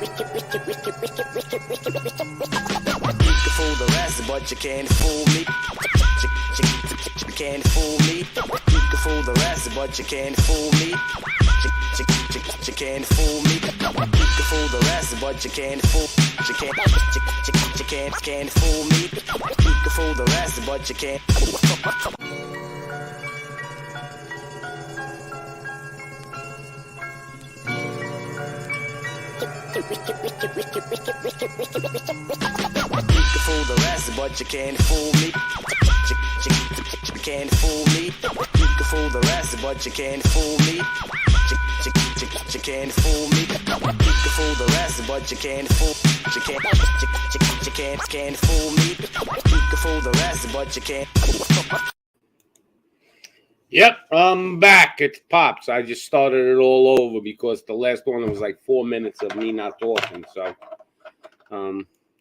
can fool the rest, but you can't fool me. You can't fool me. You can fool the rest, but you can't fool me. You can't fool me. You can fool the rest, but you can't fool. You can't fool me. You can fool the rest, but you can't. You can fool the rest, but you can't fool me. You can't fool me. You can fool the rest, but you can't fool me. You can't fool me. You can fool the rest, but you can't fool. You can't fool me. You can fool the rest, but you can't. Yep, I'm back. It's Pops. I just started it all over because the last one was like 4 minutes of me not talking, so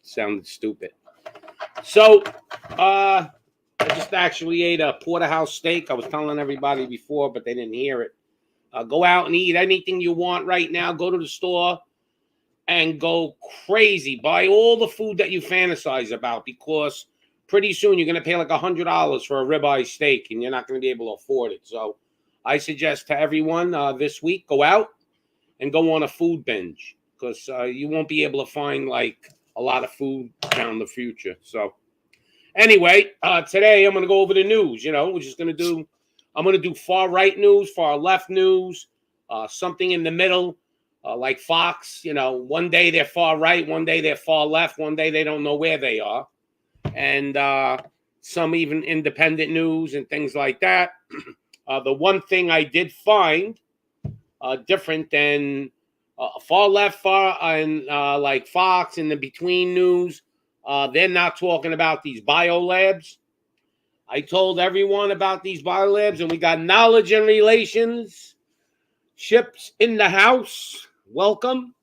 sounded stupid. So I just actually ate a porterhouse steak. I was telling everybody before, but they didn't hear it. Go out and eat anything you want right now. Go to the store and go crazy. Buy all the food that you fantasize about, because pretty soon you're going to pay like $100 for a ribeye steak and you're not going to be able to afford it. So I suggest to everyone this week, go out and go on a food binge, because you won't be able to find like a lot of food down the future. So anyway, today I'm going to go over the news. You know, I'm going to do far right news, far left news, something in the middle, like Fox. You know, one day they're far right, one day they're far left, one day they don't know where they are. And some even independent news and things like that. The one thing I did find different than far left, far and like Fox and the between news, they're not talking about these biolabs. I told everyone about these biolabs, and we got knowledge and relationships in the house. Welcome.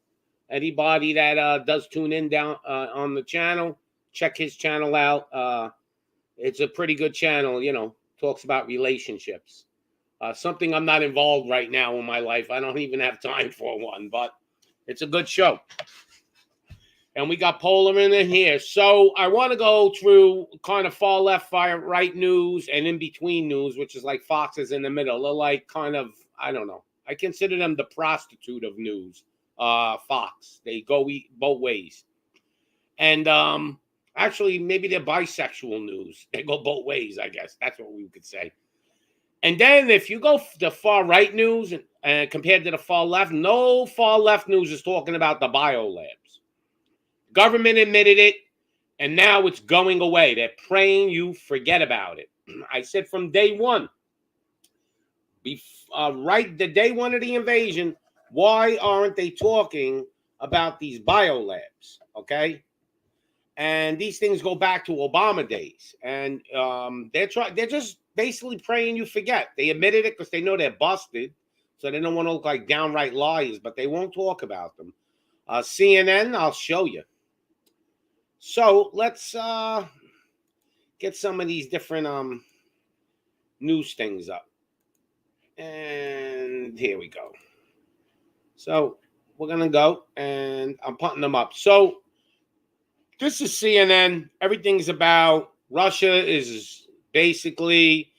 Anybody that does tune in down on the channel, check his channel out. It's a pretty good channel, you know, talks about relationships. Something I'm not involved right now in my life. I don't even have time for one, but it's a good show. And we got Polar in here. So I want to go through kind of far left, far right news and in between news, which is like Fox is in the middle. They're like kind of, I don't know. I consider them the prostitute of news. Fox. They go both ways. And actually, maybe they're bisexual news. They go both ways, I guess. That's what we could say. And then if you go the far right news and compared to the far left, no far left news is talking about the biolabs. Government admitted it, and now it's going away. They're praying you forget about it. I said from day one, right the day one of the invasion, why aren't they talking about these biolabs? Okay. And these things go back to Obama days. And they're just basically praying you forget. They admitted it because they know they're busted. So they don't want to look like downright liars, but they won't talk about them. CNN, I'll show you. So let's get some of these different news things up. And here we go. So we're going to go, and I'm putting them up. So this is CNN. Everything's about Russia is basically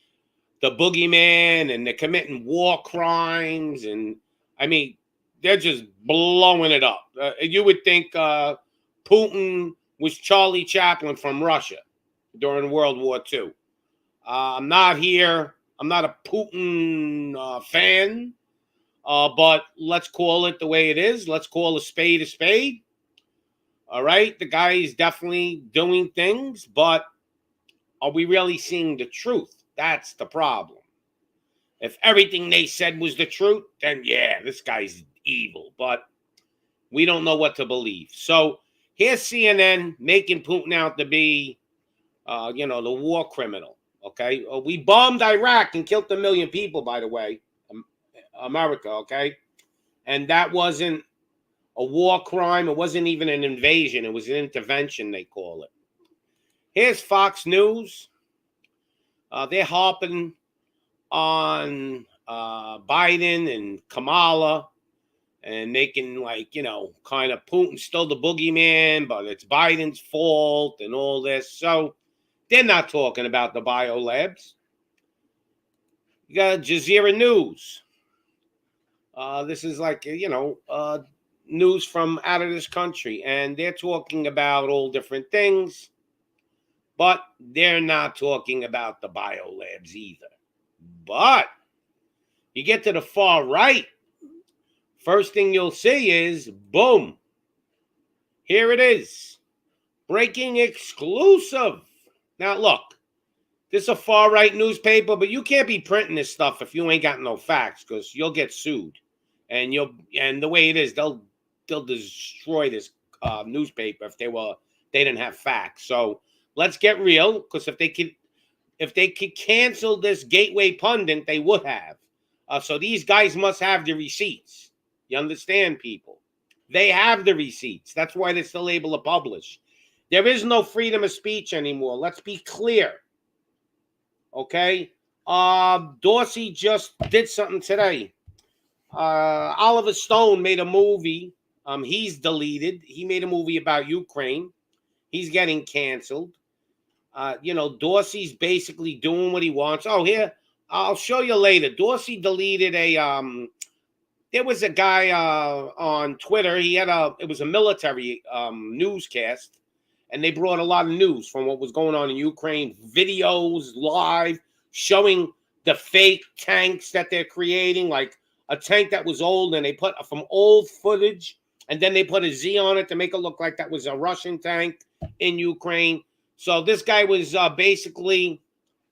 the boogeyman, and they're committing war crimes. And I mean, they're just blowing it up. You would think Putin was Charlie Chaplin from Russia during World War II. I'm not a Putin fan, but let's call it the way it is. Let's call a spade a spade. All right, the guy is definitely doing things, but are we really seeing the truth? That's the problem. If everything they said was the truth, then yeah, this guy's evil, but we don't know what to believe. So here's CNN making Putin out to be, the war criminal. Okay, we bombed Iraq and killed 1 million people, by the way, America. Okay, and that wasn't a war crime. It wasn't even an invasion. It was an intervention, they call it. Here's Fox News. They're harping on Biden and Kamala. and making like, kind of Putin's still the boogeyman, but it's Biden's fault and all this. So they're not talking about the biolabs. You got Jazeera News. This is like, news from out of this country, and they're talking about all different things, but they're not talking about the biolabs either. But you get to the far right, first thing you'll see is, boom, here it is. Breaking exclusive. Now, look, this is a far right newspaper, but you can't be printing this stuff if you ain't got no facts, because you'll get sued. And the way it is, they'll destroy this newspaper if they didn't have facts. So let's get real, because if they could cancel this Gateway Pundit, they would have. So these guys must have the receipts. You understand, people? They have the receipts. That's why they're still able to publish. There is no freedom of speech anymore. Let's be clear. Okay? Dorsey just did something today. Oliver Stone made a movie. He's deleted. He made a movie about Ukraine. He's getting canceled. Dorsey's basically doing what he wants. Oh, here, I'll show you later. Dorsey deleted there was a guy on Twitter. It was a military newscast, and they brought a lot of news from what was going on in Ukraine, videos live showing the fake tanks that they're creating, like a tank that was old, and they put from old footage, and then they put a Z on it to make it look like that was a Russian tank in Ukraine. So this guy was basically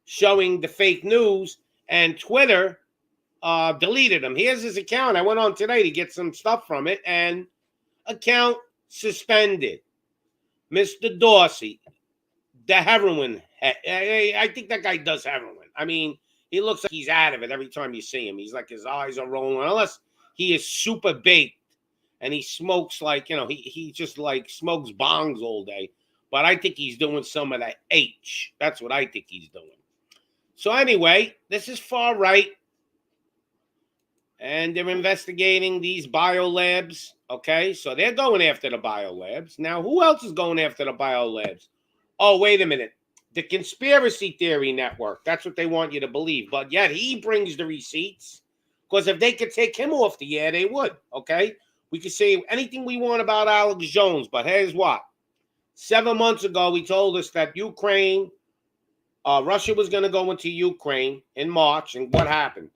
showing the fake news, and Twitter deleted him. Here's his account. I went on today to get some stuff from it, and account suspended. Mr. Dorsey, the heroin. I think that guy does heroin. I mean, he looks like he's out of it every time you see him. He's like his eyes are rolling, unless he is super baked and he smokes like, he just like smokes bongs all day. But I think he's doing some of that H. That's what I think he's doing. So anyway, this is far right. And they're investigating these biolabs. Okay, so they're going after the biolabs. Now, who else is going after the biolabs? Oh, wait a minute. The Conspiracy Theory Network. That's what they want you to believe. But yet he brings the receipts. Because if they could take him off the air, they would. Okay? We could say anything we want about Alex Jones. But here's what. 7 months ago, he told us that Russia was going to go into Ukraine in March. And what happened?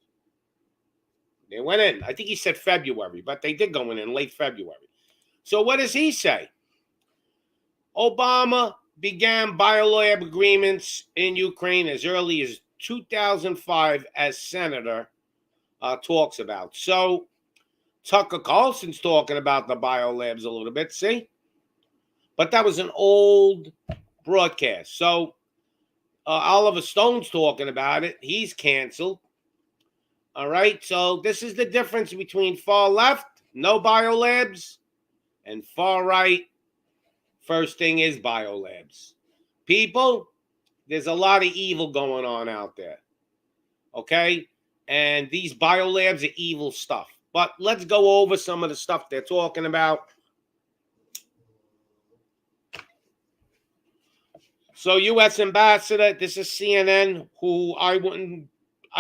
They went in. I think he said February. But they did go in late February. So what does he say? Obama began biolab agreements in Ukraine as early as 2005, as Senator talks about. So Tucker Carlson's talking about the biolabs a little bit, see? But that was an old broadcast. So Oliver Stone's talking about it. He's canceled. All right, so this is the difference between far left, no biolabs, and far right, first thing is biolabs. People, there's a lot of evil going on out there, okay? And these biolabs are evil stuff. But let's go over some of the stuff they're talking about. So U.S. Ambassador, this is CNN, who I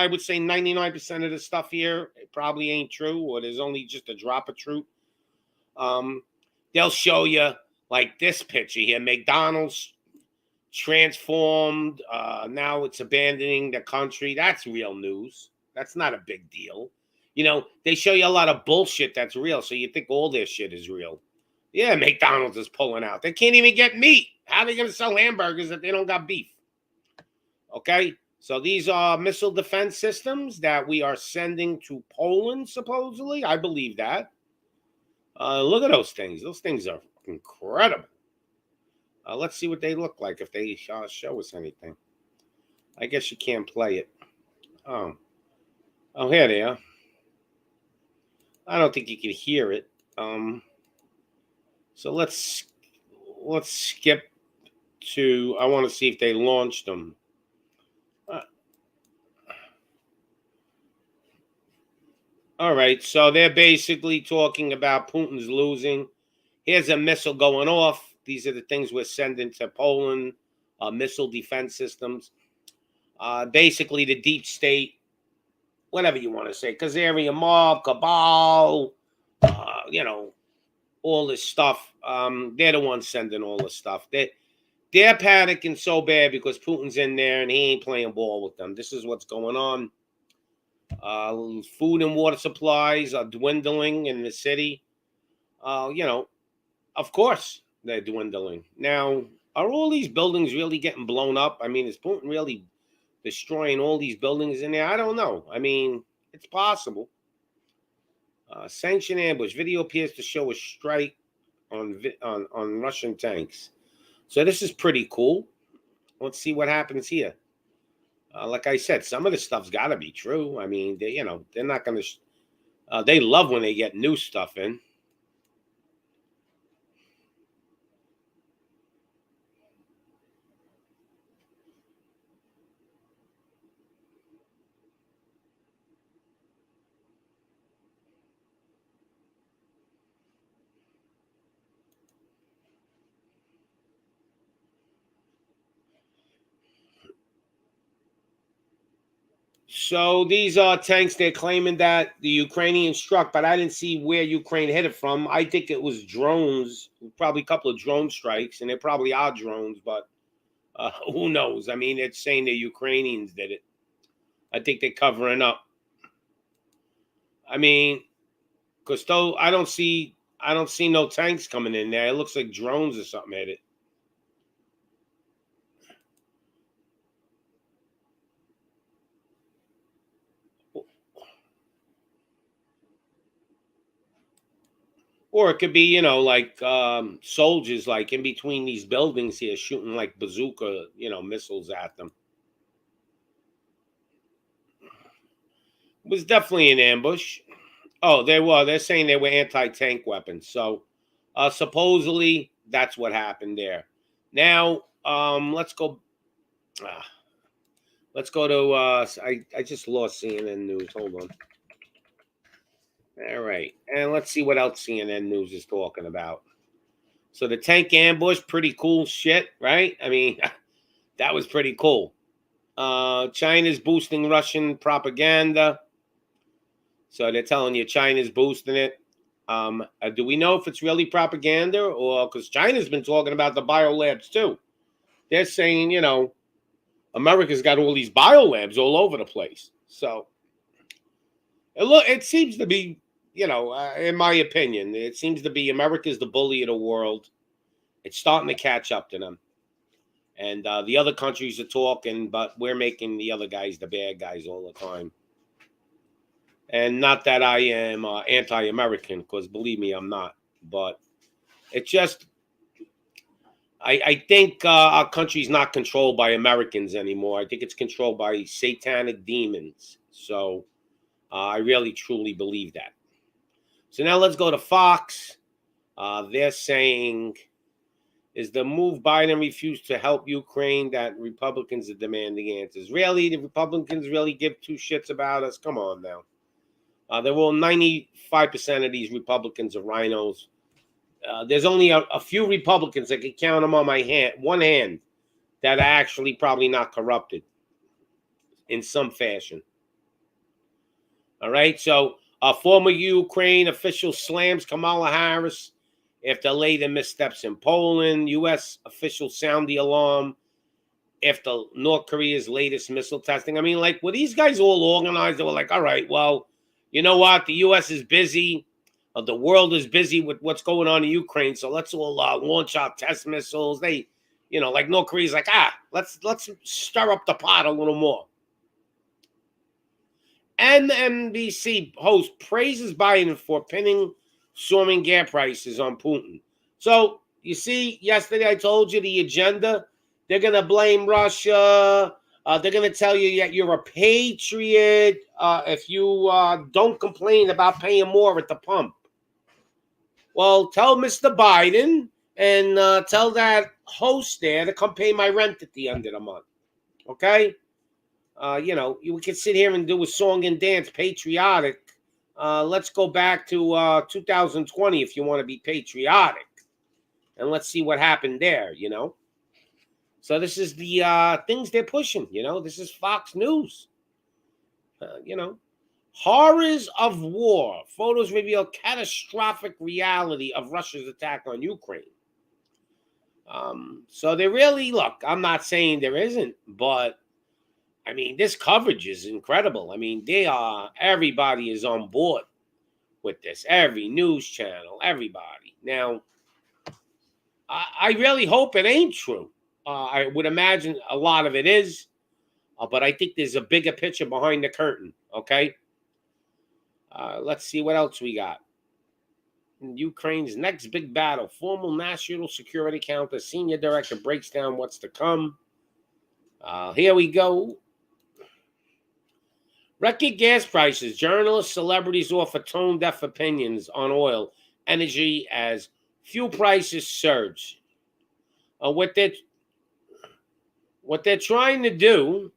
would say 99% of the stuff here, it probably ain't true, or there's only just a drop of truth. They'll show you, like this picture here, McDonald's transformed. Now it's abandoning the country. That's real news. That's not a big deal. They show you a lot of bullshit that's real, so you think all their shit is real. Yeah, McDonald's is pulling out. They can't even get meat. How are they going to sell hamburgers if they don't got beef? Okay? So these are missile defense systems that we are sending to Poland, supposedly. I believe that. Look at those things. Those things are incredible. Let's see what they look like if they show us anything. I guess you can't play it. Oh, here they are. I don't think you can hear it. So let's skip to. I want to see if they launched them. All right, so they're basically talking about Putin's losing. Here's a missile going off. These are the things we're sending to Poland, missile defense systems. Basically, the deep state, whatever you want to say, Kazarian mob, cabal, all this stuff. They're the ones sending all this stuff. They're panicking so bad because Putin's in there and he ain't playing ball with them. This is what's going on. Food and water supplies are dwindling in the city. Of course they're dwindling. Now, are all these buildings really getting blown up? I mean, is Putin really destroying all these buildings in there? I don't know. I mean, it's possible. Sanction ambush. Video appears to show a strike on Russian tanks. So this is pretty cool. Let's see what happens here. Like I said, some of the stuff's got to be true. I mean, they're not going to. They love when they get new stuff in. So these are tanks they're claiming that the Ukrainians struck, but I didn't see where Ukraine hit it from. I think it was drones, probably a couple of drone strikes, and there probably are drones, but who knows? I mean, it's saying the Ukrainians did it. I think they're covering up. I mean, because though I don't see no tanks coming in there. It looks like drones or something hit it. Or it could be, like soldiers, like in between these buildings here, shooting like bazooka, missiles at them. It was definitely an ambush. Oh, they were. They're saying they were anti-tank weapons. So, supposedly that's what happened there. Now, let's go. Let's go to. I just lost CNN News. Hold on. All right, and let's see what else CNN News is talking about. So the tank ambush, pretty cool shit, right? I mean, that was pretty cool. China's boosting Russian propaganda. So they're telling you China's boosting it. Do we know if it's really propaganda or because China's been talking about the biolabs too? They're saying, America's got all these biolabs all over the place. So it seems to be, in my opinion, it seems to be America's the bully of the world. It's starting to catch up to them. And the other countries are talking, but we're making the other guys the bad guys all the time. And not that I am anti-American, because believe me, I'm not. But it just, I think our country's not controlled by Americans anymore. I think it's controlled by satanic demons. So I really, truly believe that. So now let's go to Fox. They're saying, is the move Biden refused to help Ukraine that Republicans are demanding answers? Really? The Republicans really give two shits about us? Come on now. They're all 95% of these Republicans are rhinos. There's only a few Republicans, I can count them on one hand, that are actually probably not corrupted in some fashion. All right, so a former Ukraine official slams Kamala Harris after later missteps in Poland. U.S. officials sound the alarm after North Korea's latest missile testing. I mean, like, were these guys all organized? They were like, all right, well, you know what? The U.S. is busy. The world is busy with what's going on in Ukraine, so let's all launch our test missiles. They, like North Korea's like, let's stir up the pot a little more. NBC host praises Biden for pinning soaring gas prices on Putin. So, you see, yesterday I told you the agenda. They're going to blame Russia. They're going to tell you that you're a patriot if you don't complain about paying more at the pump. Well, tell Mr. Biden and tell that host there to come pay my rent at the end of the month. Okay? You can sit here and do a song and dance patriotic Let's go back to 2020 if you want to be patriotic, and let's see what happened there. So this is the things they're pushing. This is Fox News. Horrors of war. Photos reveal catastrophic reality of Russia's attack on Ukraine. So they really, look, I'm not saying there isn't, but I mean, this coverage is incredible. I mean, everybody is on board with this. Every news channel, everybody. Now, I really hope it ain't true. I would imagine a lot of it is, but I think there's a bigger picture behind the curtain, okay? Let's see what else we got. Ukraine's next big battle. Former national security counter senior director breaks down what's to come. Here we go. Record gas prices. Journalists, celebrities offer tone-deaf opinions on oil, energy as fuel prices surge. What they're trying to do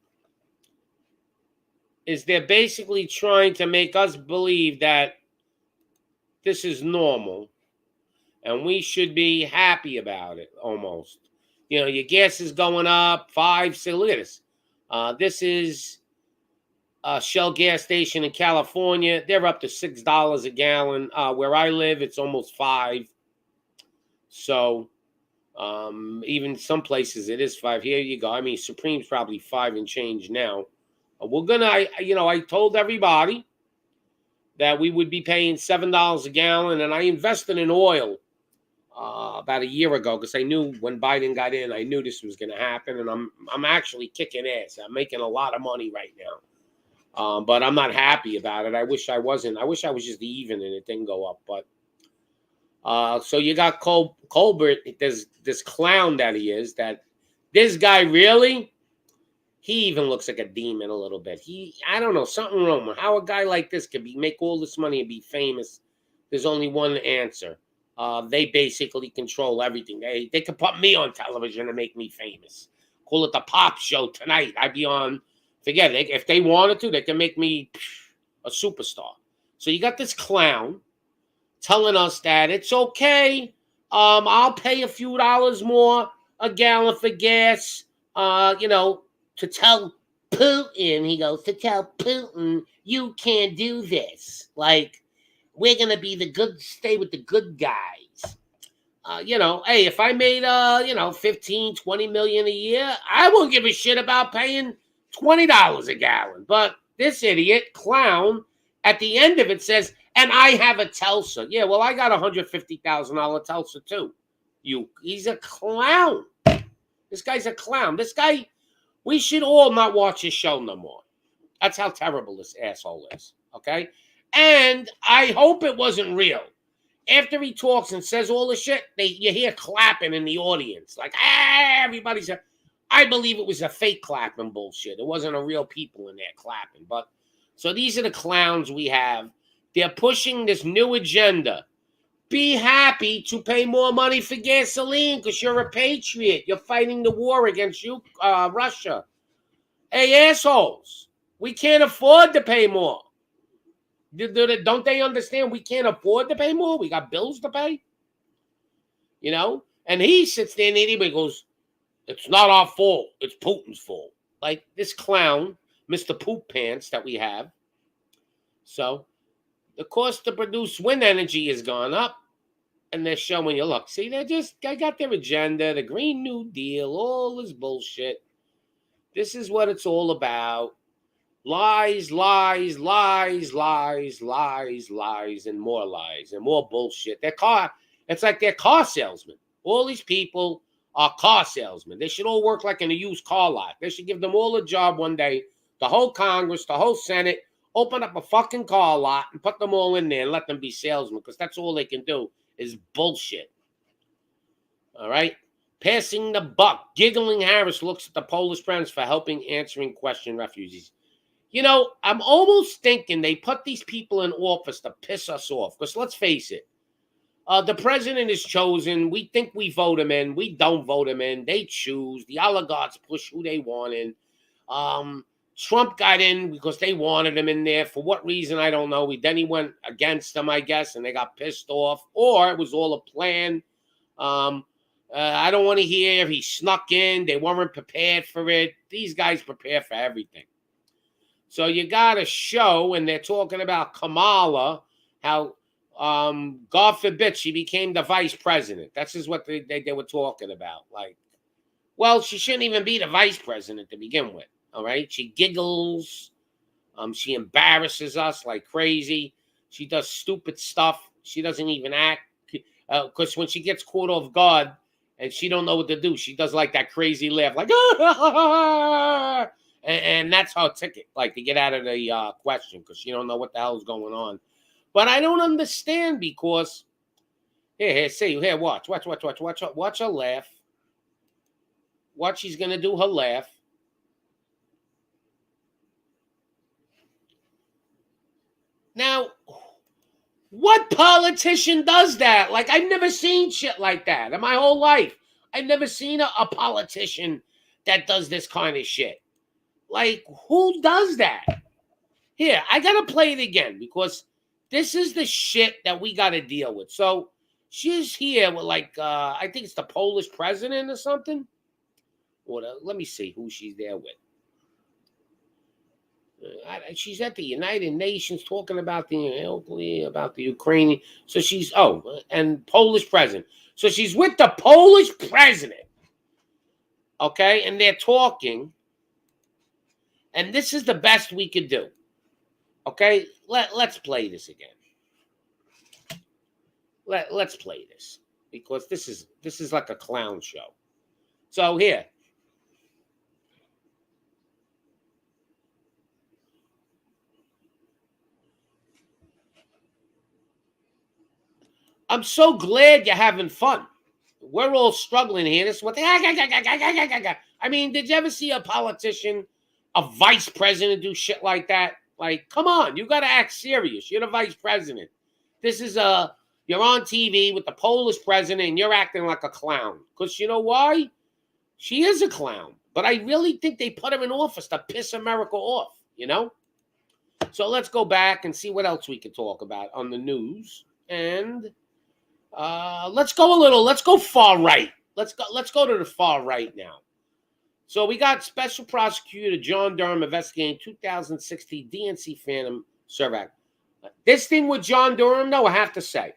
is they're basically trying to make us believe that this is normal and we should be happy about it almost. Your gas is going up 5 cents. Look at this. This is a Shell gas station in California. They're up to $6 a gallon. Where I live, it's almost $5. So even some places it is $5. Here you go. I mean, Supreme's probably $5 and change now. I told everybody that we would be paying $7 a gallon, and I invested in oil about a year ago because I knew when Biden got in, I knew this was going to happen, and I'm actually kicking ass. I'm making a lot of money right now, but I'm not happy about it. I wish I wasn't. I wish I was just even and it didn't go up. But so you got Colbert. There's this clown that he is. That this guy really. He even looks like a demon a little bit. I don't know, something wrong with how a guy like this could make all this money and be famous. There's only one answer. They basically control everything. They could put me on television and make me famous. Call it the Pop Show tonight. I'd be on, forget it. If they wanted to, they can make me a superstar. So you got this clown telling us that it's okay. I'll pay a few dollars more a gallon for gas, to tell Putin, he goes, to tell Putin, you can't do this. Like, we're going to be stay with the good guys. Hey, if I made, 15, 20 million a year, I won't give a shit about paying $20 a gallon. But this idiot, clown, at the end of it says, and I have a Telsa. Yeah, well, I got a $150,000 Telsa too. He's a clown. This guy's a clown. This guy... We should all not watch his show no more. That's how terrible this asshole is, okay? And I hope it wasn't real. After he talks and says all the shit, you hear clapping in the audience. Like, everybody's... I believe it was a fake clapping bullshit. It wasn't a real people in there clapping. But so these are the clowns we have. They're pushing this new agenda. Be happy to pay more money for gasoline because you're a patriot. You're fighting the war against Russia. Hey, assholes, we can't afford to pay more. Don't they understand we can't afford to pay more? We got bills to pay. And he sits there and he goes, it's not our fault. It's Putin's fault. Like this clown, Mr. Poop Pants that we have. So the cost to produce wind energy has gone up, and they're showing you, look, see, they got their agenda, the Green New Deal, all this bullshit. This is what it's all about. Lies, lies, lies, lies, lies, lies, and more bullshit. It's like they're car salesmen. All these people are car salesmen. They should all work like in a used car lot. They should give them all a job one day, the whole Congress, the whole Senate, open up a fucking car lot and put them all in there and let them be salesmen because that's all they can do is bullshit. All right? Passing the buck. Giggling Harris looks at the Polish friends for helping answering question refugees. I'm almost thinking they put these people in office to piss us off because let's face it, the president is chosen. We think we vote him in. We don't vote him in. They choose. The oligarchs push who they want in. Trump got in because they wanted him in there. For what reason, I don't know. Then he went against them, I guess, and they got pissed off. Or it was all a plan. I don't want to hear if he snuck in. They weren't prepared for it. These guys prepare for everything. So you got a show, and they're talking about Kamala, how, God forbid, she became the vice president. That's just what they were talking about. Like, well, she shouldn't even be the vice president to begin with. All right, she giggles. She embarrasses us like crazy. She does stupid stuff. She doesn't even act. Because when she gets caught off guard and she don't know what to do, she does like that crazy laugh, like, and that's her ticket, like to get out of the question, because she don't know what the hell is going on. But I don't understand, because here, see, here, watch her laugh. Watch, she's gonna do her laugh. Now, what politician does that? Like, I've never seen shit like that in my whole life. I've never seen a politician that does this kind of shit. Like, who does that? Here, I got to play it again, because this is the shit that we got to deal with. So, she's here with, like, I think it's the Polish president or something. Let me see who she's there with. She's at the United Nations talking about the Ukrainian. So she's, and Polish president. So she's with the Polish president. Okay, and they're talking. And this is the best we could do. Okay, let's play this again. Let's play this, because this is like a clown show. So here. I'm so glad you're having fun. We're all struggling here. This is what I mean, did you ever see a politician, a vice president, do shit like that? Like, come on, you got to act serious. You're the vice president. This is you're on TV with the Polish president, and you're acting like a clown. Because you know why? She is a clown. But I really think they put him in office to piss America off, you know? So let's go back and see what else we could talk about on the news. And let's go far right. Let's go to the far right now. So we got Special Prosecutor John Durham investigating 2016 DNC Phantom Survey. This thing with John Durham, though, I have to say,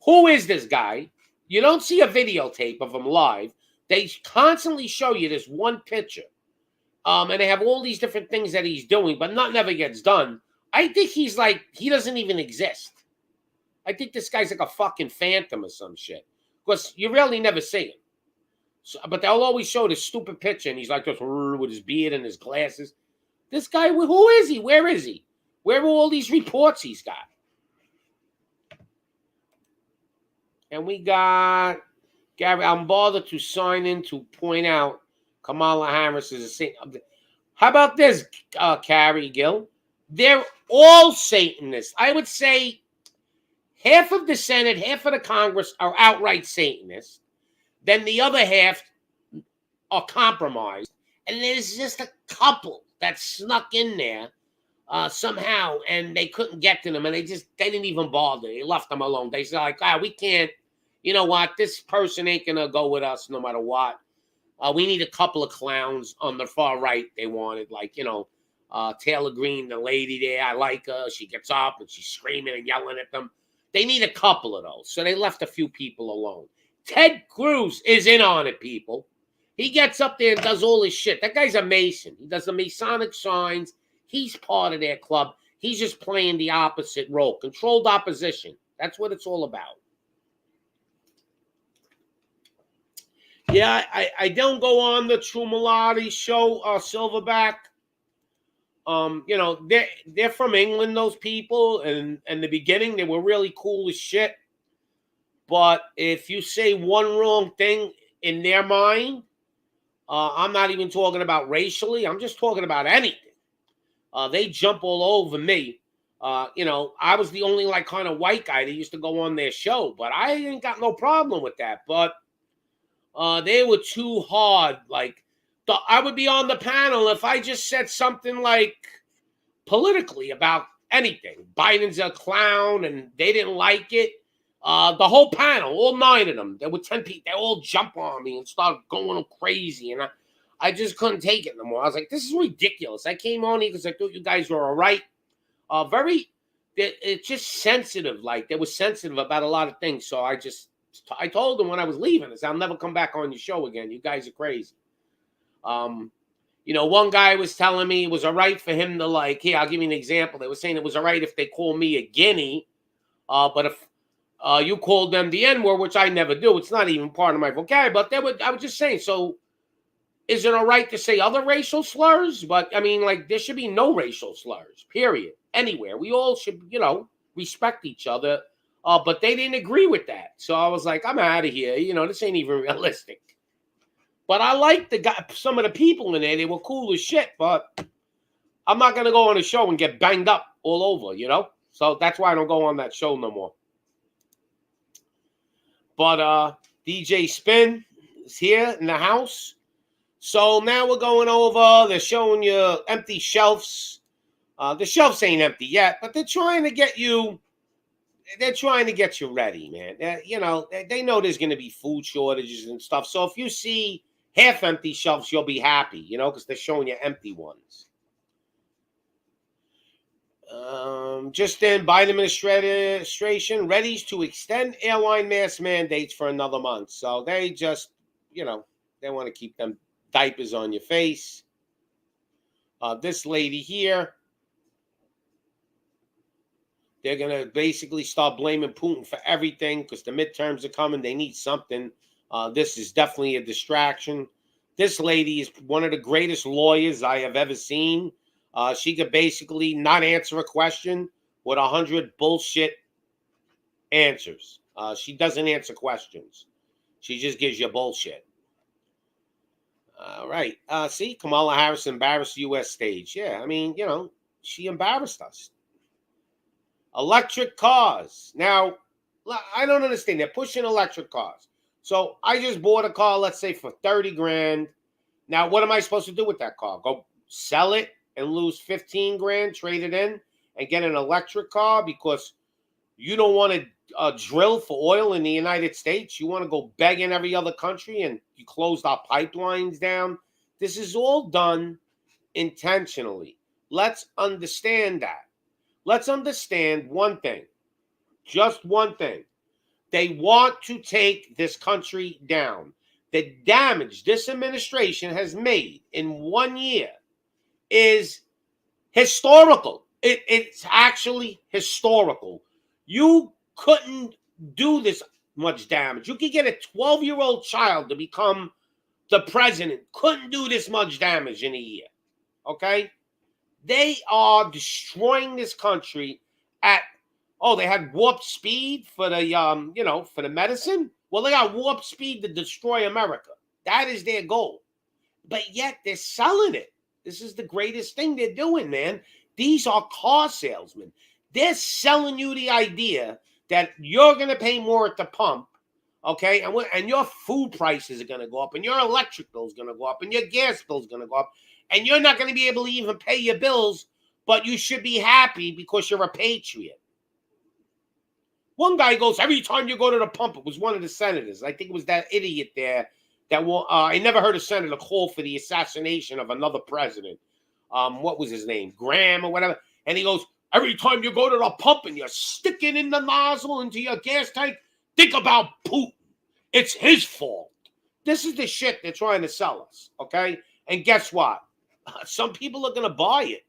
who is this guy? You don't see a videotape of him live. They constantly show you this one picture. And they have all these different things that he's doing, but nothing ever gets done. I think he's like, he doesn't even exist. I think this guy's like a fucking phantom or some shit. Because you really never see him. So, but they'll always show this stupid picture, and he's like just with his beard and his glasses. This guy, who is he? Where is he? Where are all these reports he's got? And we got Gary, I'm bothered to sign in to point out Kamala Harris is a saint. How about this, Carrie Gill? They're all Satanists. I would say half of the Senate, half of the Congress are outright Satanists. Then the other half are compromised. And there's just a couple that snuck in there somehow, and they couldn't get to them, and they didn't even bother. They left them alone. They said, like, we can't, you know what, this person ain't going to go with us no matter what. We need a couple of clowns on the far right they wanted, like, you know, Taylor Greene, the lady there, I like her. She gets up and she's screaming and yelling at them. They need a couple of those. So they left a few people alone. Ted Cruz is in on it, people. He gets up there and does all his shit. That guy's a Mason. He does the Masonic signs. He's part of their club. He's just playing the opposite role. Controlled opposition. That's what it's all about. Yeah, I don't go on the True Malati show, Silverback. You know, they're from England, those people, and in the beginning they were really cool as shit. But if you say one wrong thing in their mind, I'm not even talking about racially, I'm just talking about anything. They jump all over me. You know, I was the only like kind of white guy that used to go on their show, but I ain't got no problem with that. But they were too hard. Like, I would be on the panel if I just said something like politically about anything. Biden's a clown, and they didn't like it. The whole panel, all 9 of them, there were 10 people, they all jump on me and start going crazy. And I just couldn't take it no more. I was like, this is ridiculous. I came on here because I thought you guys were all right. It's just sensitive. Like, they were sensitive about a lot of things. So I told them when I was leaving, I said, I'll never come back on your show again. You guys are crazy. One guy was telling me it was all right for him to, like, here, I'll give you an example. They were saying it was all right if they call me a guinea. But if you called them the N-word, which I never do, it's not even part of my vocabulary. But I was just saying, so is it all right to say other racial slurs? But, I mean, like, there should be no racial slurs, period, anywhere. We all should, respect each other. But they didn't agree with that. So I was like, I'm out of here. This ain't even realistic. But I liked some of the people in there. They were cool as shit. But I'm not going to go on a show and get banged up all over, So that's why I don't go on that show no more. But DJ Spin is here in the house. So now we're going over. They're showing you empty shelves. The shelves ain't empty yet, but they're trying to get you. They're trying to get you ready, man. They know there's going to be food shortages and stuff. So if you see half empty shelves, you'll be happy, because they're showing you empty ones. Just in, Biden administration readies to extend airline mask mandates for another month. So they just, they want to keep them diapers on your face. This lady here, they're going to basically start blaming Putin for everything because the midterms are coming. They need something. This is definitely a distraction. This lady is one of the greatest lawyers I have ever seen. She could basically not answer a question with 100 bullshit answers. She doesn't answer questions. She just gives you bullshit. All right. See, Kamala Harris embarrassed the U.S. stage. Yeah, I mean, she embarrassed us. Electric cars. Now, I don't understand. They're pushing electric cars. So I just bought a car, let's say, for $30,000. Now, what am I supposed to do with that car? Go sell it and lose $15,000, trade it in, and get an electric car because you don't want to drill for oil in the United States? You want to go beg in every other country and you closed our pipelines down? This is all done intentionally. Let's understand that. Let's understand one thing, just one thing. They want to take this country down. The damage this administration has made in 1 year is historical. It's actually historical. You couldn't do this much damage. You could get a 12-year-old child to become the president. Couldn't do this much damage in a year. Okay? They are destroying this country at, they had warp speed for the, for the medicine. Well, they got warp speed to destroy America. That is their goal. But yet they're selling it. This is the greatest thing they're doing, man. These are car salesmen. They're selling you the idea that you're going to pay more at the pump, okay? And your food prices are going to go up, and your electric bill is going to go up, and your gas bill is going to go up. And you're not going to be able to even pay your bills, but you should be happy because you're a patriot. One guy goes, every time you go to the pump, it was one of the senators. I think it was that idiot there that I never heard a senator call for the assassination of another president. What was his name? Graham or whatever. And he goes, every time you go to the pump and you're sticking in the nozzle into your gas tank, think about Putin. It's his fault. This is the shit they're trying to sell us, okay? And guess what? Some people are going to buy it.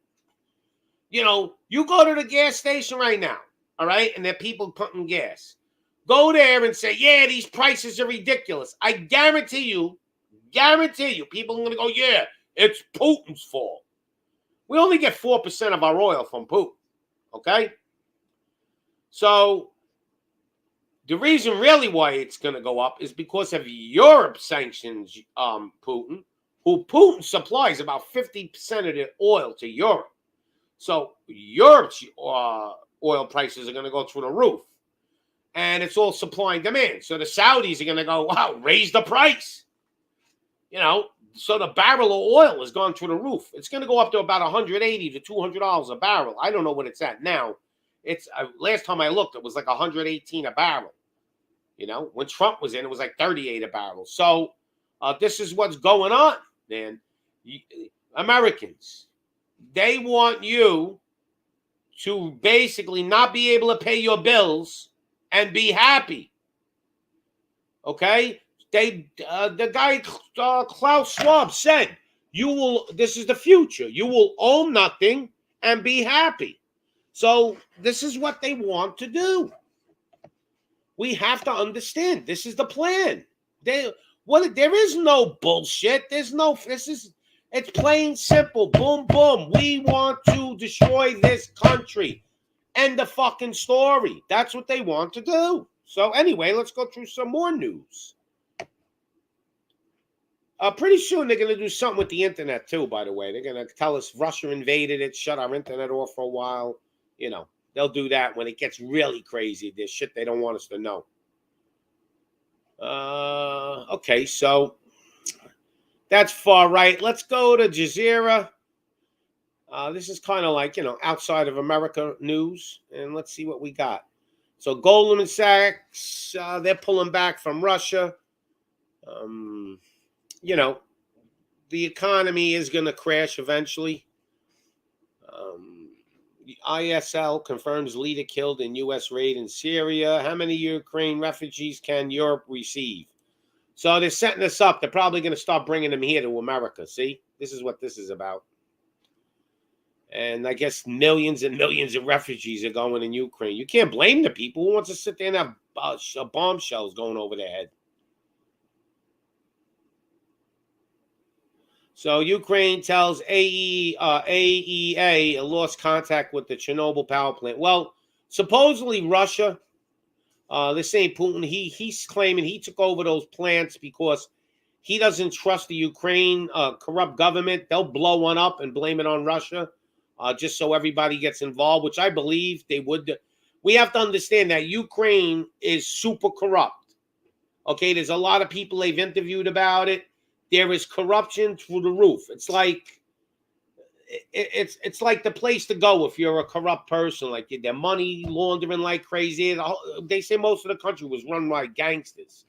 You go to the gas station right now, all right? And there are people pumping gas. Go there and say, yeah, these prices are ridiculous. I guarantee you, people are going to go, yeah, it's Putin's fault. We only get 4% of our oil from Putin, okay? So the reason really why it's going to go up is because of Europe sanctions Putin, who Putin supplies about 50% of the oil to Europe. So Europe's oil prices are going to go through the roof. And it's all supply and demand. So the Saudis are going to go, wow, raise the price. So the barrel of oil has gone through the roof. It's going to go up to about $180 to $200 a barrel. I don't know what it's at now. It's last time I looked, it was like 118 a barrel. You know, when Trump was in, it was like 38 a barrel. So this is what's going on, man. Americans, they want you to basically not be able to pay your bills and be happy. Okay? The guy Klaus Schwab said, this is the future. You will own nothing and be happy. So this is what they want to do. We have to understand this is the plan. There is no bullshit. It's plain simple. Boom, boom. We want to destroy this country. End the fucking story. That's what they want to do. So anyway, let's go through some more news. Pretty soon they're going to do something with the internet too, by the way. They're going to tell us Russia invaded it, shut our internet off for a while. You know, they'll do that when it gets really crazy. There's shit they don't want us to know. Okay, so that's far right. Let's go to Jazeera. This is kind of like, outside of America news. And let's see what we got. So Goldman Sachs, they're pulling back from Russia. The economy is going to crash eventually. ISL confirms leader killed in U.S. raid in Syria. How many Ukraine refugees can Europe receive? So they're setting this up. They're probably going to start bringing them here to America. See, this is what this is about. And I guess millions and millions of refugees are going in Ukraine. You can't blame the people. Who wants to sit there and have bombshells going over their head? So Ukraine tells AEA lost contact with the Chernobyl power plant. Well, supposedly Russia, they're saying Putin, he's claiming he took over those plants because he doesn't trust the Ukraine corrupt government. They'll blow one up and blame it on Russia just so everybody gets involved, which I believe they would. We have to understand that Ukraine is super corrupt. Okay, there's a lot of people they've interviewed about it. There is corruption through the roof. It's like the place to go if you're a corrupt person. Like they're money laundering like crazy. They say most of the country was run by gangsters.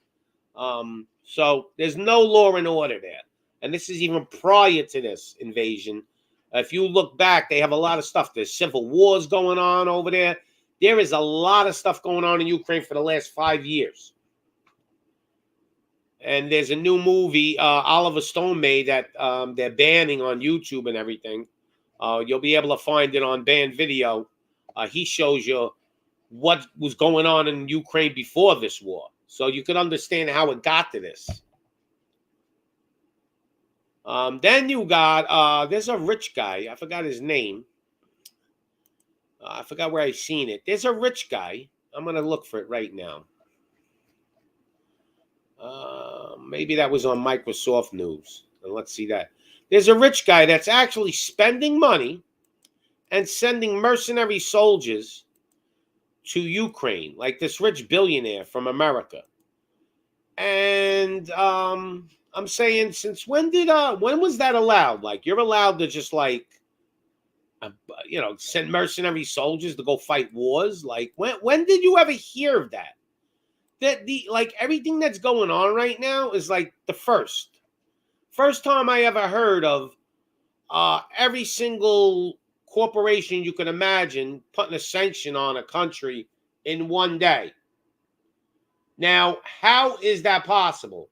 So there's no law and order there. And this is even prior to this invasion. If you look back, they have a lot of stuff. There's civil wars going on over there. There is a lot of stuff going on in Ukraine for the last 5 years. And there's a new movie Oliver Stone made that they're banning on YouTube and everything. You'll be able to find it on banned video. He shows you what was going on in Ukraine before this war. So you can understand how it got to this. Then you got, there's a rich guy. I forgot his name. I forgot where I seen it. There's a rich guy. I'm going to look for it right now. Maybe that was on Microsoft News. And let's see that. There's a rich guy that's actually spending money and sending mercenary soldiers to Ukraine, like this rich billionaire from America. And I'm saying, since when was that allowed? Like, you're allowed to just send mercenary soldiers to go fight wars? Like, when did you ever hear of that? That everything that's going on right now is like the first time I ever heard of every single corporation you can imagine putting a sanction on a country in one day. Now, how is that possible?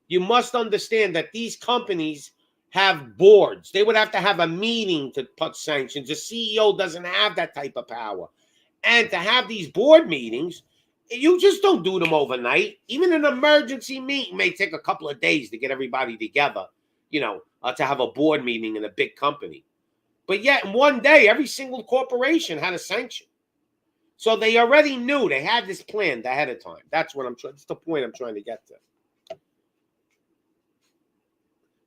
You must understand that these companies have boards. They would have to have a meeting to put sanctions. The CEO doesn't have that type of power. And to have these board meetings, you just don't do them overnight. Even an emergency meeting may take a couple of days to get everybody together, to have a board meeting in a big company. But yet, in one day, every single corporation had a sanction. So they already knew. They had this planned ahead of time. That's the point I'm trying to get to.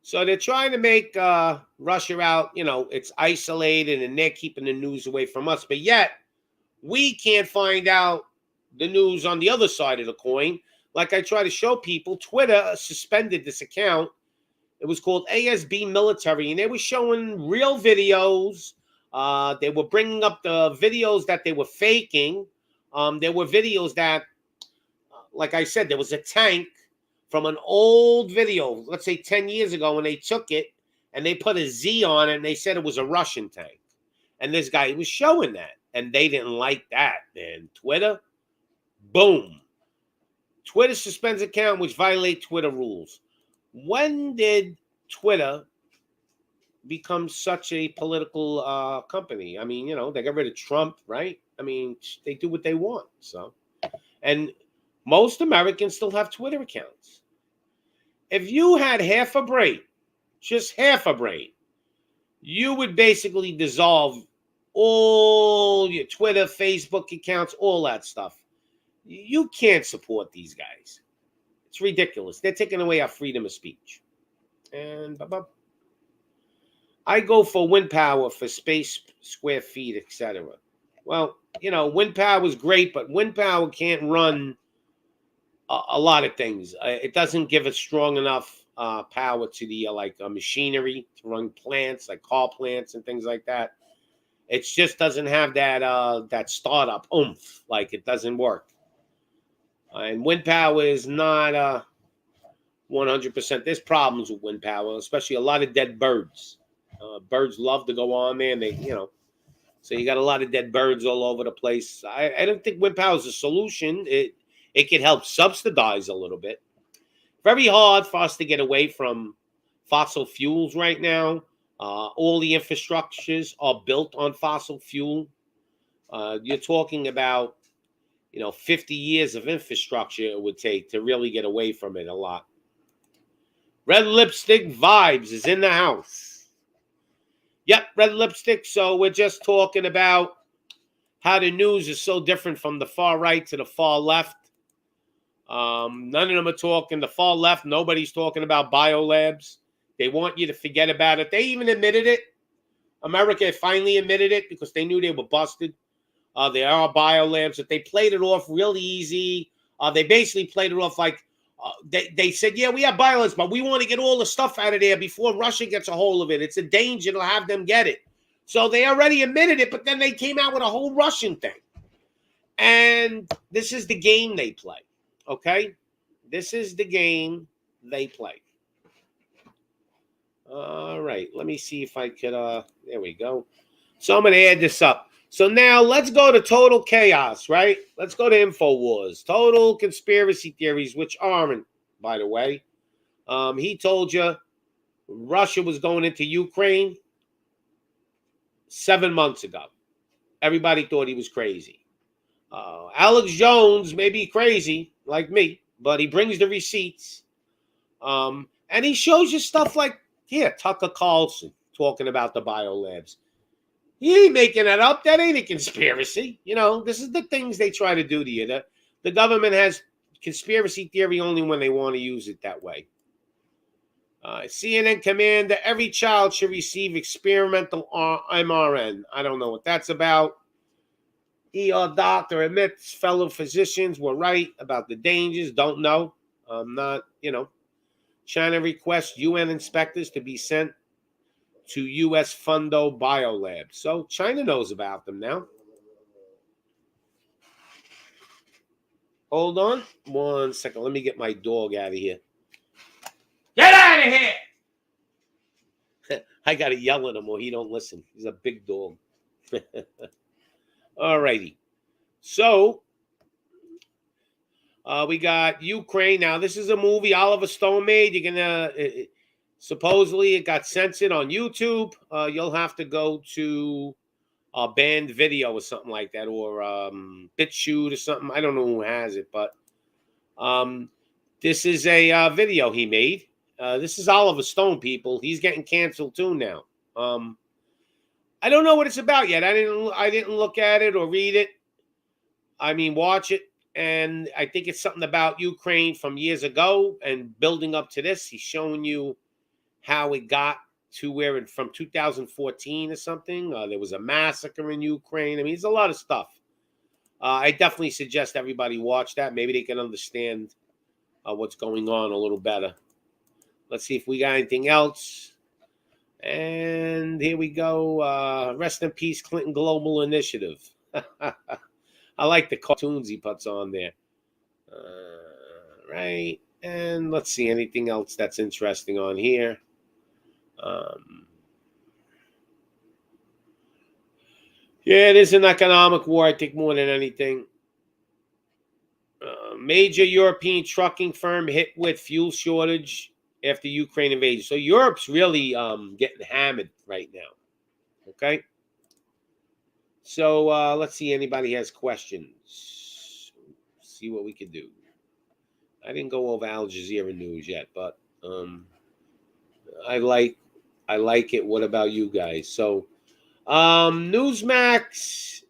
So they're trying to make Russia out, it's isolated and they're keeping the news away from us. But yet, we can't find out the news on the other side of the coin. Like I try to show people, Twitter suspended this account It was called ASB Military, and they were showing real videos. They were bringing up the videos that they were faking. There were videos that, like I said, there was a tank from an old video, let's say 10 years ago, when they took it and they put a Z on it and they said it was a Russian tank. And this guy was showing that. And they didn't like that, man. Twitter, boom. Twitter suspends account which violate Twitter rules. When did Twitter become such a political company? I mean, they got rid of Trump, right? I mean, they do what they want. So, and most Americans still have Twitter accounts. If you had half a brain, just half a brain, you would basically dissolve all your Twitter, Facebook accounts, all that stuff. You can't support these guys. It's ridiculous. They're taking away our freedom of speech. And I go for wind power for space, square feet, etc. Well, wind power is great, but wind power can't run a lot of things. It doesn't give it strong enough power to the machinery to run plants, like car plants and things like that. It just doesn't have that startup oomph. Like, it doesn't work. And wind power is not 100%. There's problems with wind power, especially a lot of dead birds. Birds love to go on there, and so you got a lot of dead birds all over the place. I don't think wind power is a solution. It can help subsidize a little bit. Very hard for us to get away from fossil fuels right now. All the infrastructures are built on fossil fuel. You're talking about, 50 years of infrastructure it would take to really get away from it a lot. Red Lipstick Vibes is in the house. Yep, Red Lipstick. So we're just talking about how the news is so different from the far right to the far left. None of them are talking. The far left, nobody's talking about biolabs. They want you to forget about it. They even admitted it. America finally admitted it because they knew they were busted. There are biolabs, but they played it off real easy. They basically played it off like they said, yeah, we have biolabs, but we want to get all the stuff out of there before Russia gets a hold of it. It's a danger to have them get it. So they already admitted it, but then they came out with a whole Russian thing. And this is the game they play, okay? This is the game they play. All right, let me see if I could, there we go. So I'm going to add this up. So now let's go to total chaos, right? Let's go to InfoWars. Total conspiracy theories, which aren't, by the way. He told you Russia was going into Ukraine 7 months ago. Everybody thought he was crazy. Alex Jones may be crazy, like me, but he brings the receipts. And he shows you stuff like, here, Tucker Carlson talking about the biolabs. He ain't making that up. That ain't a conspiracy. This is the things they try to do to you. The government has conspiracy theory only when they want to use it that way. CNN commander, every child should receive experimental mRNA. I don't know what that's about. ER doctor admits fellow physicians were right about the dangers. Don't know. I'm not, China requests UN inspectors to be sent to U.S. Fundo Biolab. So China knows about them now. Hold on 1 second. Let me get my dog out of here. Get out of here! I got to yell at him or he don't listen. He's a big dog. All righty. So we got Ukraine. Now, this is a movie Oliver Stone made. You're going to... supposedly, it got censored on YouTube. You'll have to go to a banned video or something like that, or BitChute or something. I don't know who has it, but this is a video he made. This is Oliver Stone, people. He's getting canceled too now. I don't know what it's about yet. I didn't look at it or read it. I mean, watch it. And I think it's something about Ukraine from years ago and building up to this. He's showing you how it got to where it from 2014 or something. There was a massacre in Ukraine. I mean, there's a lot of stuff. I definitely suggest everybody watch that. Maybe they can understand what's going on a little better. Let's see if we got anything else. And here we go. Rest in peace, Clinton Global Initiative. I like the cartoons he puts on there. Right. And let's see anything else that's interesting on here. Yeah, it is an economic war, I think, more than anything. Major European trucking firm hit with fuel shortage after Ukraine invasion. So Europe's really getting hammered right now. Okay. So let's see. Anybody has questions? See what we can do. I didn't go over Al Jazeera news yet, but I like it. What about you guys? So Newsmax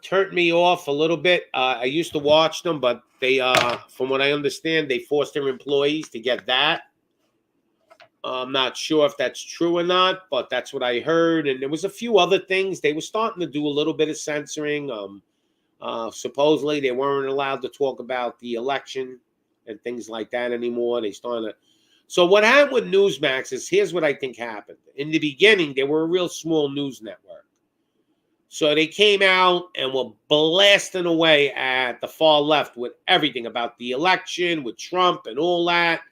turned me off a little bit. I used to watch them, but they, from what I understand, they forced their employees to get that. I'm not sure if that's true or not, but that's what I heard. And there was a few other things. They were starting to do a little bit of censoring. Supposedly, they weren't allowed to talk about the election and things like that anymore. They started to. So what happened with Newsmax is, here's what I think happened. In the beginning, they were a real small news network. So they came out and were blasting away at the far left with everything about the election, with Trump and all that,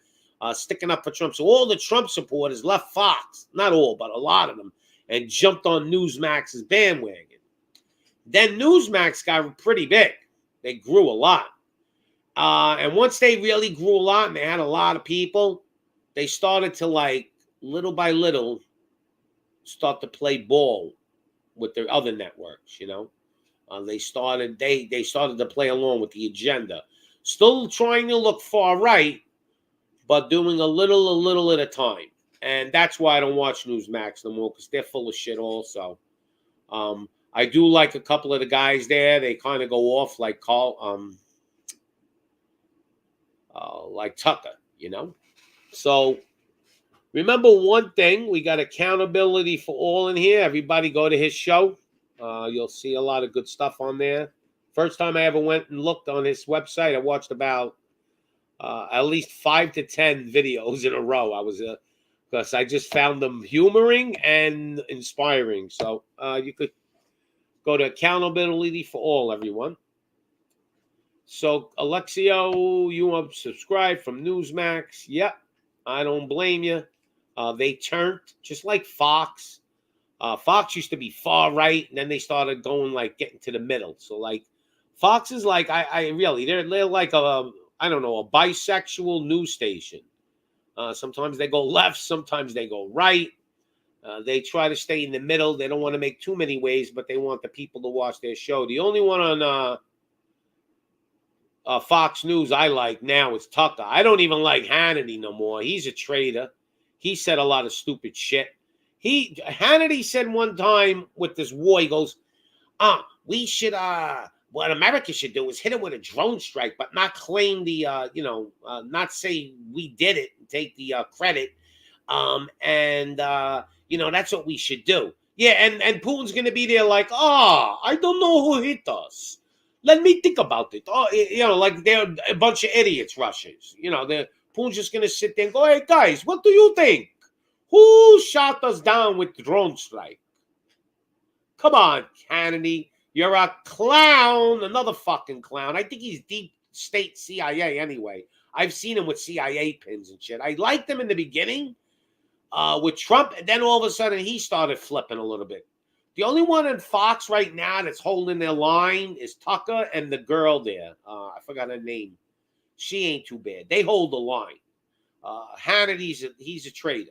sticking up for Trump. So all the Trump supporters left Fox, not all, but a lot of them, and jumped on Newsmax's bandwagon. Then Newsmax got pretty big. They grew a lot. And once they really grew a lot and they had a lot of people, they started to, like, little by little, start to play ball with their other networks, you know. They started to play along with the agenda. Still trying to look far right, but doing a little at a time. And that's why I don't watch Newsmax no more, because they're full of shit also. I do like a couple of the guys there. They kind of go off like like Tucker, you know. So remember one thing, we got accountability for all in here. Everybody go to his show. You'll see a lot of good stuff on there. First time I ever went and looked on his website, I watched about at least 5 to 10 videos in a row. I was because I just found them humoring and inspiring. So you could go to accountability for all, everyone. So Alexio, you want to subscribe from Newsmax? Yep. I don't blame you. They turned just like Fox. Fox used to be far right, and then they started going like getting to the middle. So like Fox is like I really they're like a bisexual news station. Sometimes they go left, sometimes they go right. They try to stay in the middle. They don't want to make too many waves, but they want the people to watch their show. The only one on Fox News I like now is Tucker. I don't even like Hannity no more. He's a traitor. He said a lot of stupid shit. Hannity said one time with this war, he goes, we should what America should do is hit it with a drone strike, but not claim the not say we did it and take the credit. That's what we should do. Yeah, and Putin's gonna be there like, I don't know who hit us. Let me think about it. Like they're a bunch of idiots, Russians. Putin's just going to sit there and go, hey, guys, what do you think? Who shot us down with the drone strike? Come on, Hannity. You're a clown. Another fucking clown. I think he's deep state CIA anyway. I've seen him with CIA pins and shit. I liked him in the beginning with Trump, and then all of a sudden he started flipping a little bit. The only one in Fox right now that's holding their line is Tucker and the girl there. I forgot her name. She ain't too bad. They hold the line. Hannity's he's a traitor.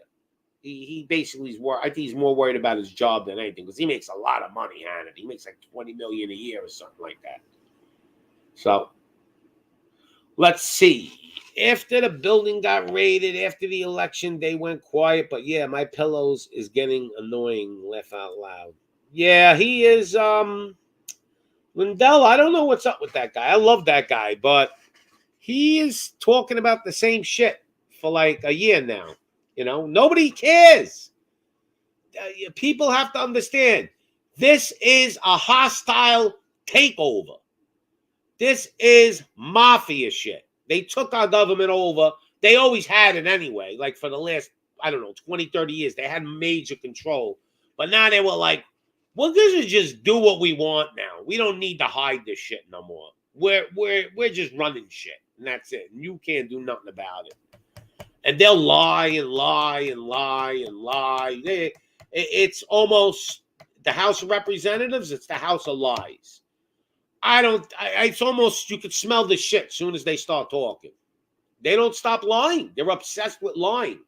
He basically I think he's more worried about his job than anything, because he makes a lot of money, Hannity. He makes like $20 million a year or something like that. So let's see. After the building got raided, after the election, they went quiet. But yeah, my pillows is getting annoying. Laugh out loud. Yeah, he is. Lindell, I don't know what's up with that guy. I love that guy, but he is talking about the same shit for like a year now. Nobody cares. People have to understand, this is a hostile takeover. This is mafia shit. They took our government over They always had it anyway. Like for the last, I don't know, 20, 30 years, they had major control. But now they were like, we're going to just do what we want now. We don't need to hide this shit no more. We're just running shit, and that's it. And you can't do nothing about it. And they'll lie and lie and lie and lie. It's almost the House of Representatives. It's the House of Lies. It's almost, you could smell the shit as soon as they start talking. They don't stop lying. They're obsessed with lying.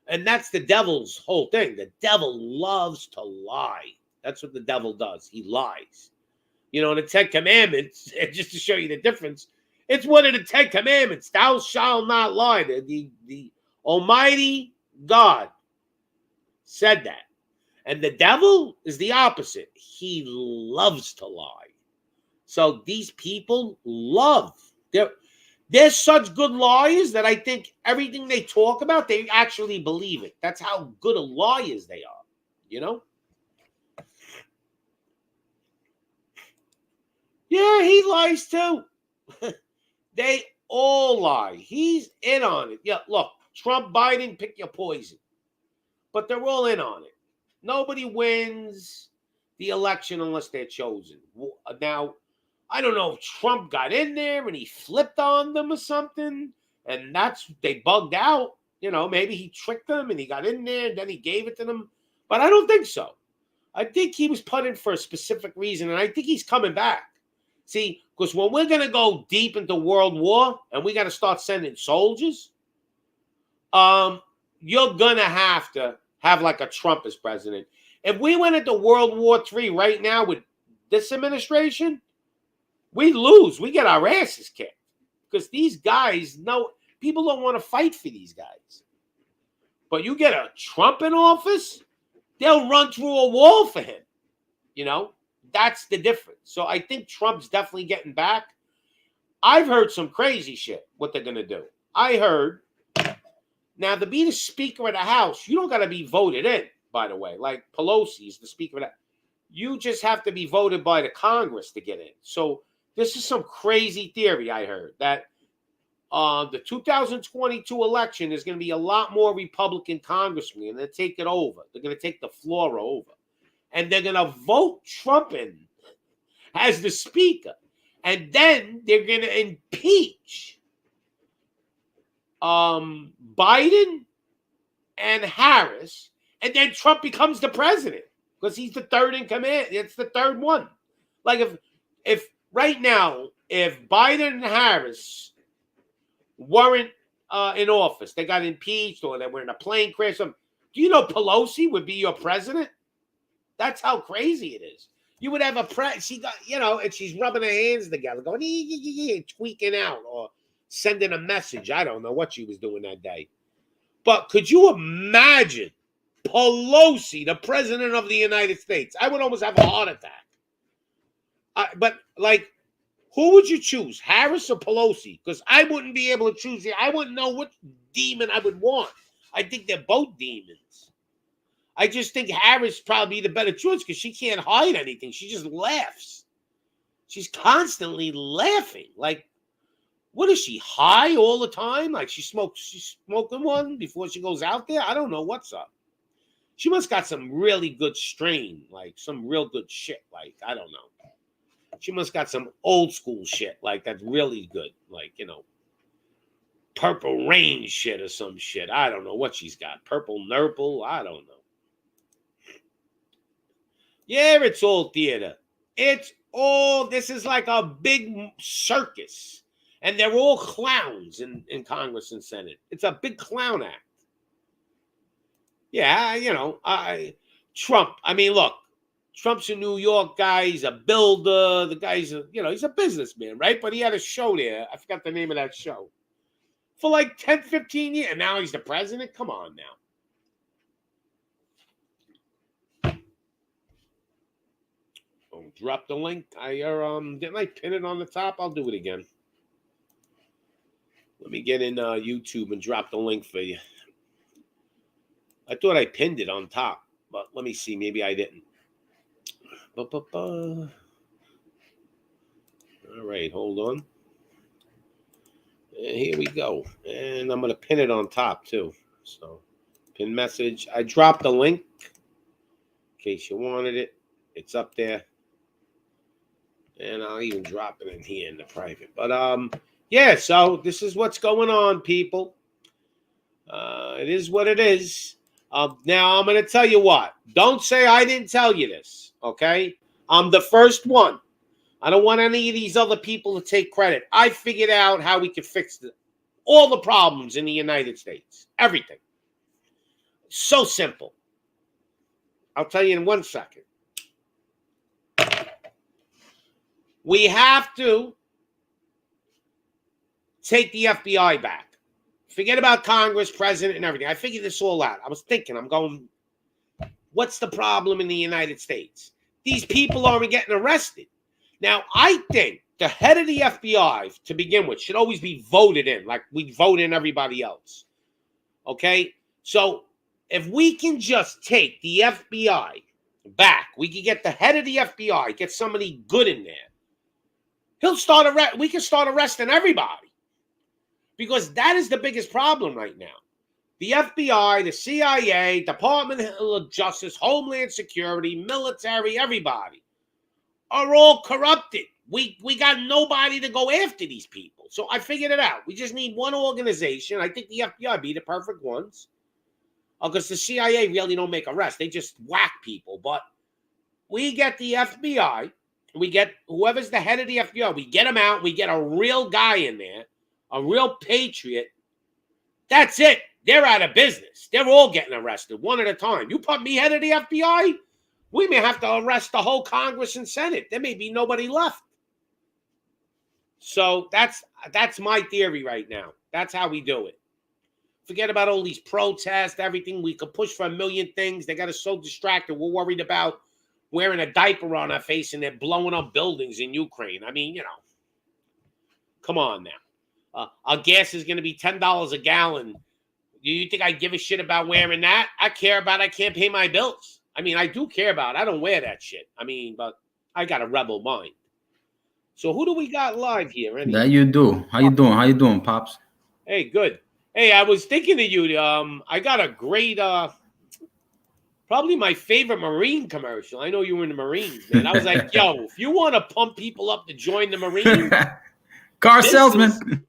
And that's the devil's whole thing. The devil loves to lie. That's what the devil does. He lies. You know, the 10 Commandments, just to show you the difference, it's one of the 10 Commandments. Thou shalt not lie. The Almighty God said that. And the devil is the opposite. He loves to lie. So these people they're such good liars that I think everything they talk about, they actually believe it. That's how good of liars they are, you know? Yeah, he lies too. They all lie. He's in on it. Yeah, look, Trump, Biden, pick your poison. But they're all in on it. Nobody wins the election unless they're chosen. Now, I don't know if Trump got in there and he flipped on them or something, and they bugged out. You know, maybe he tricked them and he got in there and then he gave it to them. But I don't think so. I think he was put in for a specific reason, and I think he's coming back. See, because when we're going to go deep into World War and we got to start sending soldiers, you're going to have like a Trump as president. If we went into World War III right now with this administration, we lose. We get our asses kicked because these guys people don't want to fight for these guys. But you get a Trump in office, they'll run through a wall for him. You know, that's the difference. So I think Trump's definitely getting back. I've heard some crazy shit, what they're going to do. I heard, now to be the Speaker of the House, you don't got to be voted in, by the way. Like Pelosi is the Speaker of the House. You just have to be voted by the Congress to get in. So this is some crazy theory I heard that the 2022 election is going to be a lot more Republican congressmen, and they're take it over. They're going to take the floor over. And they're going to vote Trump in as the speaker. And then they're going to impeach Biden and Harris. And then Trump becomes the president because he's the third in command. It's the third one. Like if right now, if Biden and Harris weren't in office, they got impeached or they were in a plane crash, do you know Pelosi would be your president? That's how crazy it is. You would have she got, you know, and she's rubbing her hands together, going, tweaking out or sending a message. I don't know what she was doing that day. But could you imagine Pelosi, the president of the United States? I would almost have a heart attack. But, like, who would you choose, Harris or Pelosi? Because I wouldn't be able to choose. I wouldn't know what demon I would want. I think they're both demons. I just think Harris probably the better choice because she can't hide anything. She just laughs. She's constantly laughing. Like, what is she, high all the time? Like she's smoking one before she goes out there? I don't know what's up. She must got some really good strain, like some real good shit. Like, I don't know. She must got some old school shit, like that's really good. Like, you know, Purple Rain shit or some shit. I don't know what she's got. Purple Nurple. I don't know. Yeah, it's all theater. This is like a big circus. And they're all clowns in Congress and Senate. It's a big clown act. Yeah, you know, Trump. I mean, look, Trump's a New York guy. He's a builder. The guy's, he's a businessman, right? But he had a show there. I forgot the name of that show. For like 10, 15 years. And now he's the president? Come on now. Oh, drop the link. Didn't I pin it on the top? I'll do it again. Let me get in YouTube and drop the link for you. I thought I pinned it on top, but let me see. Maybe I didn't. All right, hold on. And here we go. And I'm going to pin it on top too. So, pin message. I dropped the link in case you wanted it. It's up there. And I'll even drop it in here in the private. But, yeah, so this is what's going on, people. It is what it is. Now, I'm going to tell you what. Don't say I didn't tell you this, okay? I'm the first one. I don't want any of these other people to take credit. I figured out how we could fix all the problems in the United States. Everything. So simple. I'll tell you in 1 second. We have to take the FBI back. Forget about Congress, president, and everything. I figured this all out. I was thinking, I'm going, what's the problem in the United States? These people aren't getting arrested. Now, I think the head of the FBI, to begin with, should always be voted in, like we vote in everybody else. Okay? So, if we can just take the FBI back, we can get the head of the FBI, get somebody good in there. We can start arresting everybody. Because that is the biggest problem right now. The FBI, the CIA, Department of Justice, Homeland Security, military, everybody are all corrupted. We got nobody to go after these people. So I figured it out. We just need one organization. I think the FBI be the perfect ones. Because the CIA really don't make arrests. They just whack people. But we get the FBI. We get whoever's the head of the FBI. We get him out. We get a real guy in there. A real patriot. That's it. They're out of business. They're all getting arrested one at a time. You put me head of the FBI, we may have to arrest the whole Congress and Senate. There may be nobody left. So that's my theory right now. That's how we do it. Forget about all these protests, everything. We could push for a million things. They got us so distracted. We're worried about wearing a diaper on our face and they're blowing up buildings in Ukraine. I mean, come on now. Our gas is going to be $10 a gallon. Do you think I give a shit about wearing that? I care about I can't pay my bills. I mean, I do care about it. I don't wear that shit. I mean, but I got a rebel mind. So who do we got live here? Anyway? That you do. How you doing? How you doing, Pops? Hey, good. Hey, I was thinking of you. I got a great, probably my favorite Marine commercial. I know you were in the Marines, man. I was like, yo, if you want to pump people up to join the Marines. Car salesman.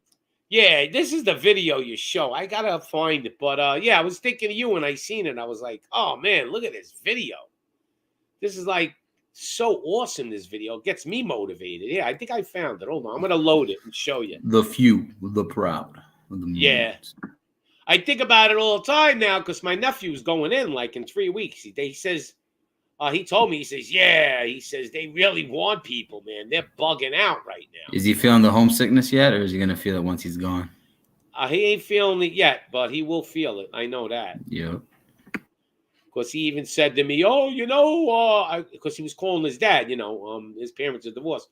Yeah, this is the video you show. I gotta find it. But yeah, I was thinking of you when I seen it. I was like, oh man, look at this video. This is like so awesome, this video. It gets me motivated. Yeah, I think I found it. Hold on. I'm gonna load it and show you. The few, the proud. Yeah. I think about it all the time now because my nephew's going in like in 3 weeks. He says, he told me, he says they really want people, man. They're bugging out right now. Is he feeling the homesickness yet, or is he going to feel it once he's gone? He ain't feeling it yet, but he will feel it. I know that. Yeah. Because he even said to me, because he was calling his dad, his parents are divorced.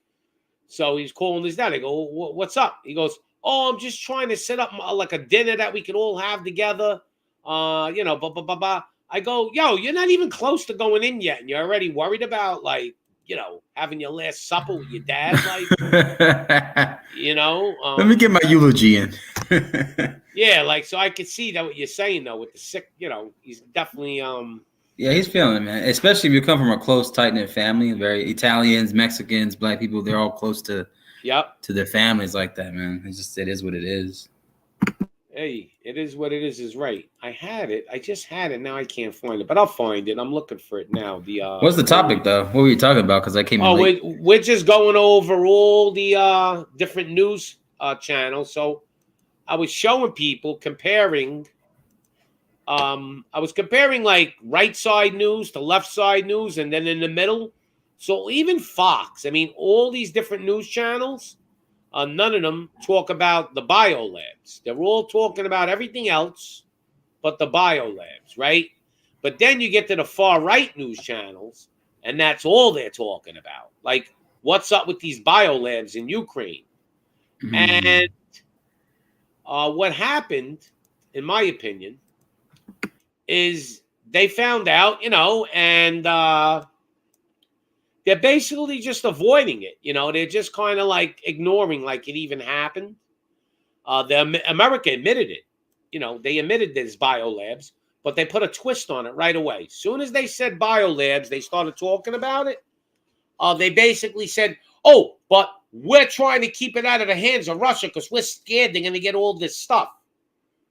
So he's calling his dad. I go, what's up? He goes, I'm just trying to set up like a dinner that we can all have together. I go, yo, you're not even close to going in yet, and you're already worried about, like, having your last supper with your dad, like, Let me get my eulogy in. Yeah, like, so I could see that what you're saying, though, with the sick, he's definitely, Yeah, he's feeling it, man, especially if you come from a close, tight-knit family, very Italians, Mexicans, Black people, they're all close to their families like that, man. It is what it is. Hey, it is what it is right. I had it. I just had it. Now I can't find it, but I'll find it. I'm looking for it now. What's the topic, though? What were you talking about? Because I came in late. We're just going over all the different news channels. So I was showing people comparing. I was comparing like right side news to left side news, and then in the middle. So even Fox, I mean, all these different news channels. None of them talk about the biolabs. They're all talking about everything else but the biolabs, right? But then you get to the far right news channels, and that's all they're talking about. Like, what's up with these biolabs in Ukraine? Mm-hmm. And what happened, in my opinion, is they found out, and they're basically just avoiding it. They're just kind of like ignoring like it even happened. America admitted it. They admitted there's biolabs, but they put a twist on it right away. Soon as they said biolabs, they started talking about it. They basically said, "Oh, but we're trying to keep it out of the hands of Russia because we're scared they're going to get all this stuff."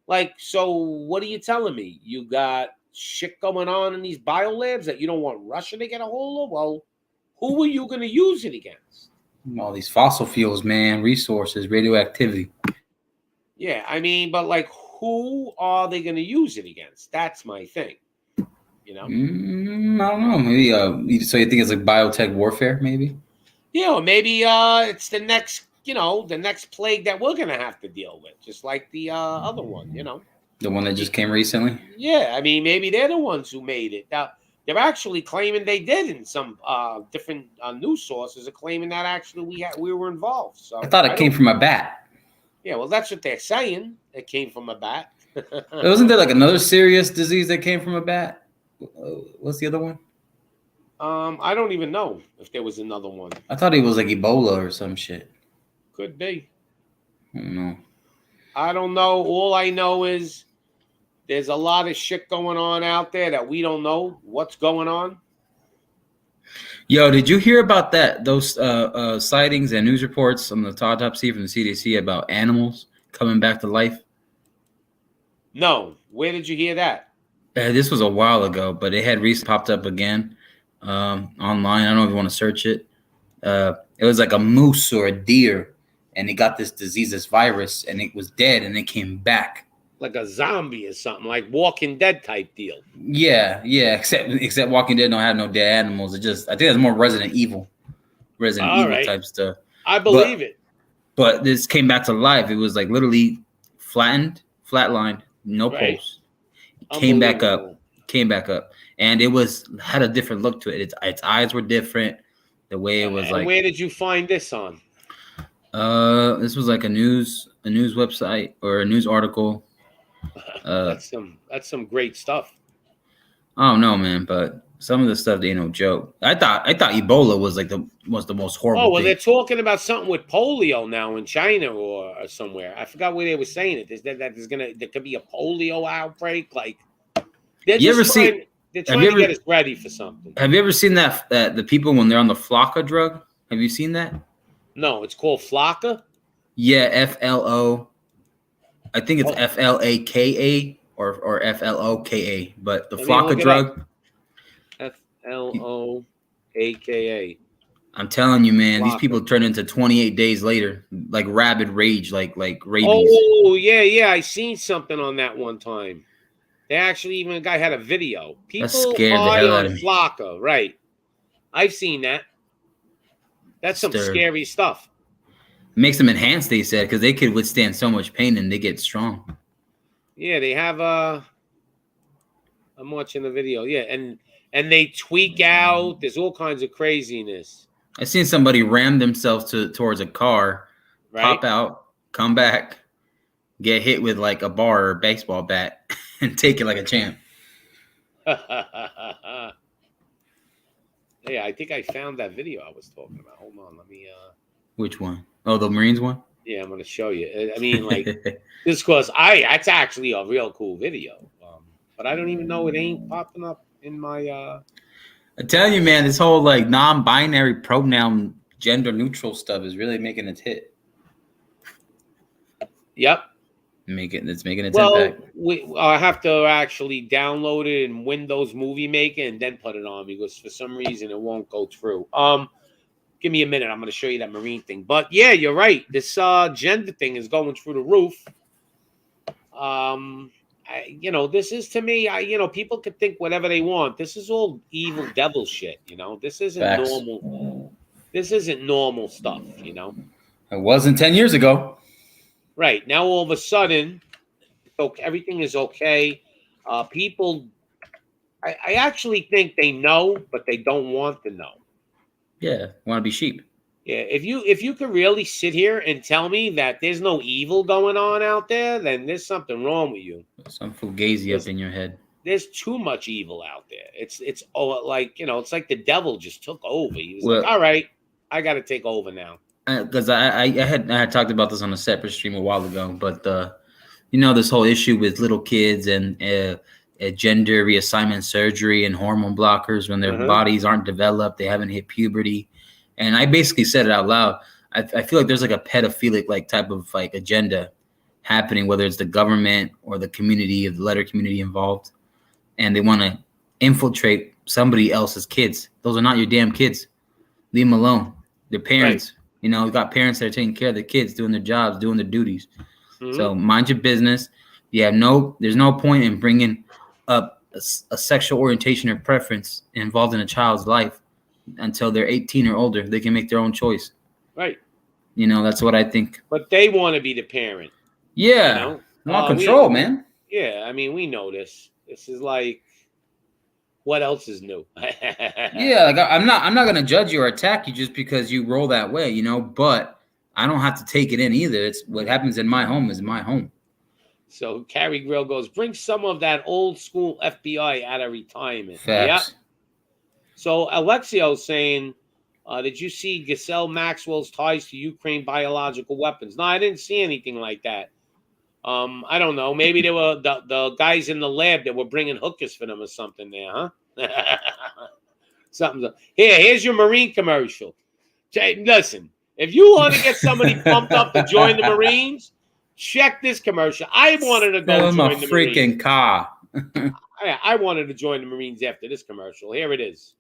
Like, so what are you telling me? You got shit going on in these biolabs that you don't want Russia to get a hold of? Well, who are you going to use it against? All these fossil fuels, man, resources, radioactivity. Yeah, I mean, but like, who are they going to use it against? That's my thing. I don't know. Maybe. So you think it's like biotech warfare? Maybe. Yeah, or maybe it's the next. The next plague that we're going to have to deal with, just like the other one. The one that just came recently. Yeah, I mean, maybe they're the ones who made it. Now, they're actually claiming they did, in some different news sources are claiming that actually we were involved. So I thought it came from a bat. Yeah, well, that's what they're saying. It came from a bat. Wasn't there like another serious disease that came from a bat? What's the other one? I don't even know if there was another one. I thought it was like Ebola or some shit. Could be. I don't know. I don't know. All I know is there's a lot of shit going on out there that we don't know what's going on. Yo, did you hear about those sightings and news reports on the autopsy from the CDC about animals coming back to life? No. Where did you hear that? This was a while ago, but it had recently popped up again online. I don't know if you want to search it. It was like a moose or a deer, and it got this disease, this virus, and it was dead, and it came back. Like a zombie or something, like Walking Dead type deal. Yeah. Except Walking Dead don't have no dead animals. I think it's more Resident Evil type stuff. I believe it. But this came back to life. It was like literally flatlined, no pulse. Came back up, and it had a different look to it. Its eyes were different. The way it was like. Where did you find this on? This was like a news website or a news article. That's some great stuff. I don't know, man, but some of the stuff ain't no joke. I thought Ebola was the most horrible. Oh well, thing. they're talking about something with polio now in China or somewhere. I forgot where they were saying it. There could be a polio outbreak. Like they're trying to get us ready for something. Have you ever seen that the people when they're on the Flocka drug? Have you seen that? No, it's called Flocka. Yeah, FLO. I think it's FLAKA or FLOKA, but the Flocka drug. FLOAKA. I'm telling you, man, these people turn into 28 days later, like rabid rage, like rabies. Oh yeah, I seen something on that one time. They actually even a guy had a video. People scared the hell out of me. Flocka, right? I've seen that. That's some scary stuff. It makes them enhance, they said, because they could withstand so much pain and they get strong. Yeah, they have I'm watching the video. Yeah, and they tweak out. There's all kinds of craziness. I seen somebody ram themselves towards a car, right? Pop out, come back, get hit with like a bar or a baseball bat, and take it like a champ. Yeah, I think I found that video I was talking about. Hold on, let me. Which one? Oh, the Marines one? Yeah, I'm going to show you. I mean, like, this because that's actually a real cool video. But I don't even know it ain't popping up in my. I tell you, man, this whole like non-binary pronoun, gender neutral stuff is really making its hit. Yep. It's making its impact. I have to actually download it in Windows Movie Maker and then put it on because for some reason it won't go through. Give me a minute. I'm going to show you that Marine thing. But yeah, you're right. This gender thing is going through the roof. This is to me. People could think whatever they want. This is all evil devil shit. This isn't normal. This isn't normal stuff. It wasn't 10 years ago. Right now, all of a sudden, everything is okay. People, I actually think they know, but they don't want to know. Yeah, want to be sheep. Yeah, if you could really sit here and tell me that there's no evil going on out there, then there's something wrong with you. Some fugazi up in your head. There's too much evil out there. It's like the devil just took over. He was like, all right, I got to take over now. because I had talked about this on a separate stream a while ago, but this whole issue with little kids and gender reassignment surgery and hormone blockers when their bodies aren't developed, they haven't hit puberty, and I basically said it out loud. I feel like there's like a pedophilic like type of like agenda happening, whether it's the government or the community, or the letter community involved, and they want to infiltrate somebody else's kids. Those are not your damn kids. Leave them alone. Their parents, you got parents that are taking care of the kids, doing their jobs, doing their duties. So mind your business. There's no point in bringing up a sexual orientation or preference involved in a child's life until they're 18 or older. They can make their own choice. Right. That's what I think. But they want to be the parent. Yeah. Want control, man. Yeah. I mean, we know this. This is like, what else is new? Yeah. Like I'm not going to judge you or attack you just because you roll that way, but I don't have to take it in either. It's what happens in my home is my home. So Carrie Grill goes, bring some of that old school FBI out of retirement. Facts. Yeah. So Alexio saying, did you see Ghislaine Maxwell's ties to Ukraine biological weapons? No, I didn't see anything like that. I don't know. Maybe they were the guys in the lab that were bringing hookers for them or something there, huh? Something. Here's your Marine commercial. Listen, if you want to get somebody pumped up to join the Marines, check this commercial. I wanted to go join the freaking Marines. Car. I wanted to join the Marines after this commercial. Here it is.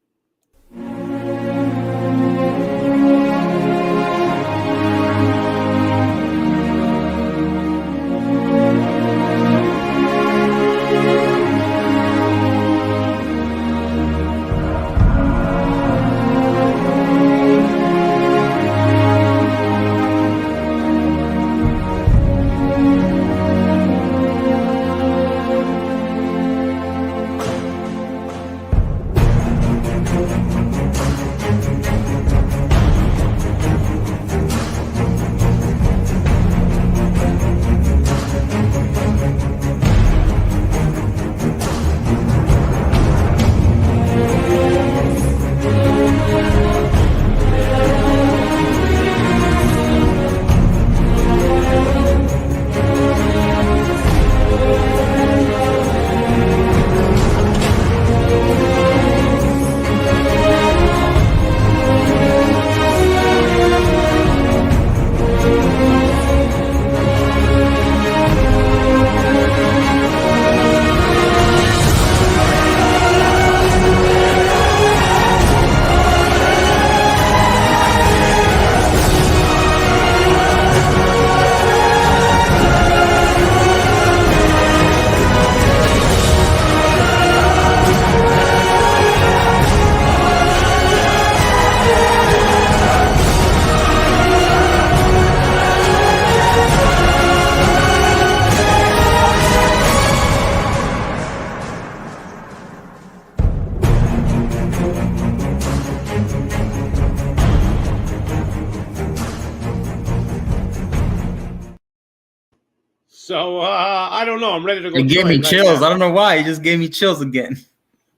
So I don't know. I'm ready to go. It gave me chills. Now. I don't know why. It just gave me chills again.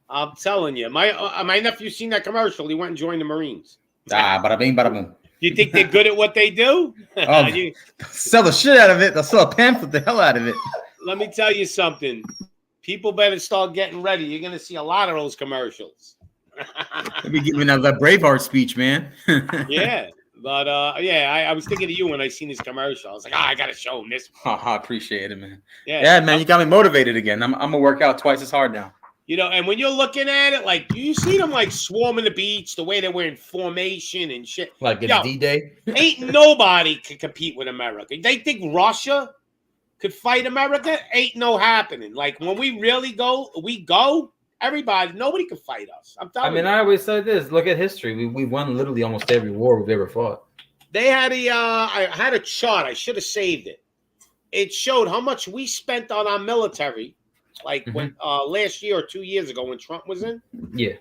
I'm telling you, my nephew seen that commercial. He went and joined the Marines. Bada bing, bada boom. You think they're good at what they do? Sell the shit out of it. They'll sell a pamphlet the hell out of it. Let me tell you something. People better start getting ready. You're going to see a lot of those commercials. They'll be giving that Braveheart speech, man. Yeah. But, I was thinking of you when I seen this commercial. I was like, I got to show him this. I appreciate it, man. Yeah, man, you got me motivated again. I'm going to work out twice as hard now. And when you're looking at it, like, you see them, like, swarming the beach, the way they were in formation and shit. Like it's D-Day? Ain't nobody can compete with America. They think Russia could fight America? Ain't no happening. Like, when we really go, nobody can fight us. I'm telling you. I always say this. Look at history. We won literally almost every war we've ever fought. They had I had a chart. I should have saved it. It showed how much we spent on our military, like when last year or 2 years ago when Trump was in. Yeah.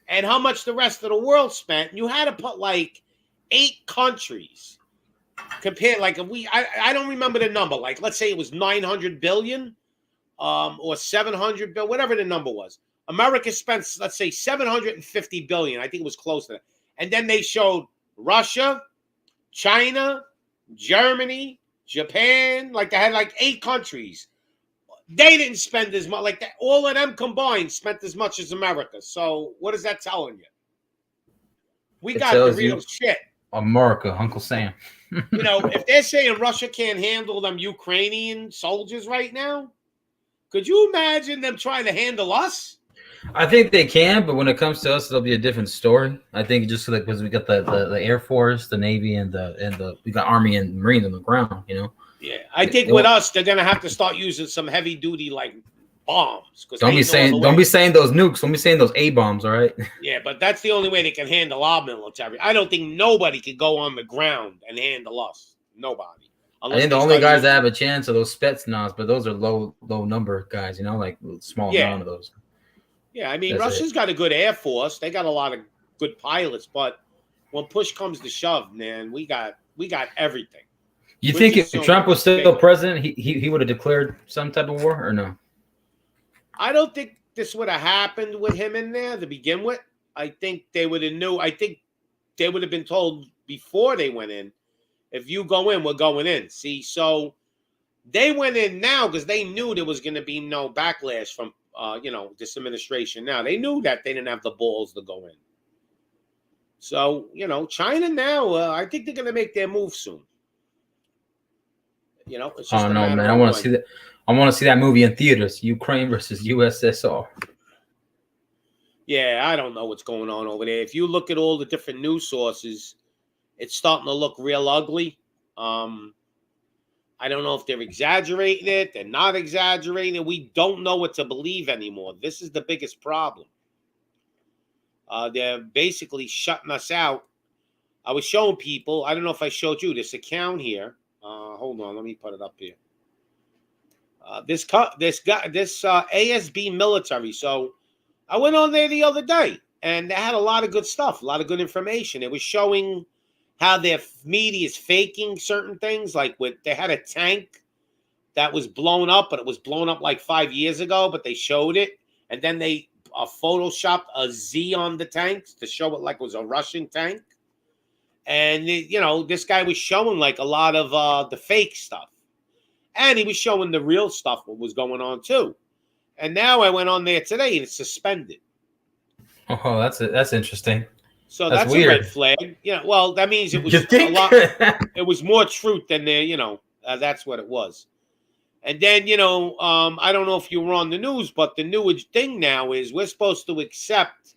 And how much the rest of the world spent. You had to put like 8 countries compared. Like I don't remember the number. Like let's say it was 900 billion, or 700 billion, whatever the number was. America spent, let's say, 750 billion. I think it was close to that. And then they showed Russia, China, Germany, Japan, like they had like 8 countries. They didn't spend as much, like that. All of them combined spent as much as America. So what is that telling you? We got the real shit. America, Uncle Sam. You know, if they're saying Russia can't handle them Ukrainian soldiers right now, could you imagine them trying to handle us? I think they can, but when it comes to us, it'll be a different story. I think just like because we got the Air Force, the Navy, and we got Army and Marines on the ground. You know. Yeah, I think with us, they're gonna have to start using some heavy duty like bombs. Don't be saying those nukes. Don't be saying those A bombs. All right. Yeah, but that's the only way they can handle our military. I don't think nobody can go on the ground and handle us. Nobody. I think the only guys that have a chance are those Spetsnaz, but those are low number guys. You know, like small amount of those. Yeah, I mean, Russia's got a good Air Force. They got a lot of good pilots, but when push comes to shove, man, we got everything. You think if Trump was still president, he would have declared some type of war or no? I don't think this would have happened with him in there to begin with. I think they would have knew. I think they would have been told before they went in, if you go in, we're going in. See, so they went in now because they knew there was going to be no backlash from this administration. Now they knew that they didn't have the balls to go in. So China now, I think they're going to make their move soon. It's just no, man! I want to see that. I want to see that movie in theaters. Ukraine versus USSR. Yeah, I don't know what's going on over there. If you look at all the different news sources, it's starting to look real ugly. I don't know if they're exaggerating it. They're not exaggerating it. We don't know what to believe anymore. This is the biggest problem. They're basically shutting us out. I was showing people. I don't know if I showed you this account here. Hold on, let me put it up here. This ASB military. So I went on there the other day, and they had a lot of good stuff, a lot of good information. It was showing how their media is faking certain things. Like they had a tank that was blown up, but it was blown up like 5 years ago, but they showed it. And then they photoshopped a Z on the tanks to show it like it was a Russian tank. And, this guy was showing like a lot of the fake stuff. And he was showing the real stuff, what was going on too. And now I went on there today and it's suspended. Oh, that's interesting. So that's weird. A red flag. Well, that means it was a lot. It was more truth than that's what it was. And then, I don't know if you were on the news, but the new thing now is we're supposed to accept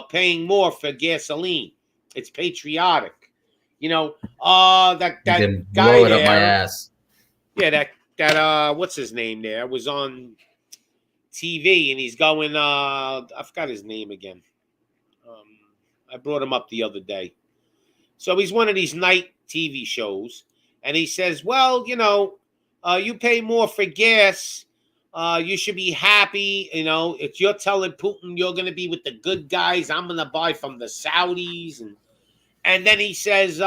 paying more for gasoline. It's patriotic. That guy blow it there. Up my ass. Yeah, that what's his name there? Was on TV and he's going I forgot his name again. I brought him up the other day. So he's one of these night TV shows and he says, well, you pay more for gas. You should be happy. If you're telling Putin you're going to be with the good guys, I'm going to buy from the Saudis. And then he says,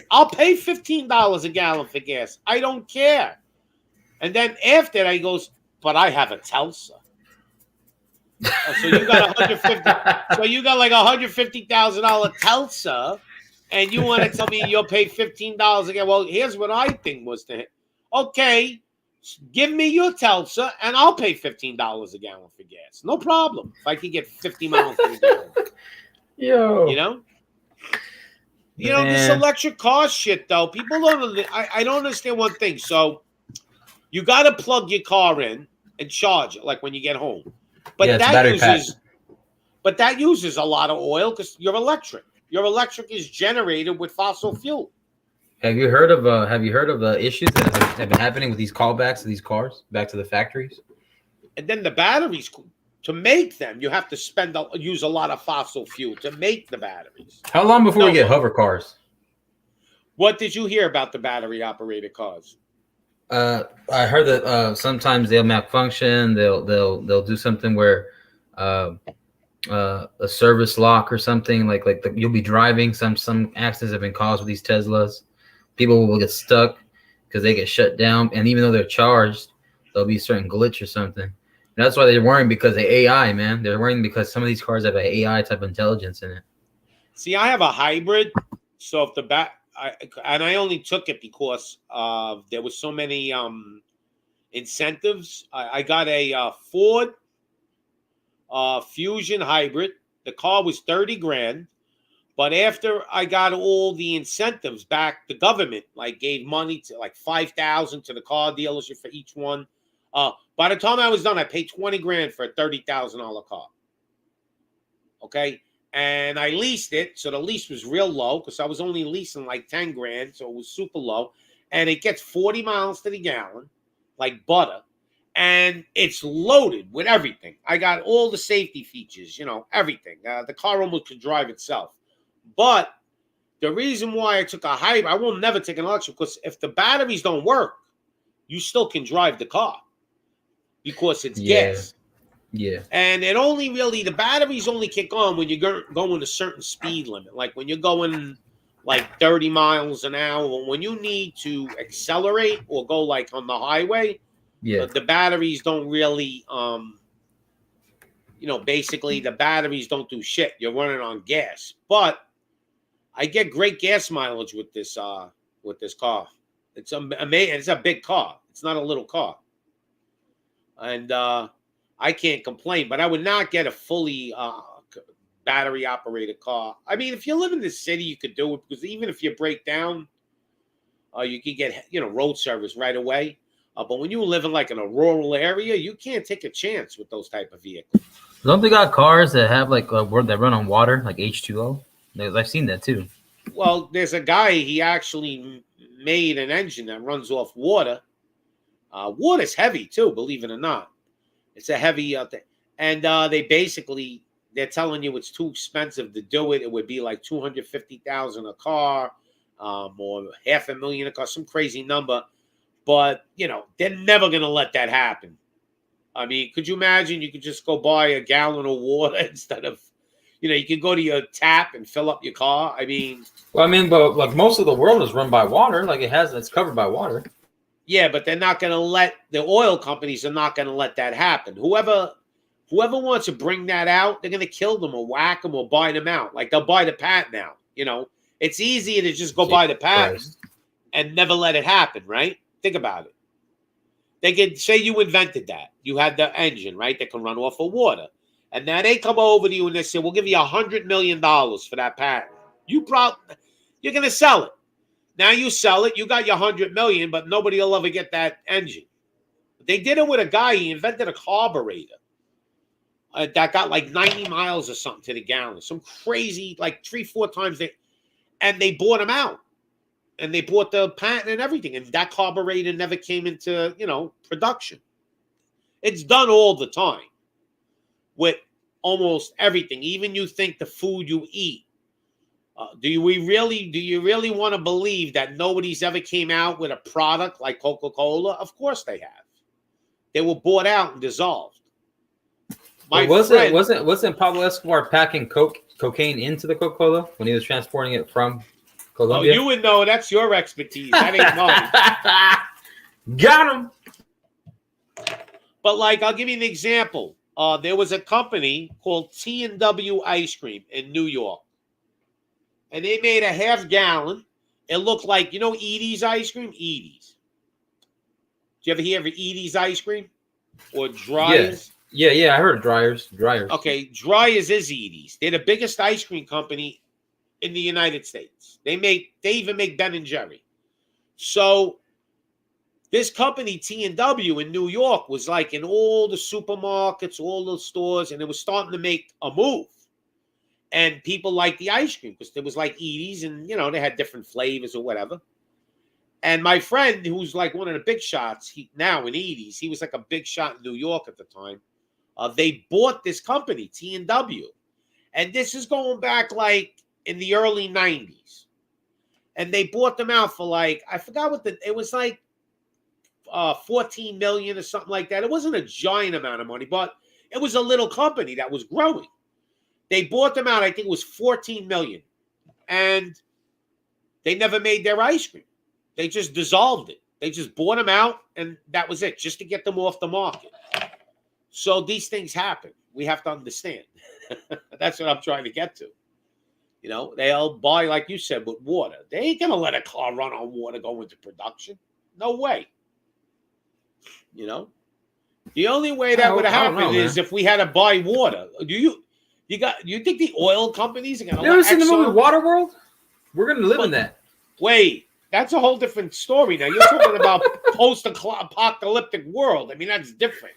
I'll pay $15 a gallon for gas. I don't care. And then after that, he goes, but I have a Telsa. So you got $150. So you got like $150,000 Telsa, and you want to tell me you'll pay $15 again? Well, here's what I think was to him. Okay, give me your Telsa, and I'll pay $15 a gallon for gas. No problem. If I can get 50 miles per gallon. Yo. This electric car shit, though, people don't. I don't understand one thing. So you got to plug your car in and charge it, like when you get home. But that uses a lot of oil because you're electric. Your electric is generated with fossil fuel. Have you heard of the issues that have been happening with these callbacks to these cars back to the factories? And then the batteries, to make them, you have to use a lot of fossil fuel to make the batteries. How long before we get hover cars? What did you hear about the battery operated cars? I heard that sometimes they'll malfunction. They'll do something where a service lock or something like you'll be driving. Some accidents have been caused with these Teslas. People will get stuck because they get shut down, and even though they're charged, there'll be a certain glitch or something. And that's why they're worrying because of AI, man. They're worrying because some of these cars have an AI type of intelligence in it. See, I have a hybrid, so if I only took it because there was so many incentives. I got a Ford Fusion hybrid. The car was 30 grand. But after I got all the incentives back, the government like gave money to like 5,000 to the car dealership for each one. By the time I was done, I paid 20 grand for a $30,000 car. Okay. And I leased it. So the lease was real low because I was only leasing like 10 grand. So it was super low. And it gets 40 miles to the gallon, like butter. And it's loaded with everything. I got all the safety features, everything. The car almost could drive itself. But the reason why I took a hybrid, I will never take an electric, because if the batteries don't work, you still can drive the car because it's gas. Yeah. And it only really, the batteries only kick on when you're going a certain speed limit. Like when you're going like 30 miles an hour, when you need to accelerate or go like on the highway, the batteries don't really, basically the batteries don't do shit. You're running on gas. But I get great gas mileage with this car. It's amazing. It's a big car. It's not a little car. And I can't complain, but I would not get a fully battery operated car. I mean, if you live in the city, you could do it, because even if you break down, you can get, road service right away. But when you live in like in a rural area, you can't take a chance with those type of vehicles. Don't they got cars that have like that run on water, like H2O? I've seen that too. Well, there's a guy, he actually made an engine that runs off water. Water's heavy too, believe it or not. It's a heavy thing. And they're telling you it's too expensive to do it. It would be like $250,000 a car, or $500,000 a car, some crazy number. But, they're never going to let that happen. I mean, could you imagine you could just go buy a gallon of water instead of, you can go to your tap and fill up your car? I mean. Well, but like most of the world is run by water. Like it's covered by water. Yeah, but they're not going to the oil companies are not going to let that happen. Whoever wants to bring that out, they're going to kill them or whack them or buy them out. Like they'll buy the patent out. It's easier to just go buy the patent and never let it happen, right? Think about it. They could say you invented that. You had the engine, right, that can run off of water. And now they come over to you and they say, we'll give you $100 million for that patent. You're going to sell it. Now you sell it. You got your $100 million, but nobody will ever get that engine. They did it with a guy. He invented a carburetor that got like 90 miles or something to the gallon. Some crazy, like 3-4 times. And they bought him out. And they bought the patent and everything. And that carburetor never came into, production. It's done all the time with almost everything. Even you think the food you eat. Do you really want to believe that nobody's ever came out with a product like Coca-Cola? Of course they have. They were bought out and dissolved. Wasn't Pablo Escobar packing cocaine into the Coca-Cola when he was transporting it from Colombia? Oh, you would know. That's your expertise. That ain't mine. Got him. But I'll give you an example. There was a company called T&W Ice Cream in New York. And they made a half gallon. It looked like, Edie's ice cream? Edie's. Did you ever hear of Edie's ice cream? Or Dryers? Yeah, I heard of Dryers. Okay, Dryers is Edie's. They're the biggest ice cream company in the United States. They even make Ben & Jerry. So this company, T&W in New York, was like in all the supermarkets, all the stores, and it was starting to make a move. And people liked the ice cream because it was like Edie's, and, they had different flavors or whatever. And my friend, who's like one of the big shots now in Edie's, he was like a big shot in New York at the time. They bought this company, T&W. And this is going back like in the early 90s. And they bought them out for I forgot it was like $14 million or something like that. It wasn't a giant amount of money, but it was a little company that was growing. They bought them out, I think it was $14 million. And they never made their ice cream. They just dissolved it. They just bought them out, and that was it, just to get them off the market. So these things happen. We have to understand. That's what I'm trying to get to. You know, they'll buy, like you said, with water. They ain't gonna let a car run on water go into production. No way. You know, the only way that would happen is if we had to buy water. Do you think the oil companies are gonna? You ever seen the movie Waterworld? We're gonna live in that. Wait, that's a whole different story. Now you're talking about post-apocalyptic world. I mean, that's different.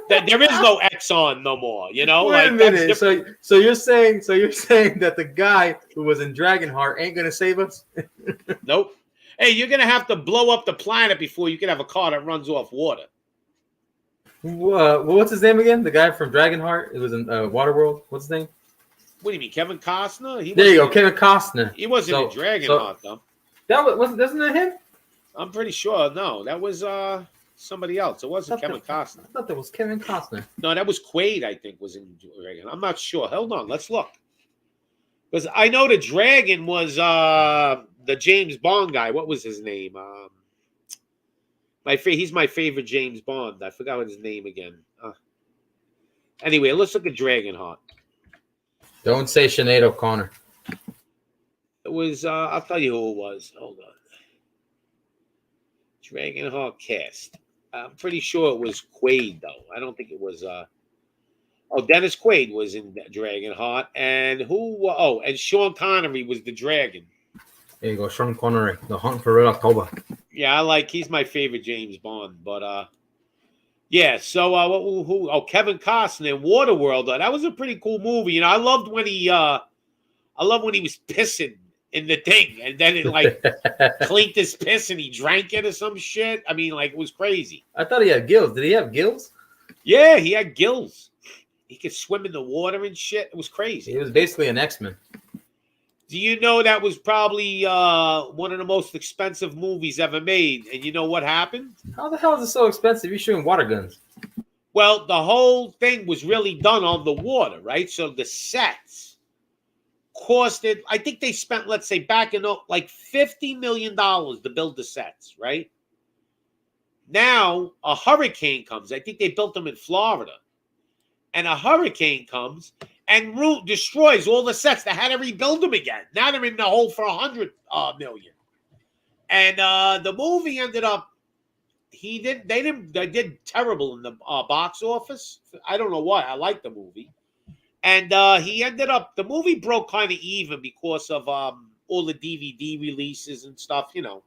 That there is no Exxon no more. You know, Wait a minute. So you're saying that the guy who was in Dragonheart ain't gonna save us? Nope. Hey, you're gonna have to blow up the planet before you can have a car that runs off water. What's his name again? The guy from Dragonheart. It was in Waterworld. What's his name? What do you mean, Kevin Costner? There you go, Kevin Costner. He wasn't in Dragonheart though. That wasn't that him? I'm pretty sure. No, that was somebody else. It wasn't Kevin Costner. I thought that was Kevin Costner. No, that was Quaid. I think was in Dragon. I'm not sure. Hold on, let's look. Because I know the Dragon was the James Bond guy. What was his name? He's my favorite James Bond. I forgot what his name again. Anyway, let's look at Dragonheart. Don't say Sinead O'Connor. It was. I'll tell you who it was. Hold on. Dragonheart cast. I'm pretty sure it was Quaid though. I don't think it was. Dennis Quaid was in Dragonheart, and and Sean Connery was the Dragon. There you go, Sean Connery, The Hunt for Red October. Yeah, he's my favorite James Bond, but yeah. So Kevin Costner in Waterworld. That was a pretty cool movie. You know, I loved when he was pissing in the thing, and then it cleaned his piss and he drank it or some shit. I mean, it was crazy. I thought he had gills. Did he have gills? Yeah, he had gills. He could swim in the water and shit. It was crazy. He was basically an X-Men. Do you know that was probably one of the most expensive movies ever made? And you know what happened? How the hell is it so expensive? You're shooting water guns. Well, the whole thing was really done on the water, right? So the sets costed, I think they spent, let's say, back in $50 million to build the sets, right? Now, a hurricane comes. I think they built them in Florida. And a hurricane comes and destroys all the sets. They had to rebuild them again. Now they're in the hole for $100 million. And the movie ended up, they did terrible in the box office. I don't know why. I like the movie. And the movie broke kind of even because of all the DVD releases and stuff, you know.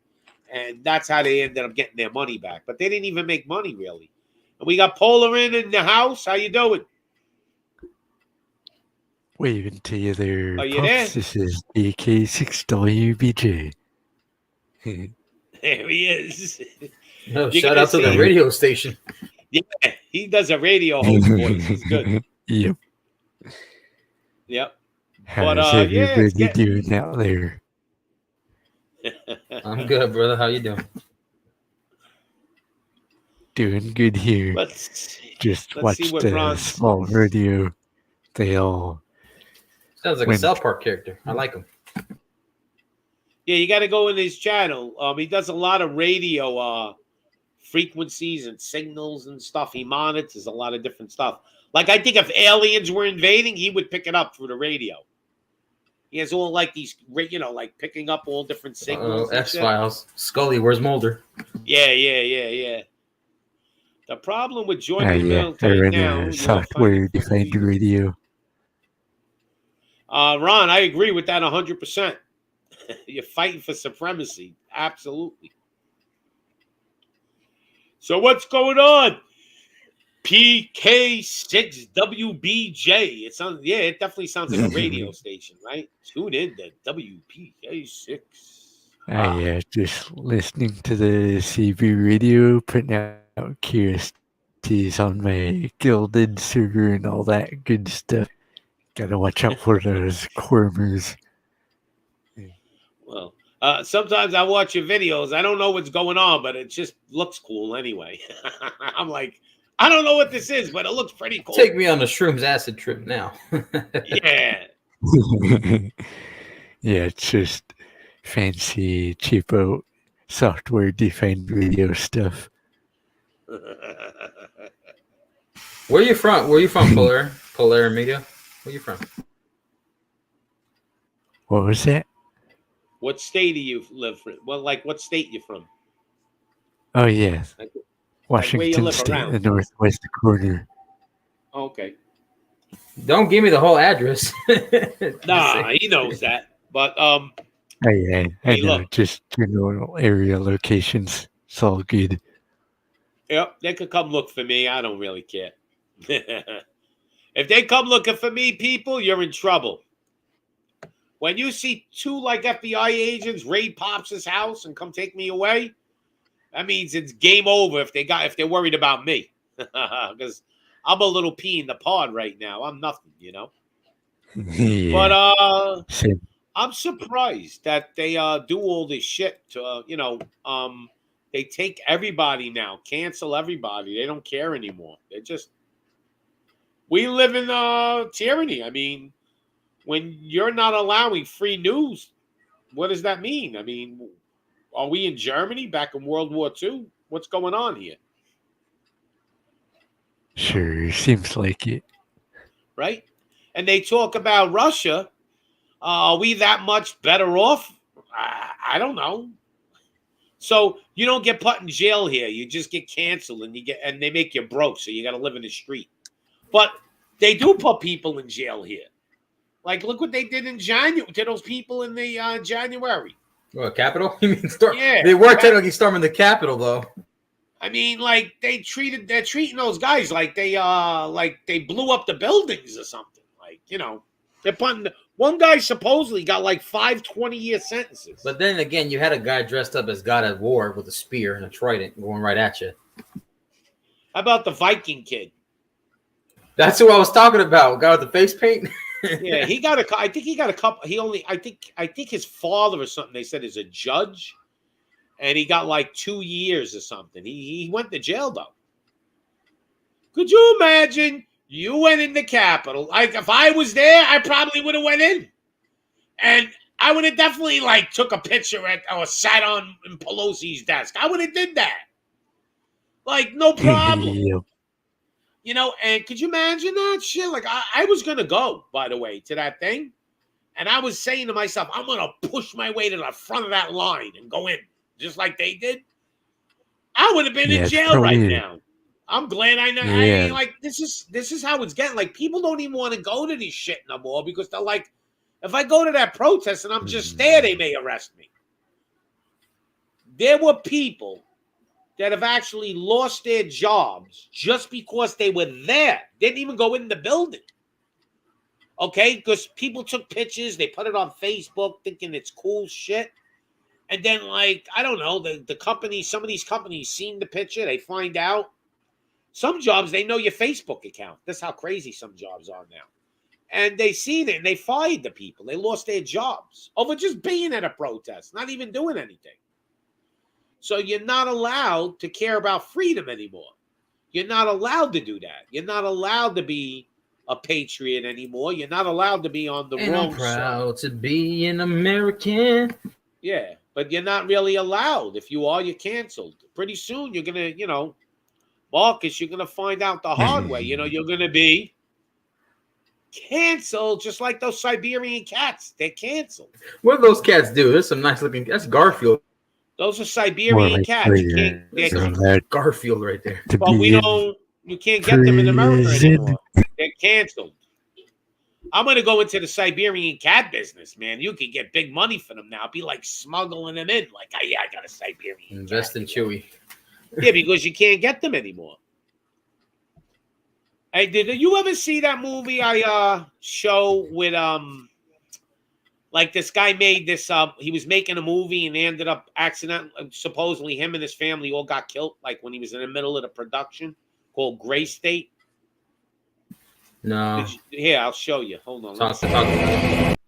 And that's how they ended up getting their money back. But they didn't even make money, really. And we got Polar in the house. How you doing? Waving to you there. Are you there? This is DK6WBJ. There he is. No, shout out to the radio station. Yeah, he does a radio host voice. It's good. Yep. Yep. How's everybody doing out there? I'm good, brother. How you doing? Doing good here. Let's watched see what a small radio. They all sounds like a South Park character. I like him. Yeah, you got to go in his channel. He does a lot of radio frequencies and signals and stuff. He monitors a lot of different stuff. Like, I think if aliens were invading, he would pick it up through the radio. He has all these, you know, picking up all different signals. X-Files. Scully, where's Mulder? Yeah. The problem with joining the military they're now in a software-defined radio. Ron, I agree with that 100%. You're fighting for supremacy. Absolutely. So what's going on? PK6WBJ. It definitely sounds like a radio station, right? Tune in to WPK6. Just listening to the CB radio, putting out curiosities on my Gilded server and all that good stuff. Gotta watch out for those cormers. Well, sometimes I watch your videos. I don't know what's going on, but it just looks cool anyway. I'm like, I don't know what this is, but it looks pretty cool. Take me on the Shrooms acid trip now. Yeah. Yeah, it's just fancy, cheapo, software-defined radio stuff. Where are you from? Polar Media? Where are you from? What was that? What state do you live from? Well, like what state you from? Oh yeah, Like where you Washington live State, around? the northwest corner. Okay. Don't give me the whole address. Nah, he knows that. But Oh yeah, I hey, know. look. Just general area locations. It's all good. Yep, they could come look for me. I don't really care. If they come looking for me, people, you're in trouble. When you see two like FBI agents raid Pops' house and come take me away, that means it's game over if they're worried about me. Because I'm a little pea in the pod right now. I'm nothing, you know. Yeah. But Same. I'm surprised that they do all this shit to they take everybody now, cancel everybody. They don't care anymore. We live in tyranny. I mean, when you're not allowing free news, what does that mean? I mean, are we in Germany back in World War II? What's going on here? Sure, seems like it. Right? And they talk about Russia. Are we that much better off? I don't know. So you don't get put in jail here. You just get canceled and they make you broke, so you got to live in the street. But they do put people in jail here. Like, look what they did in January to those people in the January. What, Capitol? You mean Yeah. They were technically storming the Capitol, though. I mean, like they're treating those guys like they blew up the buildings or something. Like, you know, they're putting one guy supposedly got like 5 20-year sentences. But then again, you had a guy dressed up as God at War with a spear and a trident going right at you. How about the Viking kid? That's who I was talking about. Guy with the face paint. Yeah, he got I think he got a couple. I think his father or something. They said is a judge, and he got like 2 years or something. He went to jail though. Could you imagine? You went in the Capitol. Like if I was there, I probably would have went in, and I would have definitely like took a picture or sat on Pelosi's desk. I would have did that. Like no problem. Yep. You know, and could you imagine that shit? Like, I was going to go, by the way, to that thing. And I was saying to myself, I'm going to push my way to the front of that line and go in, just like they did. I would have been in jail right now. I'm glad I know. Yeah. I mean, like, this is how it's getting. Like, people don't even want to go to these shit no more because they're like, if I go to that protest and I'm just there, they may arrest me. There were people that have actually lost their jobs just because they were there. Didn't even go in the building. Okay? Because people took pictures, they put it on Facebook thinking it's cool shit. And then, like, I don't know, the company, some of these companies seen the picture, they find out. Some jobs, they know your Facebook account. That's how crazy some jobs are now. And they seen it and they fired the people. They lost their jobs over just being at a protest, not even doing anything. So you're not allowed to care about freedom anymore. You're not allowed to do that. You're not allowed to be a patriot anymore. You're not allowed to be on the wrong I'm side. proud to be an American. Yeah, but you're not really allowed. If you are, you're canceled. Pretty soon you're going to, you know, Marcus, you're going to find out the hard way. You know, you're going to be canceled just like those Siberian cats. They're canceled. What do those cats do? There's some nice looking. That's Garfield. Those are Siberian cats. Garfield right there. But you can't get them in America anymore. They're canceled. I'm going to go into the Siberian cat business, man. You can get big money for them now. It'd be like smuggling them in. Like, oh, yeah, I got a Siberian Invest cat. in Chewy. Yeah, because you can't get them anymore. Hey, did you ever see that movie I show with like this guy made this he was making a movie and they ended up supposedly him and his family all got killed like when he was in the middle of the production called Gray State? No. Here, I'll show you. Hold on. Talk about it.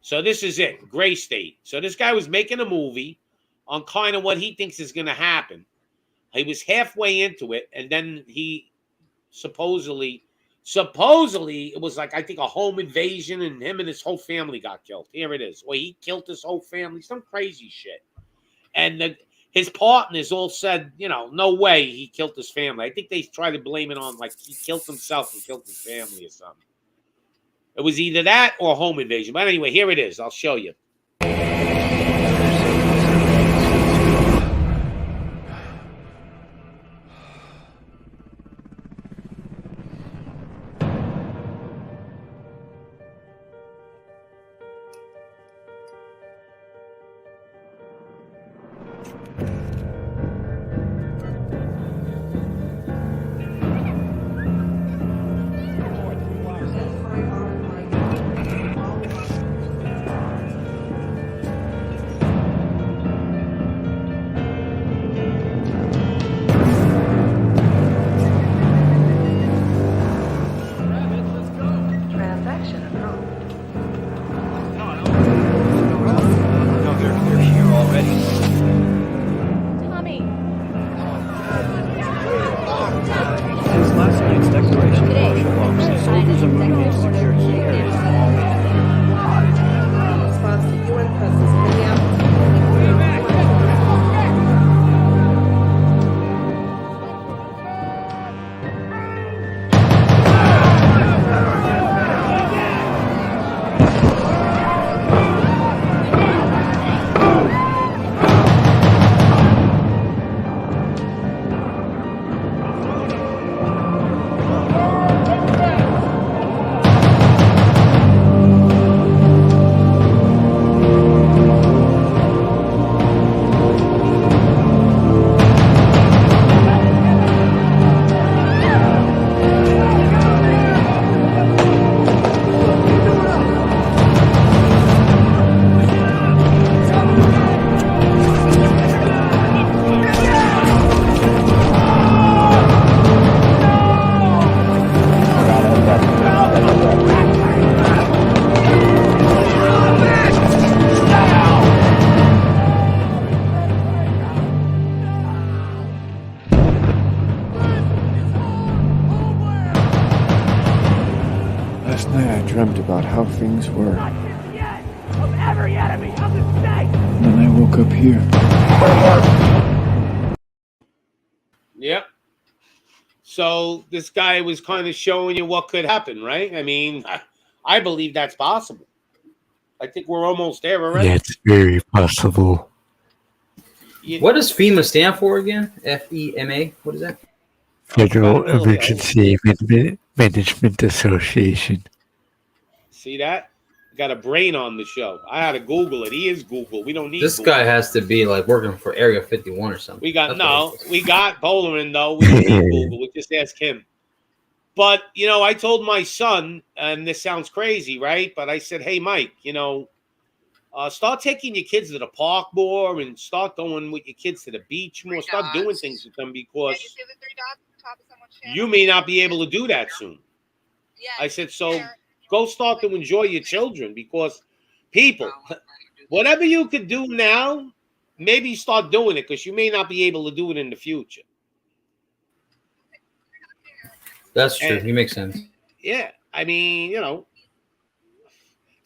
So this is it, Gray State. So this guy was making a movie on kind of what he thinks is going to happen. He was halfway into it, and then he supposedly it was like, I think, a home invasion, and him and his whole family got killed. Here it is. Well, he killed his whole family, some crazy shit. And his partners all said, you know, no way he killed his family. I think they tried to blame it on, like, he killed himself and killed his family or something. It was either that or home invasion. But anyway, here it is. I'll show you. Transaction approved. No, they're here already. Tommy. Since last night's declaration of martial law, soldiers are moving in secured key areas. Response to UN presence in Minneapolis. Last night I dreamt about how things were. And then I woke up here. Yep. So this guy was kind of showing you what could happen, right? I mean, I believe that's possible. I think we're almost there already. Yeah, it's very possible. What does FEMA stand for again? FEMA? What is that? Federal Emergency Management Association. See that? Got a brain on the show. I had to Google it. He is Google. We don't need This Google. guy has to be like working for Area 51 or something. We got That's no. what it is. We got Bowlerin though. We don't need Google. We just ask him. But you know, I told my son, and this sounds crazy, right? But I said, "Hey, Mike, you know, start taking your kids to the park more, and start going with your kids to the beach more. Start doing things with them because you may not be able to do that soon." I said, "So go start to enjoy your children because people, whatever you could do now, maybe start doing it because you may not be able to do it in the future." That's true. And- He makes sense. Yeah, I mean, you know,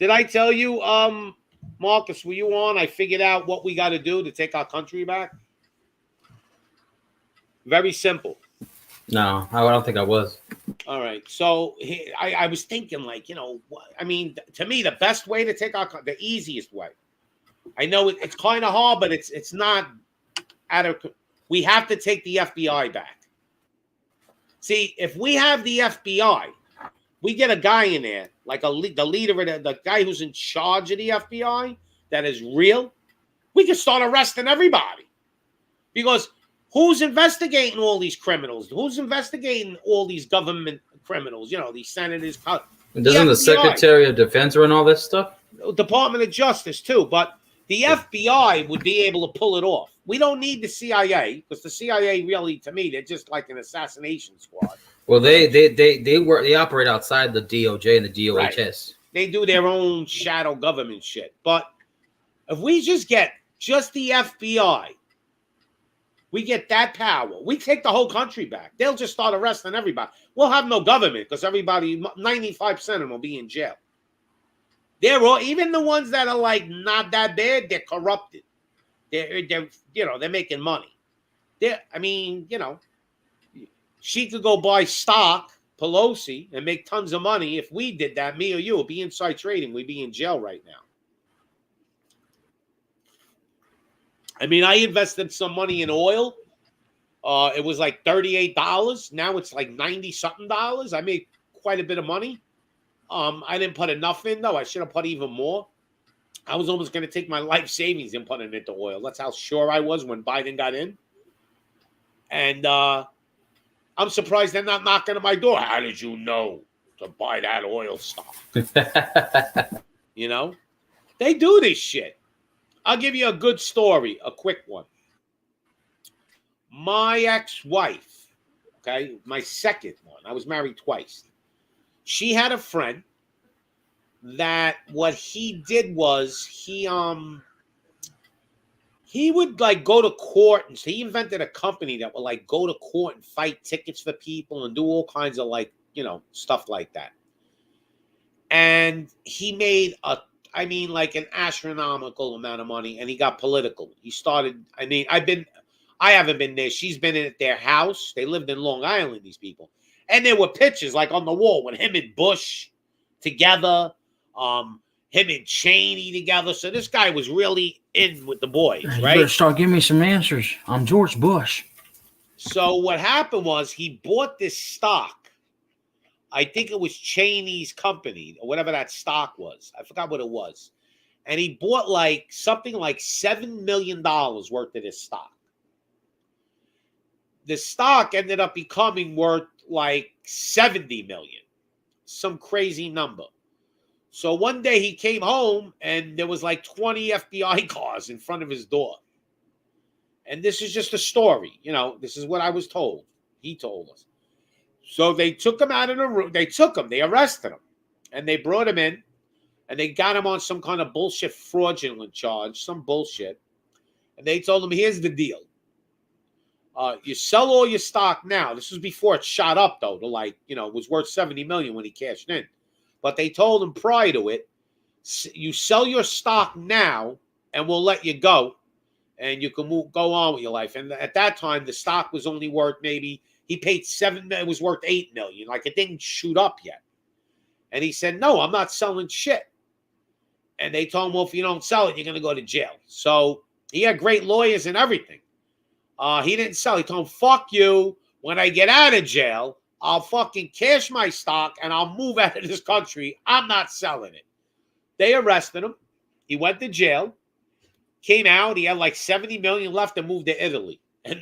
did I tell you, Marcus, were you on? I figured out what we got to do to take our country back. Very simple. No, I don't think I was. All right. So I was thinking, like, you know, I mean, to me, the best way to take our, the easiest way. I know it's kind of hard, but it's not out of. We have to take the FBI back. See, if we have the FBI, we get a guy in there, like the leader of the guy who's in charge of the FBI, that is real. We can start arresting everybody, because who's investigating all these criminals? Who's investigating all these government criminals? You know, these senators. And doesn't the FBI. Secretary of Defense run all this stuff? Department of Justice too, but the FBI would be able to pull it off. We don't need the CIA because the CIA really, to me, they're just like an assassination squad. Well, they operate outside the DOJ and the DOHS. They do their own shadow government shit. But if we just get just the FBI, we get that power. We take the whole country back. They'll just start arresting everybody. We'll have no government because everybody, 95% of them will be in jail. They're all, even the ones that are like not that bad, they're corrupted. They're you know, they're making money. I mean, you know, she could go buy stock, Pelosi and make tons of money. If we did that, me or you would be inside trading. We'd be in jail right now. I mean, I invested some money in oil. It was like $38. Now it's like 90-something dollars. I made quite a bit of money. I didn't put enough in, though. I should have put even more. I was almost going to take my life savings and put it into oil. That's how sure I was when Biden got in. And I'm surprised they're not knocking at my door. How did you know to buy that oil stock? You know? They do this shit. I'll give you a good story, a quick one. My ex-wife, okay, my second one, I was married twice. She had a friend that what he did was he would like go to court, and so he invented a company that would like go to court and fight tickets for people and do all kinds of like, you know, stuff like that. And he made like an astronomical amount of money, and he got political. He started, I haven't been there. She's been at their house. They lived in Long Island, these people. And there were pictures like on the wall with him and Bush together, him and Cheney together. So this guy was really in with the boys, You right? better start giving me some answers. I'm George Bush. So what happened was he bought this stock. I think it was Cheney's company or whatever that stock was. I forgot what it was. And he bought like something like $7 million worth of this stock. The stock ended up becoming worth like 70 million, some crazy number. So one day he came home and there was like 20 FBI cars in front of his door. And this is just a story. You know, this is what I was told. He told us. So they took him out of the room. They arrested him. And they brought him in. And they got him on some kind of bullshit fraudulent charge, some bullshit. And they told him, here's the deal. You sell all your stock now. This was before it shot up, though, to like, you know, it was worth 70 million when he cashed in. But they told him prior to it, you sell your stock now and we'll let you go. And you can go on with your life. And at that time, the stock was only worth maybe, he paid $7 million, it was worth $8 million. Like it didn't shoot up yet. And he said, no, I'm not selling shit. And they told him, well, if you don't sell it, you're going to go to jail. So he had great lawyers and everything. He didn't sell. He told him, fuck you. When I get out of jail, I'll fucking cash my stock and I'll move out of this country. I'm not selling it. They arrested him. He went to jail. Came out. He had like 70 million left and moved to Italy. And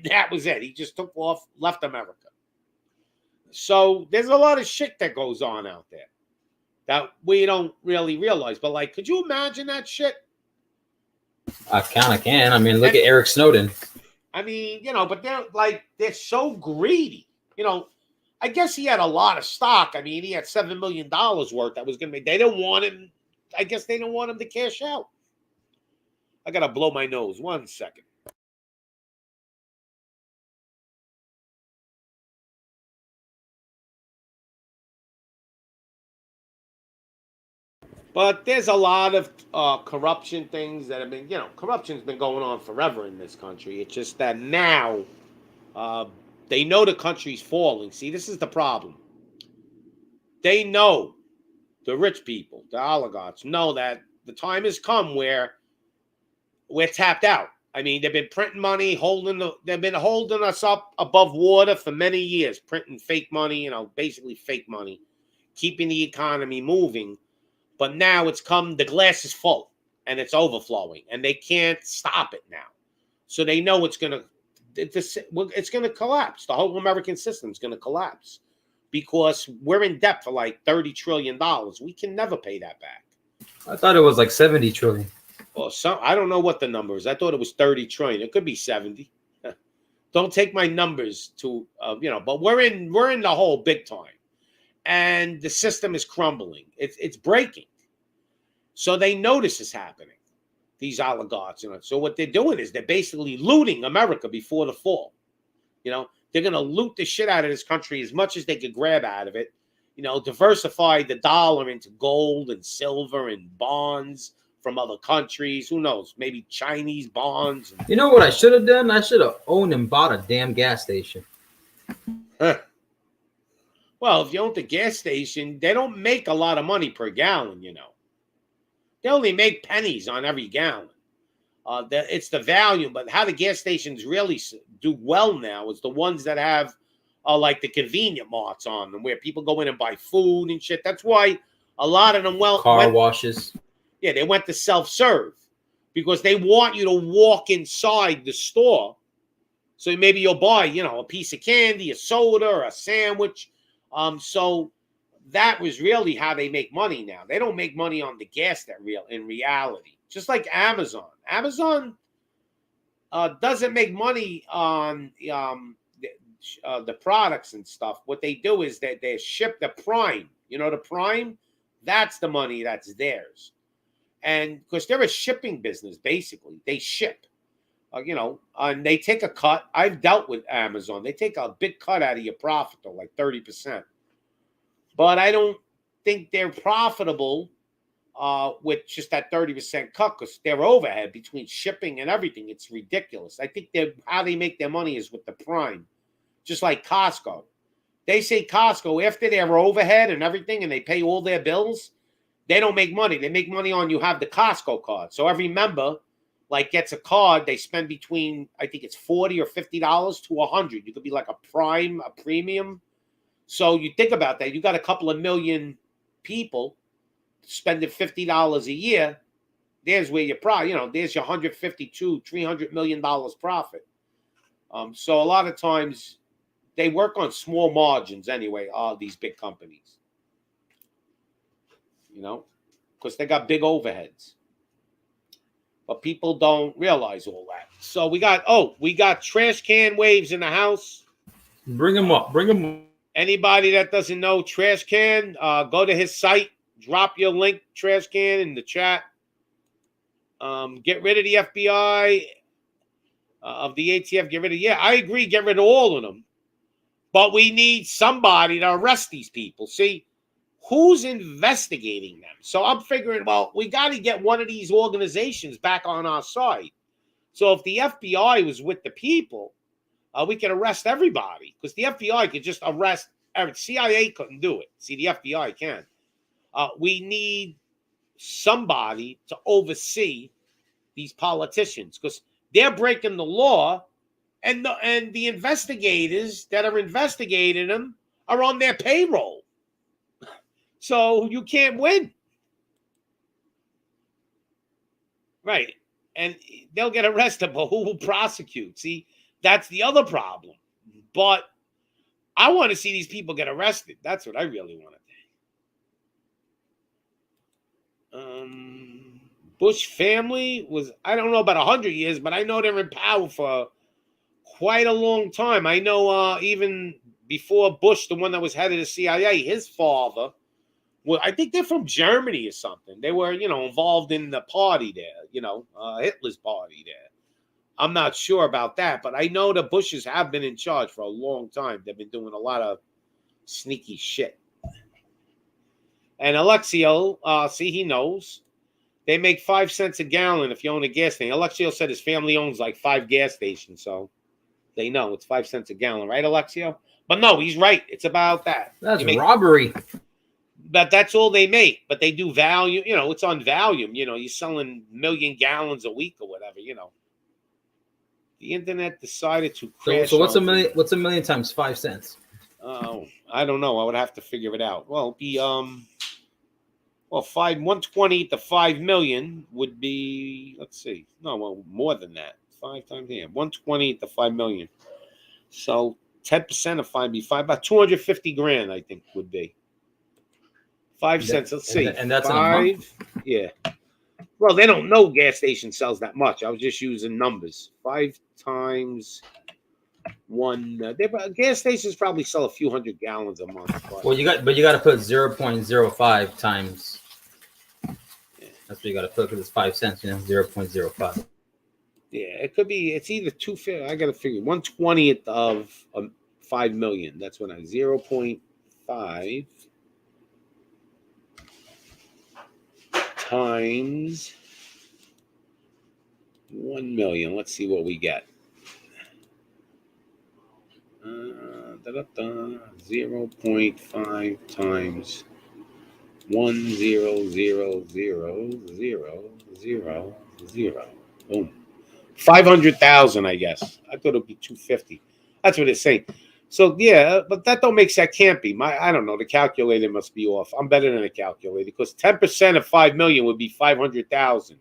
that was it. He just took off, left America. So there's a lot of shit that goes on out there that we don't really realize. But like, could you imagine that shit? I kind of can. I mean, look at Eric Snowden. I mean, you know, but they're so greedy. You know, I guess he had a lot of stock. I mean, he had $7 million worth that was going to be, they didn't want him. I guess they didn't want him to cash out. I got to blow my nose. 1 second. But there's a lot of corruption things that have been, you know, corruption's been going on forever in this country. It's just that now they know the country's falling. See, this is the problem. They know, the rich people, the oligarchs, know that the time has come where we're tapped out. I mean, they've been printing money, they've been holding us up above water for many years, printing fake money, you know, basically fake money, keeping the economy moving. But now it's come, the glass is full and it's overflowing and they can't stop it now. So they know it's going to collapse. The whole American system is going to collapse because we're in debt for like $30 trillion. We can never pay that back. I thought it was like 70 trillion. Well, I don't know what the number is. I thought it was 30 trillion. It could be 70. Don't take my numbers to, but we're in the hole big time. And the system is crumbling. It's breaking. So they know this is happening, these oligarchs. You know, so what they're doing is they're basically looting America before the fall. You know, they're going to loot the shit out of this country as much as they could grab out of it. You know, diversify the dollar into gold and silver and bonds from other countries. Who knows? Maybe Chinese bonds. You know what I should have done? I should have owned and bought a damn gas station. Well, if you own the gas station, they don't make a lot of money per gallon, you know. They only make pennies on every gallon. It's the volume, but how the gas stations really do well now is the ones that have like the convenient marts on them, where people go in and buy food and shit. That's why a lot of them Car washes. Yeah, they went to self-serve because they want you to walk inside the store. So maybe you'll buy, you know, a piece of candy, a soda, or a sandwich. So that was really how they make money now. They don't make money on the gas in reality. Just like Amazon. Amazon doesn't make money on the products and stuff. What they do is that they ship the Prime. You know, the Prime, that's the money that's theirs. And because they're a shipping business, basically. They ship, you know, and they take a cut. I've dealt with Amazon. They take a big cut out of your profit, though, like 30%. But I don't think they're profitable with just that 30% cut because their overhead between shipping and everything, it's ridiculous. I think how they make their money is with the Prime, just like Costco. They say Costco, after their overhead and everything, and they pay all their bills, they don't make money. They make money on you have the Costco card. So every member like gets a card. They spend between, I think it's $40 or $50 to $100. You could be like a Prime, a premium. So you think about that. You got a couple of million people spending $50 a year. There's where there's your $152-300 million profit. So a lot of times they work on small margins anyway, all these big companies. You know, because they got big overheads. But people don't realize all that. So we got trash can waves in the house. Bring them up. Bring them up. Anybody that doesn't know Trash Can, go to his site, drop your link, Trash Can, in the chat. Get rid of the FBI, of the ATF, I agree, get rid of all of them. But we need somebody to arrest these people. See, who's investigating them? So I'm figuring, well, we got to get one of these organizations back on our side. So if the FBI was with the people, we could arrest everybody because the FBI could just arrest. CIA couldn't do it. See, the FBI can. We need somebody to oversee these politicians because they're breaking the law, and the investigators that are investigating them are on their payroll. So you can't win. Right. And they'll get arrested, but who will prosecute? See, that's the other problem. But I want to see these people get arrested. That's what I really want to do. Bush family was, I don't know about 100 years, but I know they're in power for quite a long time. I know even before Bush, the one that was head of the CIA, his father, well, I think they're from Germany or something. They were, involved in the party there, Hitler's party there. I'm not sure about that, but I know the Bushes have been in charge for a long time. They've been doing a lot of sneaky shit. And Alexio, see, he knows. They make 5 cents a gallon if you own a gas station. Alexio said his family owns like 5 gas stations, so they know it's 5 cents a gallon, right, Alexio? But no, he's right. It's about that. That's robbery. But that's all they make. But they do volume. It's on volume. You're selling 1 million gallons a week or whatever. The internet decided to crash. So what's a million? What's a million times 5 cents? Oh, I don't know. I would have to figure it out. Well, it'd be 120 to 5 million would be. Let's see. No, well, more than that. 5 times 120 to 5 million. So 10% of 5 be about 250 grand. I think would be 5 cents. Let's see. And that's 5. Yeah. Well, they don't know gas station sells that much. I was just using numbers. 5 times 1. Gas stations probably sell a few hundred gallons a month. Well, you got to put 0.05 times. Yeah. That's what you got to put because it's 5 cents. 0.05. Yeah, it could be. It's either 250. I got to figure 1/20th of 5 million. That's when 0.5. Times 1 million. Let's see what we get. 0.5 times 1,000,000. Boom. 500,000, I guess. I thought it'd be 250. That's what it's saying. So yeah, but that don't make sense. That can't be. I don't know. The calculator must be off. I'm better than a calculator because 10% of 5 million would be 500,000.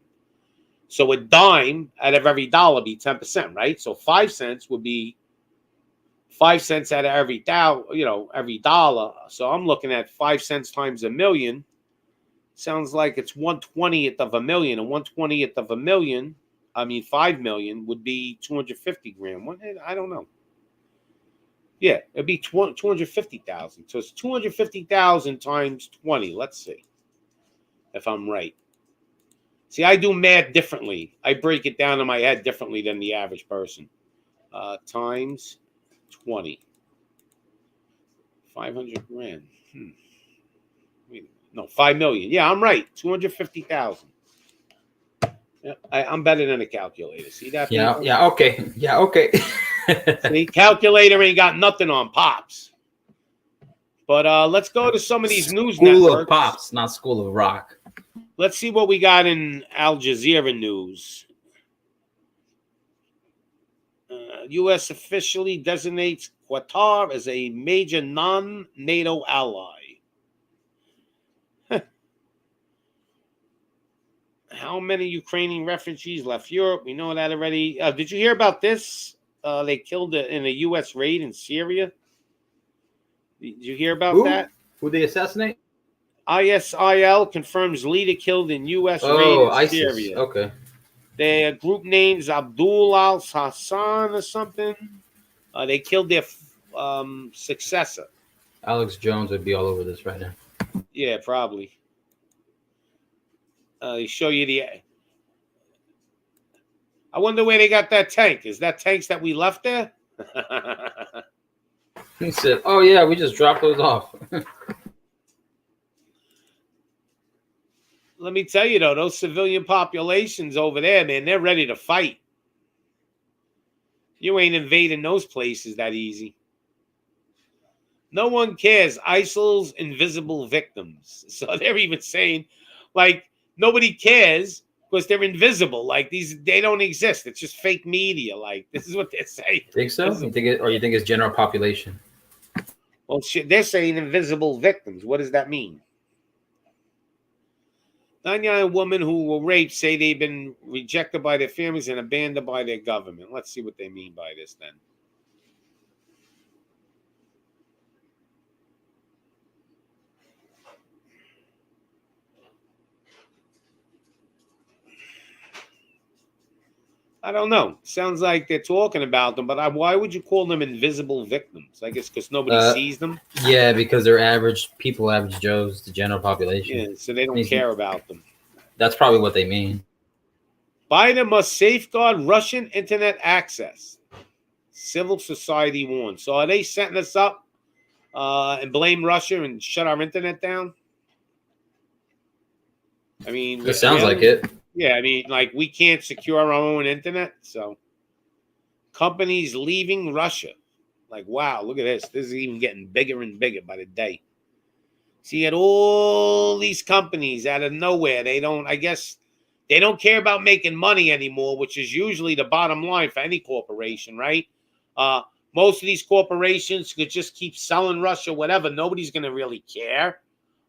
So a dime out of every dollar be 10%, right? So 5 cents would be 5 cents out of every every dollar. So I'm looking at 5 cents times a million. Sounds like it's 1/20th of a million, and 1/20th of a million, 5 million would be 250 grand. I don't know. Yeah, it'd be 250,000. So it's 250,000 times 20. Let's see if I'm right. See, I do math differently. I break it down in my head differently than the average person. Times 20. 500 grand. No, 5 million. Yeah, I'm right. 250,000. Yeah, I'm better than a calculator. See that? Yeah, people? yeah, okay. Yeah, okay. See, calculator ain't got nothing on Pops. But let's go to some of these news School networks. of Pops, not School of Rock. Let's see what we got in Al Jazeera news. U.S. officially designates Qatar as a major non-NATO ally. How many Ukrainian refugees left Europe? We know that already. Did you hear about this? They killed in a U.S. raid in Syria. Did you hear about that? Who they assassinate? ISIL confirms leader killed in U.S. raid in ISIS. Syria. Okay. Their group name's Abdul al-Hassan or something. They killed their successor. Alex Jones would be all over this right now. Yeah, probably. They show you the. I wonder where they got that tank. Is that tanks that we left there? He said, "Oh yeah, we just dropped those off." Let me tell you though, those civilian populations over there, man, they're ready to fight. You ain't invading those places that easy. No one cares. ISIL's invisible victims. So they're even saying, like, nobody cares because they're invisible. Like they don't exist. It's just fake media. Like this is what they're saying. Think so? You think it's general population? Well, shit, they're saying invisible victims. What does that mean? 99 women who were raped say they've been rejected by their families and abandoned by their government. Let's see what they mean by this then. I don't know. Sounds like they're talking about them, but why would you call them invisible victims? I guess because nobody sees them. Yeah, because they're average people, average Joes, the general population. Yeah, so they don't care about them. That's probably what they mean. Biden must safeguard Russian internet access. Civil society warns. So are they setting us up and blame Russia and shut our internet down? I mean, It sounds like it. Yeah, I mean, like we can't secure our own internet. So companies leaving Russia. Like, wow, look at this. This is even getting bigger and bigger by the day. So you had all these companies out of nowhere. I guess they don't care about making money anymore, which is usually the bottom line for any corporation, right? Most of these corporations could just keep selling Russia, whatever. Nobody's going to really care.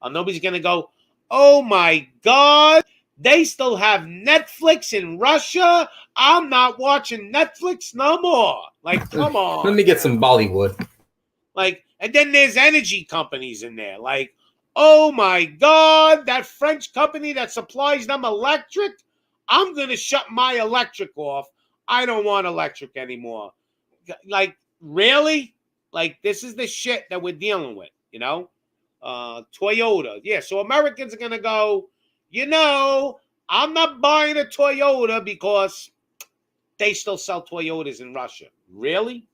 Nobody's going to go, oh my God, they still have Netflix in Russia. I'm not watching Netflix no more. Like, come on. Let me get some Bollywood. Like, and then there's energy companies in there. Like, oh my God, that French company that supplies them electric, I'm going to shut my electric off. I don't want electric anymore. Like, really? Like, this is the shit that we're dealing with, you know? Toyota. Yeah, so Americans are going to go, you know, I'm not buying a Toyota because they still sell Toyotas in Russia. Really?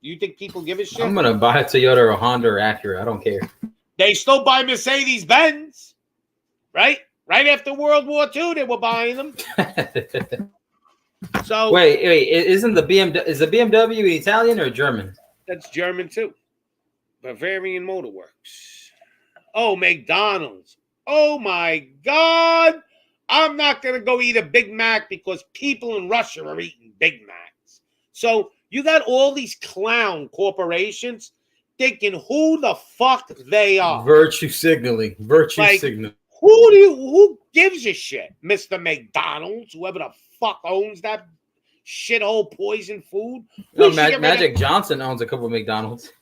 Do you think people give a shit? I'm going to buy a Toyota or a Honda or Acura. I don't care. They still buy Mercedes-Benz, right? Right after World War II, they were buying them. So wait, isn't the BMW, is the BMW Italian or German? That's German too. Bavarian Motor Works. Oh, McDonald's. Oh my God. I'm not going to go eat a Big Mac because people in Russia are eating Big Macs. So you got all these clown corporations thinking who the fuck they are. Virtue signaling. Virtue Like, signal. Who gives a shit? Mr. McDonald's, whoever the fuck owns that shithole poison food. No, We should get rid of- Magic Johnson owns a couple of McDonald's.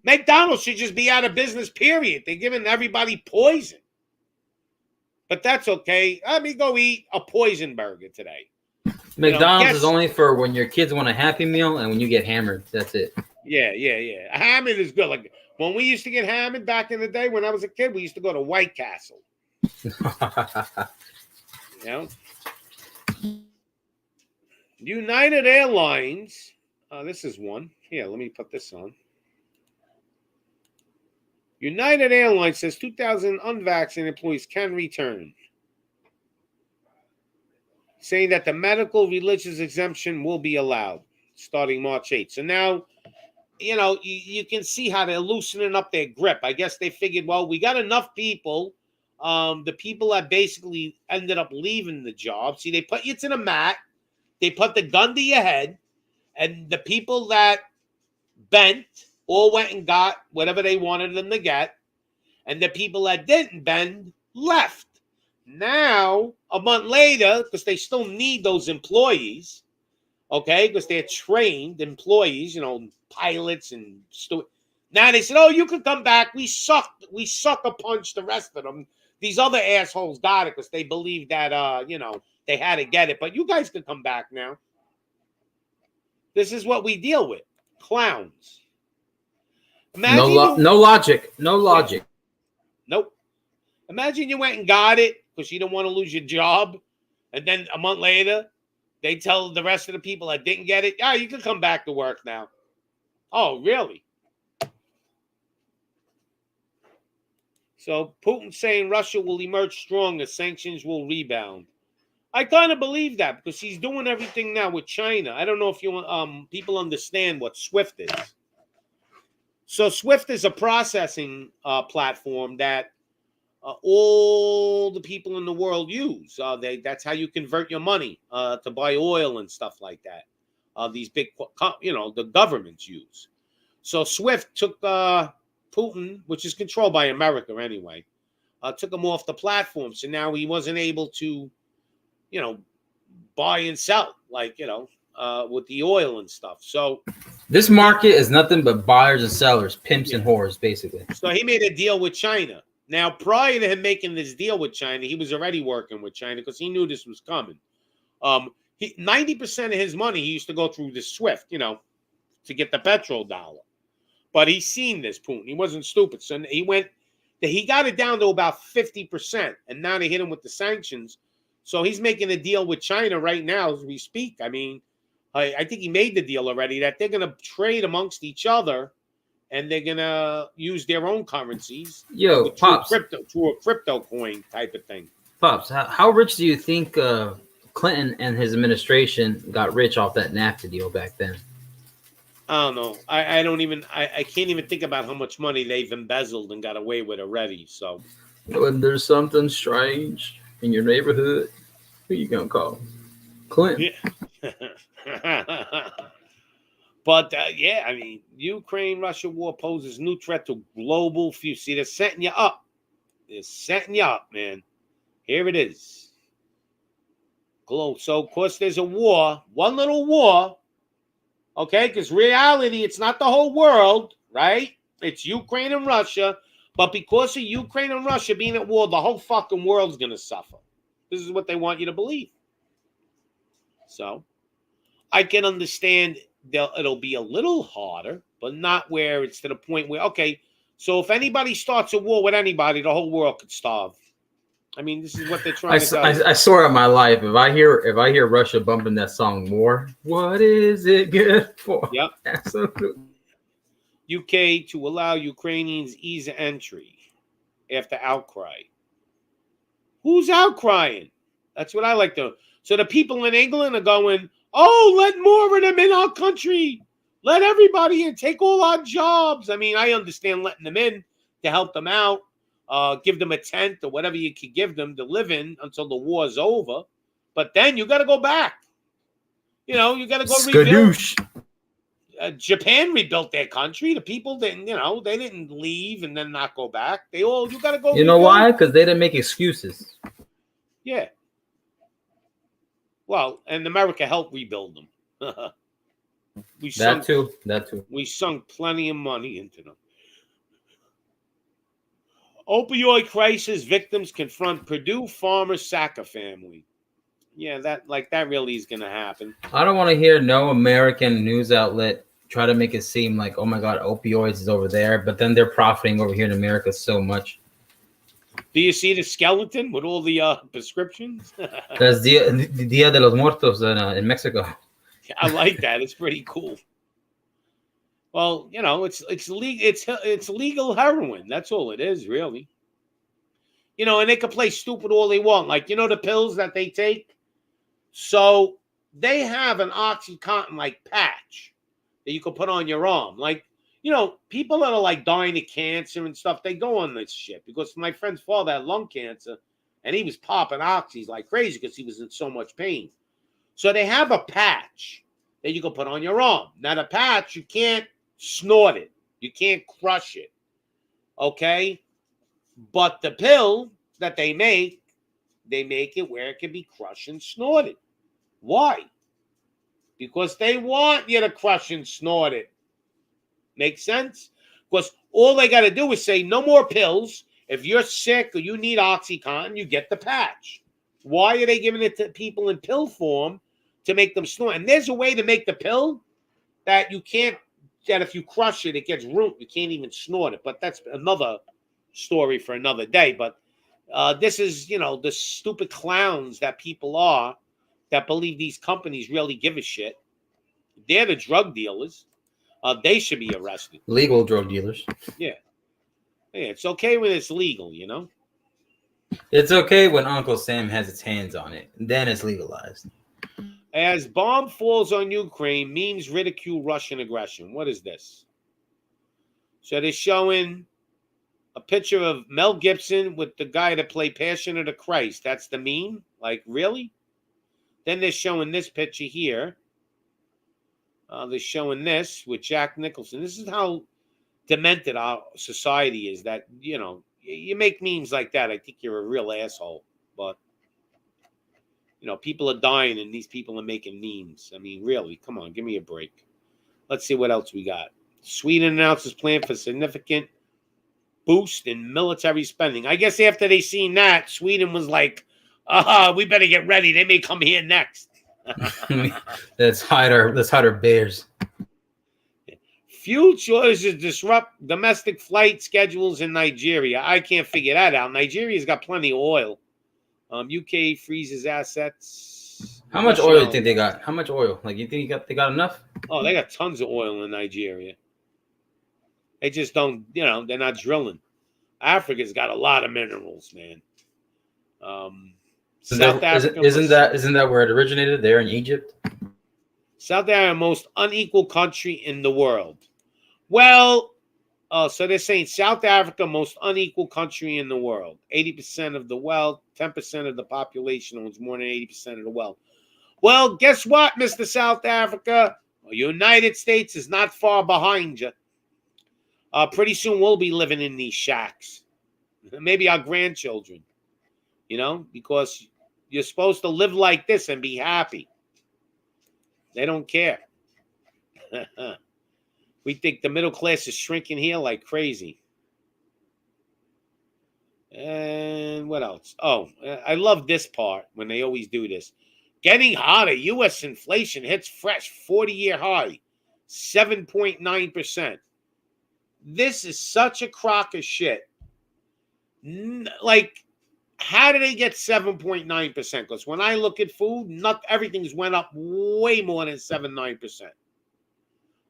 McDonald's should just be out of business, period. They're giving everybody poison. But that's okay. Let me go eat a poison burger today. McDonald's guess- is only for when your kids want a Happy Meal and when you get hammered. That's it. Yeah. Hammered is good. Like when we used to get hammered back in the day when I was a kid, we used to go to White Castle. You know? United Airlines. This is one. Here, let me put this on. United Airlines says 2,000 unvaccinated employees can return, saying that the medical religious exemption will be allowed starting March 8th. So now, you can see how they're loosening up their grip. I guess they figured, well, we got enough people. The people that basically ended up leaving the job. See, they put you to the mat. They put the gun to your head. And the people that bent all went and got whatever they wanted them to get. And the people that didn't bend left. Now, a month later, because they still need those employees, okay, because they're trained employees, pilots and now they said, oh, you can come back. We sucker punched the rest of them. These other assholes got it because they believed that, they had to get it. But you guys can come back now. This is what we deal with. Clowns. Imagine No logic. No logic. Nope. Imagine you went and got it because you don't want to lose your job. And then a month later, they tell the rest of the people that didn't get it, you can come back to work now. Oh, really? So Putin's saying Russia will emerge stronger. Sanctions will rebound. I kind of believe that because he's doing everything now with China. I don't know if people understand what SWIFT is. So SWIFT is a processing platform that all the people in the world use. That's how you convert your money to buy oil and stuff like that. These big, the governments use. So SWIFT took Putin, which is controlled by America anyway, took him off the platform. So now he wasn't able to, buy and sell with the oil and stuff. So this market is nothing but buyers and sellers, pimps and whores, basically. So he made a deal with China. Now, prior to him making this deal with China, he was already working with China because he knew this was coming. 90% of his money, he used to go through the SWIFT, to get the petrodollar. But he's seen this, Putin. He wasn't stupid. So he got it down to about 50%. And now they hit him with the sanctions. So he's making a deal with China right now as we speak. I mean, I think he made the deal already that they're going to trade amongst each other and they're going to use their own currencies. Yo, Pops. To a crypto coin type of thing. Pops, how rich do you think Clinton and his administration got rich off that NAFTA deal back then? I don't know. I can't even think about how much money they've embezzled and got away with already. So when there's something strange in your neighborhood, who you gonna call? Clinton. Yeah. But I mean, Ukraine-Russia war poses new threat to global future. See, they're setting you up. They're setting you up, man. Here it is. So, of course, there's a war, one little war. Okay, because reality, it's not the whole world, right? It's Ukraine and Russia. But because of Ukraine and Russia being at war, the whole fucking world's going to suffer. This is what they want you to believe. So, I can understand it'll be a little harder, but not where it's to the point where, okay, so if anybody starts a war with anybody, the whole world could starve. I mean, this is what they're trying to do. I swear on my life, if I hear Russia bumping that song more, what is it good for? Yep. Absolutely. UK to allow Ukrainians ease entry after outcry. Who's outcrying? That's what I like to. So the people in England are going, oh, let more of them in our country. Let everybody in. Take all our jobs. I mean, I understand letting them in to help them out. Give them a tent or whatever you could give them to live in until the war's over. But then you got to go back. You know, you got to go rebuild. Japan rebuilt their country. The people didn't, you know, they didn't leave and then not go back. You got to go. You know why? Because they didn't make excuses. Yeah. Well, and America helped rebuild them. That too. We sunk plenty of money into them. Opioid crisis victims confront Purdue farmer Sacker family. Yeah, that really is going to happen. I don't want to hear no American news outlet try to make it seem like, oh my God, opioids is over there, but then they're profiting over here in America so much. Do you see the skeleton with all the prescriptions? That's Dia de los Muertos in Mexico. I like that. It's pretty cool. Well, you know, it's legal heroin. That's all it is, really. You know, and they can play stupid all they want. Like, you know, the pills that they take. So they have an OxyContin like patch that you can put on your arm. Like, you know, people that are like dying of cancer and stuff, they go on this shit because my friend's father had lung cancer and he was popping oxys like crazy because he was in so much pain. So they have a patch that you can put on your arm. Now, the patch, you can't snort it. You can't crush it. Okay? But the pill that they make it where it can be crushed and snorted. Why? Because they want you to crush and snort it. Make sense? Because all they got to do is say, no more pills. If you're sick or you need OxyContin, you get the patch. Why are they giving it to people in pill form to make them snort? And there's a way to make the pill that you can't, that if you crush it, it gets ruined. You can't even snort it. But that's another story for another day. But this is, you know, the stupid clowns that people are that believe these companies really give a shit. They're the drug dealers. They should be arrested. Legal drug dealers. Yeah. Yeah, it's okay when it's legal, you know? It's okay when Uncle Sam has its hands on it. Then it's legalized. As bomb falls on Ukraine, memes ridicule Russian aggression. What is this? So they're showing a picture of Mel Gibson with the guy that played Passion of the Christ. That's the meme? Like, really? Then they're showing this picture here. They're showing this with Jack Nicholson. This is how demented our society is, that, you know, you make memes like that, I think you're a real asshole. But, you know, people are dying and these people are making memes. I mean, really, come on, give me a break. Let's see what else we got. Sweden announces plan for significant boost in military spending. I guess after they seen that, Sweden was like, we better get ready. They may come here next. Let's hide our bears. Fuel shortages disrupt domestic flight schedules in Nigeria. I can't figure that out. Nigeria's got plenty of oil. UK freezes assets. How much oil do you think they got? How much oil? Like, you think they got enough? Oh, they got tons of oil in Nigeria. They just don't, you know, they're not drilling. Africa's got a lot of minerals, man. South Africa isn't that where it originated? There in Egypt? South Africa, most unequal country in the world. Well, so they're saying South Africa, most unequal country in the world. 80% of the wealth, 10% of the population owns more than 80% of the wealth. Well, guess what, Mr. South Africa? The United States is not far behind you. Pretty soon we'll be living in these shacks. Maybe our grandchildren. You know, because you're supposed to live like this and be happy. They don't care. We think the middle class is shrinking here like crazy. And what else? Oh, I love this part when they always do this. Getting hotter. U.S. inflation hits fresh 40-year high, 7.9%. This is such a crock of shit. Like, how did they get 7.9%? Because when I look at food, everything's went up way more than 7.9%.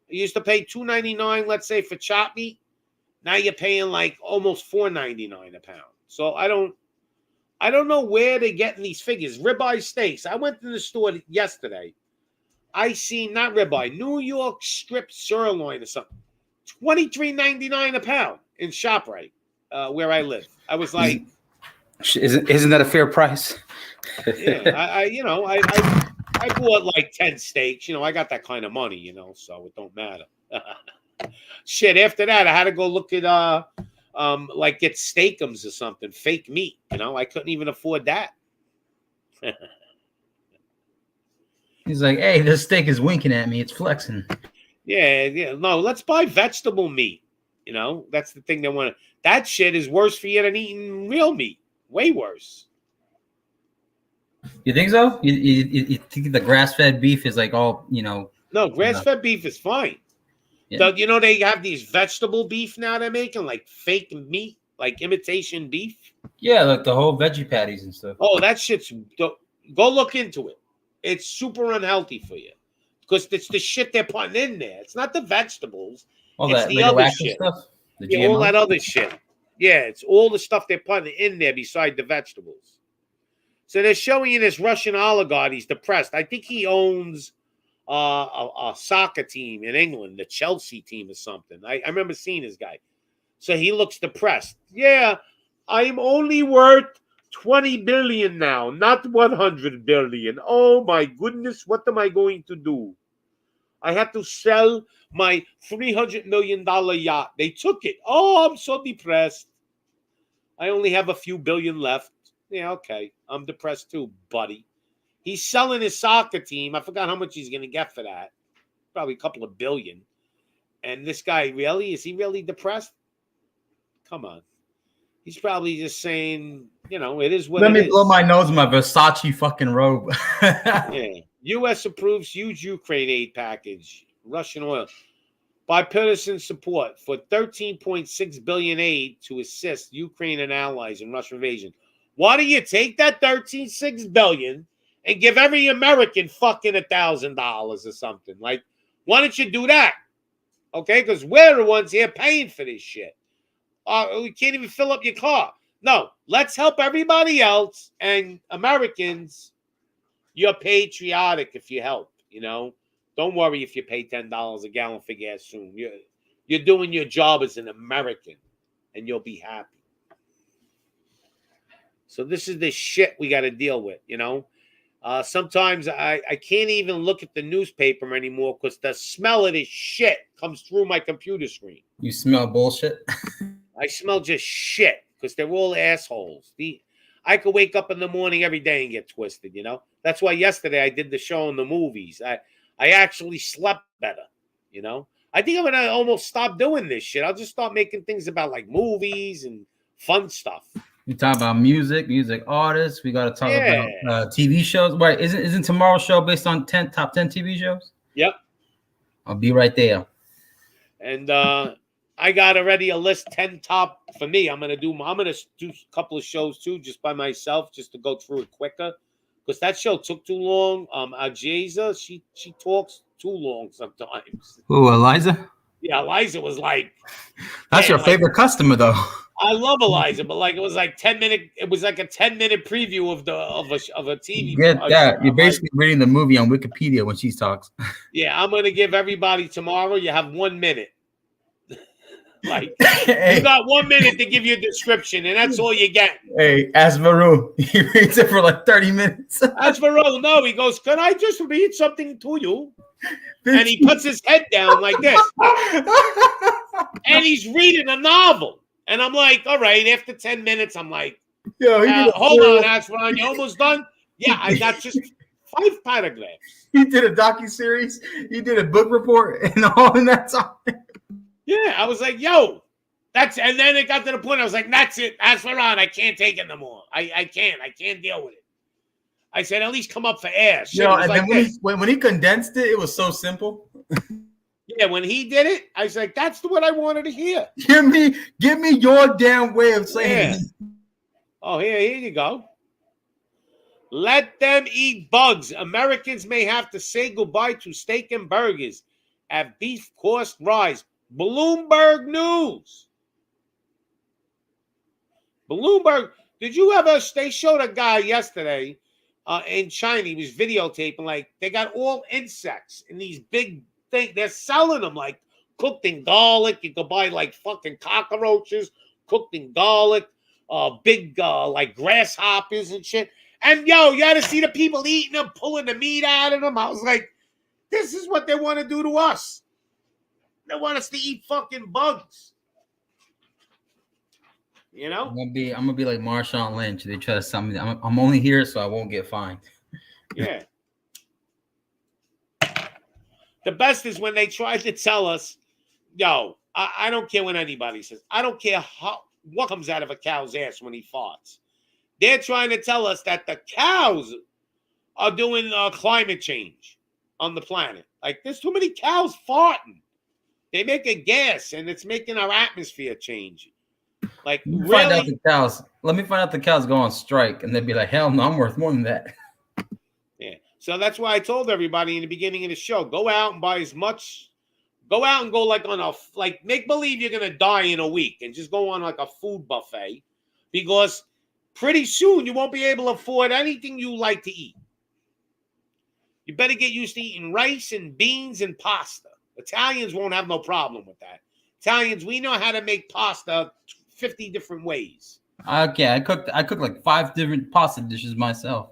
You used to pay $2.99, let's say, for chop meat. Now you're paying like almost $4.99 a pound. So I don't know where they're getting these figures. Ribeye steaks. I went to the store yesterday. I seen not ribeye, New York strip sirloin or something, $23.99 a pound in ShopRite, where I live. I was like, Isn't that a fair price? yeah, I bought like 10 steaks. I got that kind of money, so it don't matter. Shit, after that, I had to go look at like get steakums or something, fake meat. I couldn't even afford that. He's like, hey, this steak is winking at me. It's flexing. Yeah. No, let's buy vegetable meat. That's the thing they want to. That shit is worse for you than eating real meat. Way worse. You think so? You think the grass-fed beef is like all, No, grass-fed beef is fine. Yeah. So, they have these vegetable beef now they're making, like fake meat, like imitation beef. Yeah, like the whole veggie patties and stuff. Oh, that shit's... Go look into it. It's super unhealthy for you. Because it's the shit they're putting in there. It's not the vegetables. All It's that the other radioactive shit. stuff? The Yeah, all GMO? that other shit. Yeah, it's all the stuff they're putting in there beside the vegetables. So they're showing you this Russian oligarch. He's depressed. I think he owns a soccer team in England, the Chelsea team or something. I remember seeing this guy. So he looks depressed. Yeah, I'm only worth 20 billion now, not 100 billion. Oh my goodness, what am I going to do? I had to sell my $300 million yacht. They took it. Oh, I'm so depressed. I only have a few billion left. Yeah, okay. I'm depressed too, buddy. He's selling his soccer team. I forgot how much he's going to get for that. Probably a couple of billion. And this guy, is he really depressed? Come on. He's probably just saying, it is what Let it me is. blow my nose in my Versace fucking robe. Yeah. U.S. approves huge Ukraine aid package. Russian oil. Bipartisan support for $13.6 billion aid to assist Ukraine and allies in Russian invasion. Why don't you take that $13.6 billion and give every American fucking $1,000 or something? Like, why don't you do that? Okay, because we're the ones here paying for this shit. We can't even fill up your car. No, let's help everybody else. And Americans, you're patriotic if you help, Don't worry if you pay $10 a gallon for gas soon. You're doing your job as an American, and you'll be happy. So this is the shit we got to deal with, Sometimes I can't even look at the newspaper anymore because the smell of this shit comes through my computer screen. You smell bullshit? I smell just shit because they're all assholes. I could wake up in the morning every day and get twisted, That's why yesterday I did the show on the movies. I actually slept better, I think I'm going to almost stop doing this shit. I'll just start making things about like movies and fun stuff. We talk about music artists. We got to talk about TV shows. Right? Isn't tomorrow's show based on top 10 TV shows? Yep. I'll be right there. And I got already a list 10 top for me. I'm gonna do a couple of shows too, just by myself, just to go through it quicker. Because that show took too long. Ajaza, she talks too long sometimes. Who, Eliza? Yeah, Eliza was like, that's your favorite customer, though. I love Eliza, but like it was like 10-minute. It was like a 10-minute preview of a TV. Yeah, you're basically reading the movie on Wikipedia when she talks. Yeah, I'm gonna give everybody tomorrow. You have 1 minute. Like Hey. You got 1 minute to give your description, and that's all you get. Hey, ask Varun. He reads it for like 30 minutes. As for Ro, no, he goes, "Can I just read something to you?" And he puts his head down like this, and he's reading a novel. And I'm like, all right. After 10 minutes, I'm like, hold on, Ashwan, you almost done? Yeah, I got just 5 paragraphs. He did a docuseries. He did a book report and all in that time. Yeah, I was like, yo, and then it got to the point, I was like, that's it. Ashwan, I can't take it no more. I can't deal with it. I said, at least come up for air. Shit, And like then when he condensed it, it was so simple. Yeah, when he did it, I was like, that's what I wanted to hear. Give me your damn way of saying it. Oh, here you go. Let them eat bugs. Americans may have to say goodbye to steak and burgers as beef cost rise. Bloomberg News. Bloomberg. They showed a guy yesterday in China. He was videotaping, like, they got all insects in these big things. They're selling them, like, cooked in garlic. You could buy, like, fucking cockroaches cooked in garlic, big, like, grasshoppers and shit. And, yo, you had to see the people eating them, pulling the meat out of them. I was like, this is what they want to do to us. They want us to eat fucking bugs. You know? I'm gonna be like Marshawn Lynch. They try to sell me. I'm only here so I won't get fined. Yeah. The best is when they try to tell us, yo, I don't care what anybody says. I don't care what comes out of a cow's ass when he farts. They're trying to tell us that the cows are doing climate change on the planet. Like, there's too many cows farting. They make a gas, and it's making our atmosphere change. Like, Let me really? find out the cows. Let me find out the cows go on strike, and they'd be like, "Hell no, I'm worth more than that." Yeah. So that's why I told everybody in the beginning of the show, go out and buy as much. Go out and go like on a, like, make believe you're going to die in a week and just go on like a food buffet, because pretty soon you won't be able to afford anything you like to eat. You better get used to eating rice and beans and pasta. Italians won't have no problem with that. Italians, we know how to make pasta 50 different ways. Okay, I cooked like 5 different pasta dishes myself.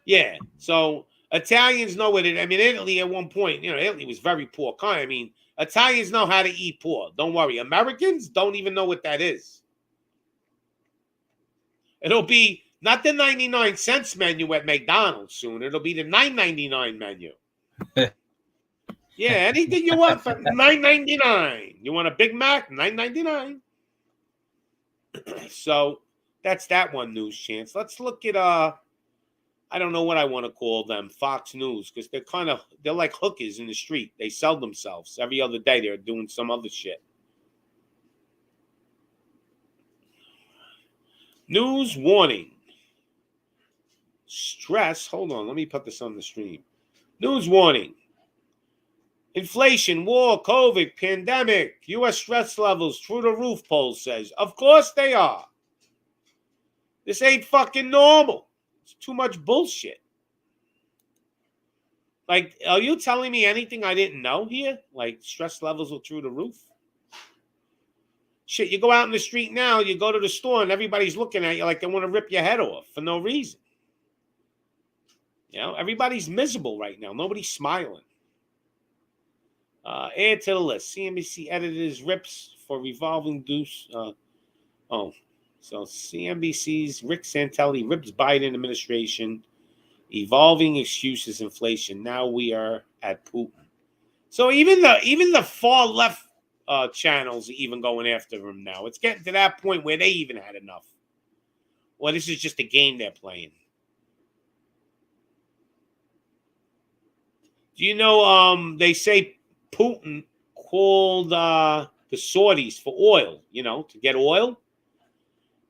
Yeah. So Italians know what it. I mean, Italy at one point, Italy was very poor country. I mean, Italians know how to eat poor. Don't worry. Americans don't even know what that is. It'll be not the 99 cents menu at McDonald's soon. It'll be the $9.99 menu. Yeah, anything you want for $9.99. You want a Big Mac? $9.99. So that's that one news chance. Let's look at I don't know what I want to call them, Fox News, because they're like hookers in the street. They sell themselves every other day. They're doing some other shit. News warning. Stress. Hold on, let me put this on the stream. News warning. Inflation, war, COVID, pandemic, U.S. stress levels through the roof, poll says. Of course they are. This ain't fucking normal. It's too much bullshit. Like, are you telling me anything I didn't know here? Like, stress levels are through the roof? Shit, you go out in the street now, you go to the store, and everybody's looking at you like they want to rip your head off for no reason. Everybody's miserable right now. Nobody's smiling. Add to the list. CNBC editors rips for revolving deuce. So CNBC's Rick Santelli rips Biden administration. Evolving excuses, inflation. Now we are at Putin. So even the far left channels are even going after him now. It's getting to that point where they even had enough. Well, this is just a game they're playing. Do you know they say Putin called the Saudis for oil, to get oil,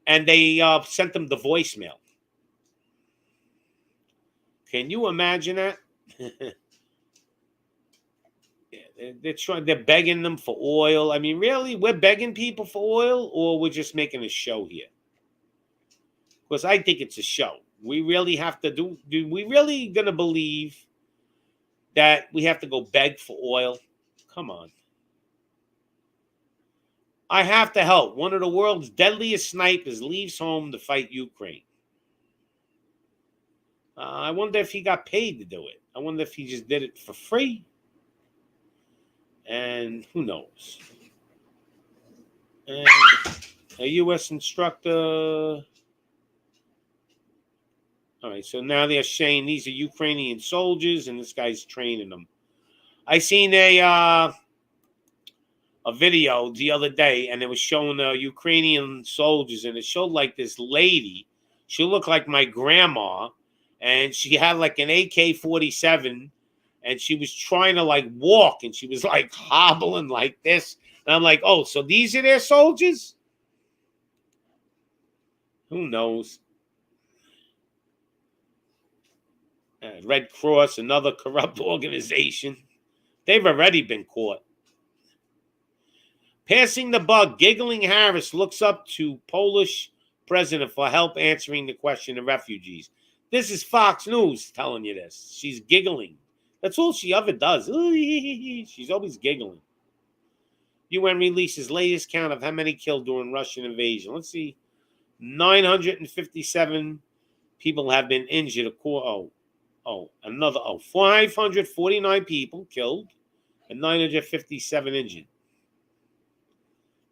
and they sent them the voicemail. Can you imagine that? They're begging them for oil. I mean, really, we're begging people for oil, or we're just making a show here? Because I think it's a show. We really have to do we really gonna believe that we have to go beg for oil? Come on. I have to help. One of the world's deadliest snipers leaves home to fight Ukraine. I wonder if he got paid to do it. I wonder if he just did it for free. And who knows? And a U.S. instructor. All right, so now they're saying these are Ukrainian soldiers, and this guy's training them. I seen a video the other day, and it was showing Ukrainian soldiers, and it showed like this lady. She looked like my grandma, and she had like an AK-47, and she was trying to like walk, and she was like hobbling like this. And I'm like, oh, so these are their soldiers? Who knows? Red Cross, another corrupt organization. They've already been caught. Passing the buck, giggling Harris looks up to Polish president for help answering the question of refugees. This is Fox News telling you this. She's giggling. That's all she ever does. She's always giggling. UN releases latest count of how many killed during Russian invasion. Let's see. 957 people have been injured. 549 people killed and 957 injured.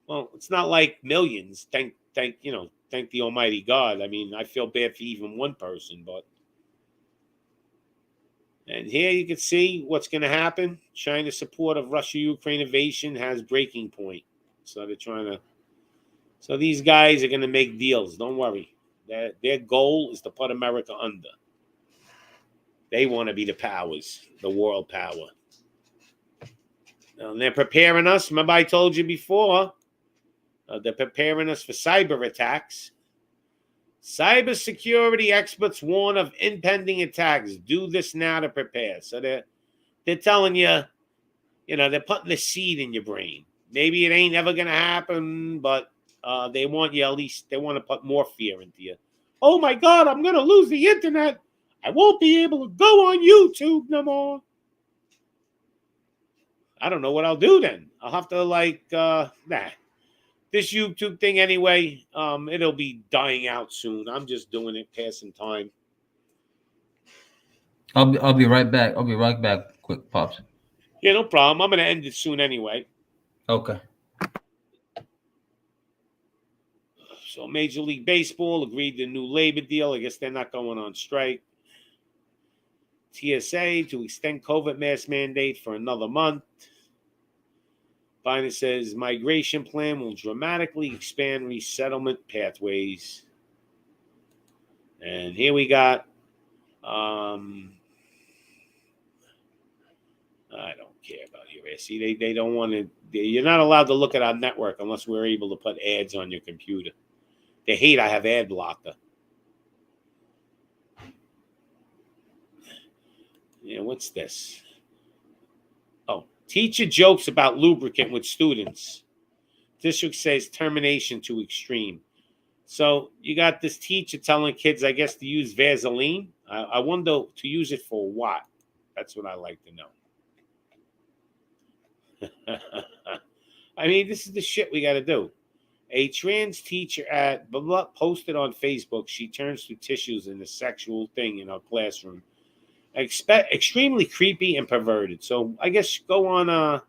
Well, it's not like millions. Thank the Almighty God. I mean, I feel bad for even one person, but. And here you can see what's going to happen. China's support of Russia-Ukraine invasion has breaking point. So they're trying to. So these guys are going to make deals. Don't worry. Their goal is to put America under. They want to be the powers, the world power. And they're preparing us. Remember I told you before, they're preparing us for cyber attacks. Cybersecurity experts warn of impending attacks. Do this now to prepare. So they're telling you, they're putting the seed in your brain. Maybe it ain't ever going to happen, but they want you they want to put more fear into you. Oh my God, I'm going to lose the internet. I won't be able to go on YouTube no more. I don't know what I'll do then. I'll have to this YouTube thing anyway, it'll be dying out soon. I'm just doing it, passing time. I'll be right back. I'll be right back. Quick, Pops. Yeah, no problem. I'm going to end it soon anyway. Okay. So Major League Baseball agreed to a new labor deal. I guess they're not going on strike. TSA to extend COVID mask mandate for another month. Biden says migration plan will dramatically expand resettlement pathways. And here we got, I don't care about your See, they don't want to, you're not allowed to look at our network unless we're able to put ads on your computer. They hate I have ad blocker. Yeah, what's this? Oh, teacher jokes about lubricant with students. District says termination to extreme. So you got this teacher telling kids, I guess, to use Vaseline. I wonder to use it for what? That's what I like to know. I mean, this is the shit we got to do. A trans teacher at blah, blah, posted on Facebook she turns to tissues in a sexual thing in her classroom. Extremely creepy and perverted. So I guess go on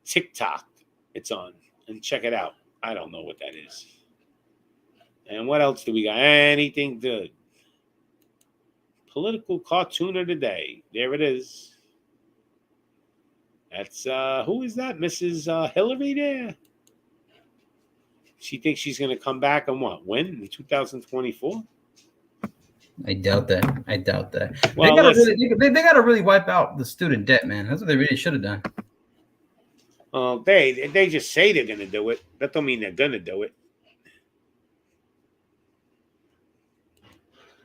TikTok. It's on and check it out. I don't know what that is. And what else do we got? Anything good? Political cartoon of the day. There it is. That's who is that? Mrs. Hillary there? She thinks she's going to come back and what? Win in 2024? I doubt that. Well, they got to really wipe out the student debt, man. That's what they really should have done. They just say they're going to do it. That don't mean they're going to do it.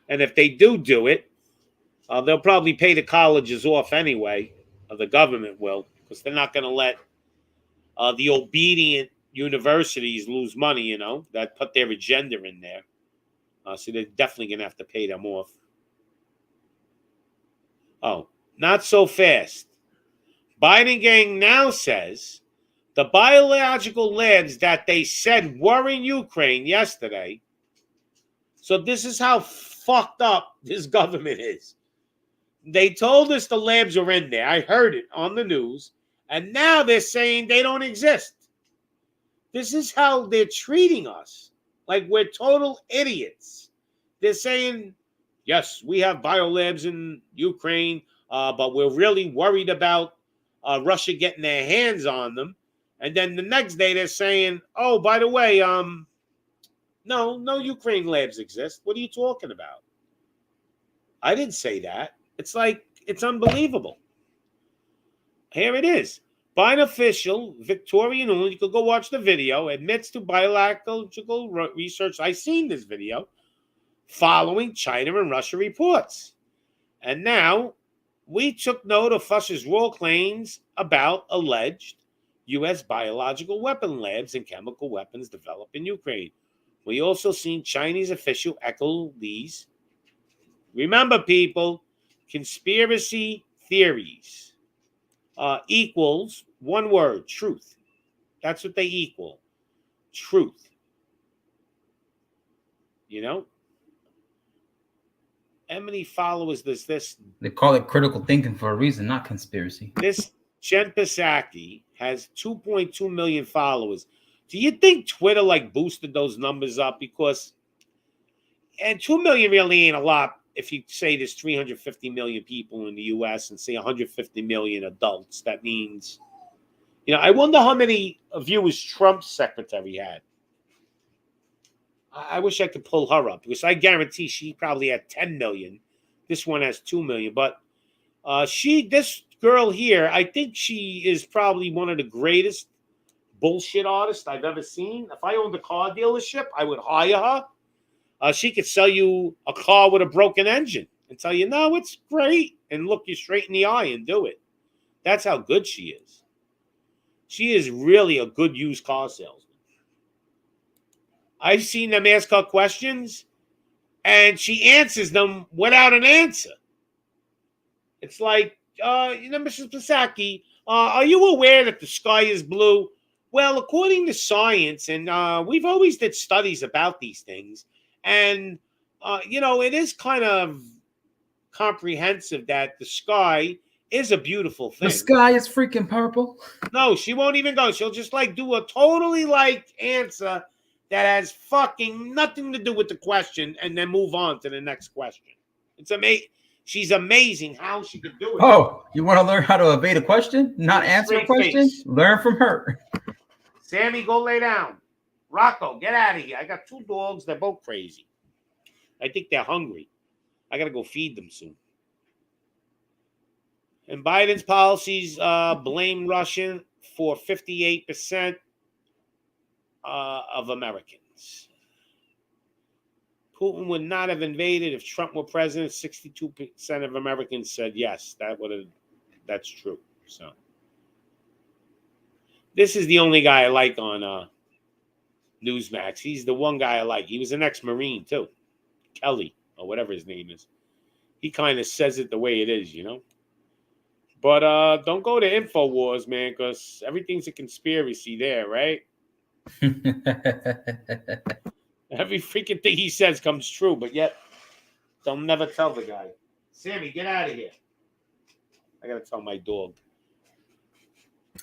And if they do it, they'll probably pay the colleges off anyway. Or the government will, because they're not going to let the obedient universities lose money, that put their agenda in there. So they're definitely going to have to pay them off. Oh, not so fast. Biden gang now says the biological labs that they said were in Ukraine yesterday. So this is how fucked up this government is. They told us the labs are in there. I heard it on the news. And now they're saying they don't exist. This is how they're treating us. Like we're total idiots. They're saying, yes, we have biolabs in Ukraine, but we're really worried about Russia getting their hands on them. And then the next day they're saying, oh, by the way, no Ukraine labs exist. What are you talking about? I didn't say that. It's like, it's unbelievable. Here it is. Biden official Victoria Nuland, you could go watch the video, admits to biological research. I seen this video following China and Russia reports. And now we took note of Fuchs's raw claims about alleged U.S. biological weapon labs and chemical weapons developed in Ukraine. We also seen Chinese official echo these Remember, people, conspiracy theories equals one word, truth. That's what they equal. Truth. You know? How many followers does this? They call it critical thinking for a reason, not conspiracy. This Jen Psaki has 2.2 million followers. Do you think Twitter like boosted those numbers up? Because, and 2 million really ain't a lot if you say there's 350 million people in the U.S. and say 150 million adults. That means, I wonder how many viewers Trump's secretary had. I wish I could pull her up because I guarantee she probably had 10 million. This one has 2 million. But this girl here, I think she is probably one of the greatest bullshit artists I've ever seen. If I owned a car dealership, I would hire her. She could sell you a car with a broken engine and tell you, no, it's great, and look you straight in the eye and do it. That's how good she is. She is really a good used car salesman. I've seen them ask her questions, and she answers them without an answer. It's like, Mrs. Psaki, are you aware that the sky is blue? Well, according to science, and we've always did studies about these things, and, it is kind of comprehensive that the sky is a beautiful thing. The sky is freaking purple. No, she won't even go. She'll just do a totally answer that has fucking nothing to do with the question and then move on to the next question. It's amazing. She's amazing how she can do it. Oh, you want to learn how to evade a question? Not answer a question? Face. Learn from her. Sammy, go lay down. Rocco, get out of here. I got 2 dogs. They're both crazy. I think they're hungry. I got to go feed them soon. And Biden's policies blame Russia for 58% of Americans. Putin would not have invaded if Trump were president. 62% of Americans said yes. That's true. So this is the only guy I like on Newsmax. He's the one guy I like. He was an ex-Marine too, Kelly or whatever his name is. He kind of says it the way it is, But don't go to InfoWars, man, because everything's a conspiracy there, right? Every freaking thing he says comes true, but yet they'll never tell the guy. Sammy, get out of here. I gotta tell my dog.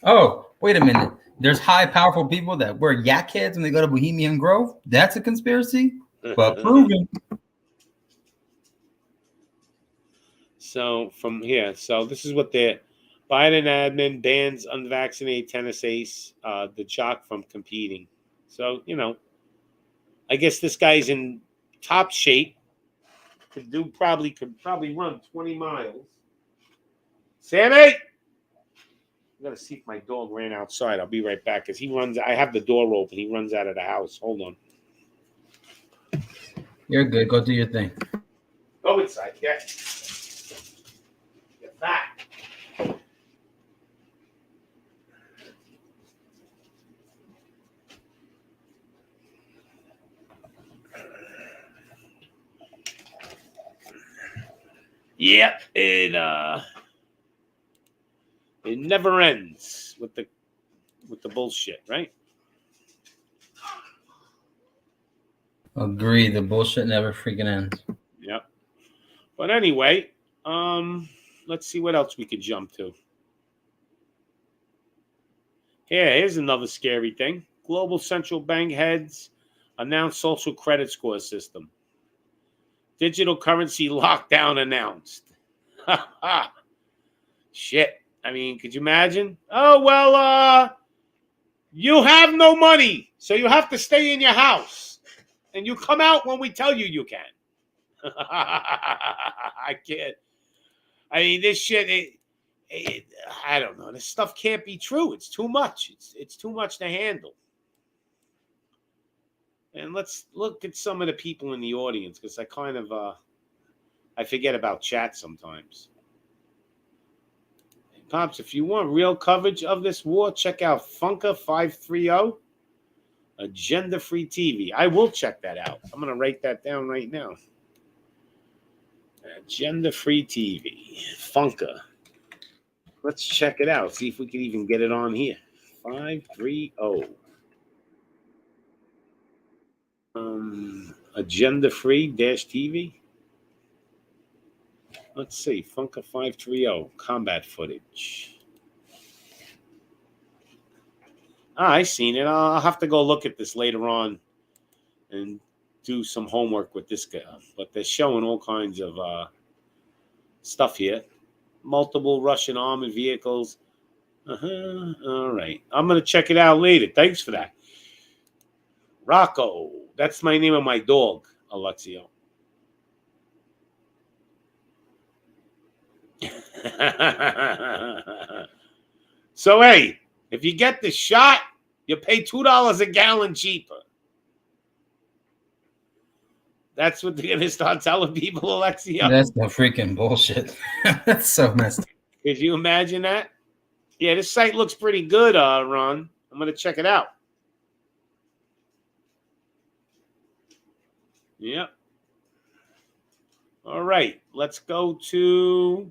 Oh, wait a minute. There's high, powerful people that wear yak heads when they go to Bohemian Grove. That's a conspiracy? But proven. So from here, this is what the Biden admin bans unvaccinated tennis ace, the jock, from competing. So, I guess this guy's in top shape. Could probably run 20 miles. Sammy! I gotta see if my dog ran outside. I'll be right back because he runs. I have the door open. He runs out of the house. Hold on. You're good. Go do your thing. Go inside. Yeah. Get back. Yep, it never ends with the bullshit, right? Agree. The bullshit never freaking ends. Yep. But anyway, let's see what else we could jump to. Here's another scary thing. Global central bank heads announce social credit score system. Digital currency lockdown announced. Shit. I mean, could you imagine? Oh, well, you have no money, so you have to stay in your house. And you come out when we tell you can. I can't. I mean, this shit, I don't know. This stuff can't be true. It's too much. It's too much to handle. And let's look at some of the people in the audience because I kind of I forget about chat sometimes. Pops, if you want real coverage of this war, check out Funka 530, Agenda Free TV. I will check that out. I'm going to write that down right now. Agenda Free TV. Funka. Let's check it out. See if we can even get it on here. 530. Agenda Free Dash TV. Let's see. Funka 530. Combat footage. I seen it. I'll have to go look at this later on and do some homework with this guy. But they're showing all kinds of stuff here. Multiple Russian armored vehicles. All right. I'm going to check it out later. Thanks for that. Rocco. That's my name of my dog, Alexio. So, hey, if you get the shot, you pay $2 a gallon cheaper. That's what they're going to start telling people, Alexio. That's the freaking bullshit. That's so messed up. Could you imagine that? Yeah, this site looks pretty good, Ron. I'm going to check it out. Yep. All right. Let's go to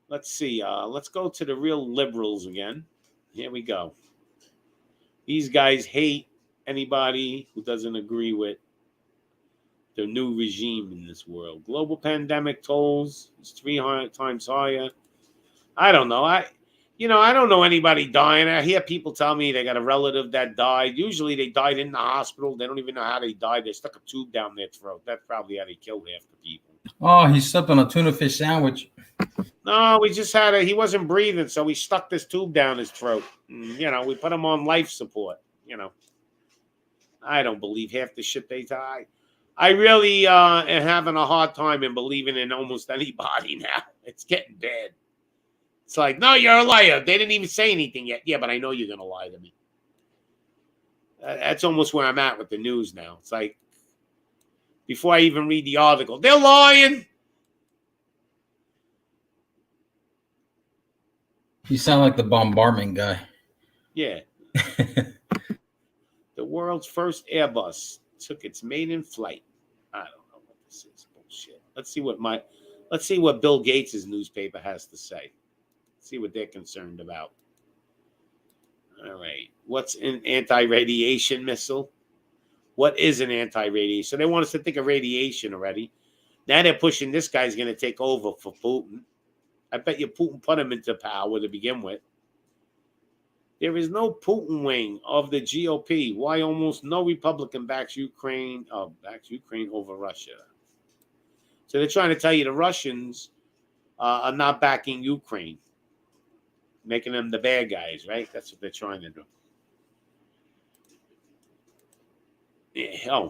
the real liberals again. Here we go. These guys hate anybody who doesn't agree with the new regime in this world. Global pandemic tolls is 300 times higher. I don't know. I don't know anybody dying. I hear people tell me they got a relative that died. Usually they died in the hospital. They don't even know how they died. They stuck a tube down their throat. That's probably how they killed half the people. Oh, he slept on a tuna fish sandwich. No, we just had he wasn't breathing, so we stuck this tube down his throat. We put him on life support. I don't believe half the shit they die. I really am having a hard time in believing in almost anybody now. It's getting bad. It's like, no, you're a liar. They didn't even say anything yet. Yeah, but I know you're going to lie to me. That's almost where I'm at with the news now. It's like, before I even read the article, they're lying. You sound like the bombardment guy. Yeah. The world's first Airbus took its maiden flight. I don't know what this is. Bullshit. Let's see what Bill Gates' newspaper has to say. See what they're concerned about. All right. What's an anti-radiation missile? What is an anti-radiation? So they want us to think of radiation already. Now they're pushing this guy's going to take over for Putin. I bet you Putin put him into power to begin with. There is no Putin wing of the GOP. Why almost no Republican backs Ukraine over Russia? So they're trying to tell you the Russians are not backing Ukraine, making them the bad guys, right? That's what they're trying to do. Yeah,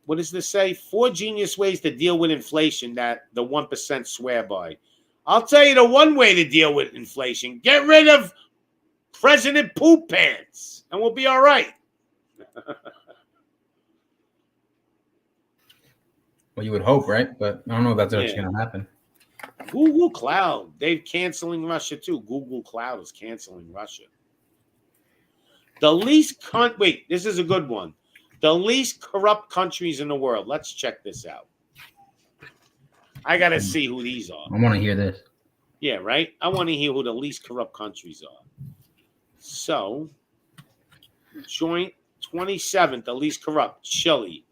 what does this say? 4 genius ways to deal with inflation that the 1% swear by. I'll tell you the one way to deal with inflation. Get rid of President Poop Pants, and we'll be all right. Well, you would hope, right? But I don't know if that's what's going to happen. Google Cloud. They're canceling Russia, too. Google Cloud is canceling Russia. Wait, this is a good one. The least corrupt countries in the world. Let's check this out. I got to see who these are. I want to hear this. Yeah, right? I want to hear who the least corrupt countries are. So, joint 27th, the least corrupt, Chile.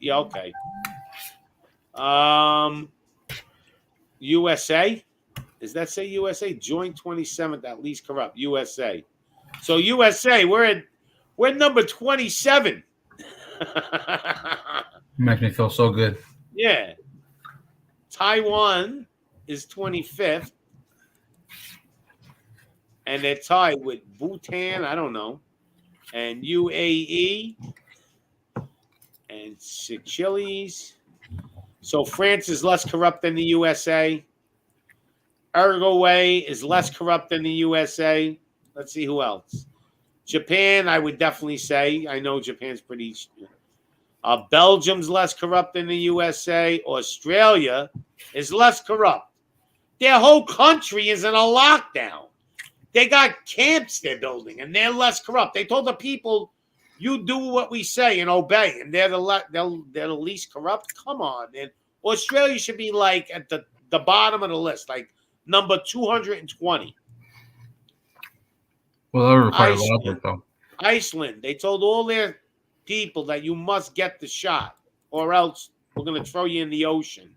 Yeah, okay. USA. Does that say USA? Joint 27th, at least corrupt, USA. So USA, we're number 27. Makes me feel so good. Yeah. Taiwan is 25th. And they're tied with Bhutan, I don't know, and UAE, and Seychelles. So France is less corrupt than the USA. Uruguay is less corrupt than the USA. Let's see who else. Japan, I would definitely say. I know Japan's pretty. Belgium's less corrupt than the USA. Australia is less corrupt. Their whole country is in a lockdown. They got camps they're building, and they're less corrupt. They told the people, "You do what we say and obey," and they're the least corrupt. Come on, man! Australia should be like at the bottom of the list, like number 220. Well, that requires a lot of work, though. Iceland, they told all their people that you must get the shot, or else we're going to throw you in the ocean.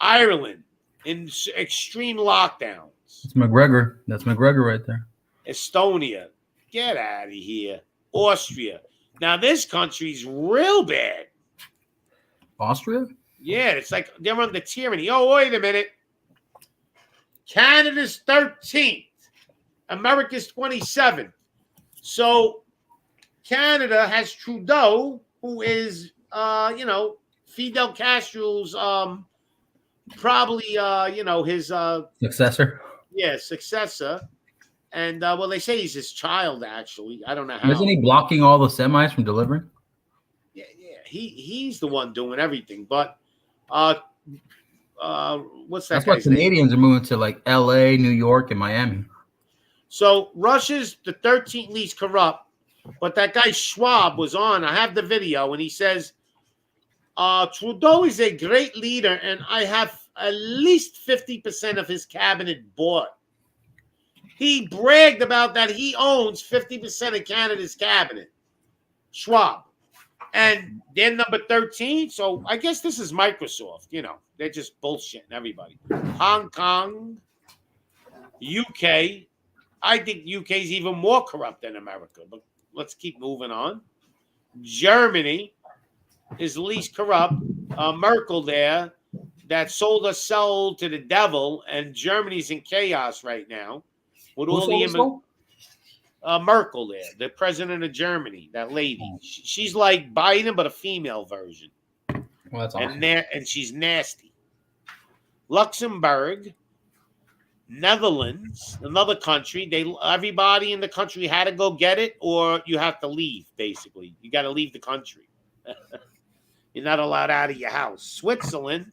Ireland, in extreme lockdowns. It's McGregor. That's McGregor right there. Estonia, get out of here. Austria. Now, this country's real bad. Austria? Yeah, it's like they're under tyranny. Oh, wait a minute. Canada's 13th. America's 27th. So Canada has Trudeau, who is, Fidel Castro's probably, his Successor? Yeah, successor. And, they say he's his child, actually. I don't know how. Isn't he blocking all the semis from delivering? Yeah. He's the one doing everything. But what's that That's why guy's name? Canadians are moving to like LA, New York, and Miami. So Russia's the 13th least corrupt, but that guy Schwab was on. I have the video, and he says, Trudeau is a great leader, and I have at least 50% of his cabinet bought. He bragged about that he owns 50% of Canada's cabinet. Schwab. And they're number 13, so I guess this is Microsoft. They're just bullshitting everybody. Hong Kong, UK. I think UK is even more corrupt than America, but let's keep moving on. Germany is the least corrupt. Merkel there, that sold us soul to the devil, and Germany's in chaos right now. With all the Merkel there, the president of Germany, that lady. She's like Biden, but a female version. Well, that's awesome. And she's nasty. Luxembourg, Netherlands, another country. Everybody in the country had to go get it, or you have to leave. Basically, you got to leave the country. You're not allowed out of your house. Switzerland,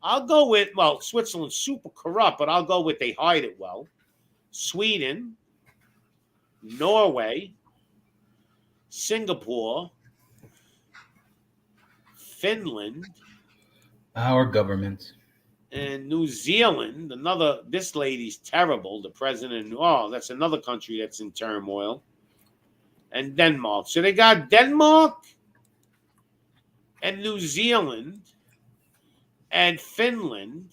I'll go with. Well, Switzerland's super corrupt, but I'll go with they hide it well. Sweden, Norway, Singapore, Finland, Our government. and New Zealand. This lady's terrible. The president. Oh, that's another country that's in turmoil. And Denmark. So they got Denmark and New Zealand and Finland.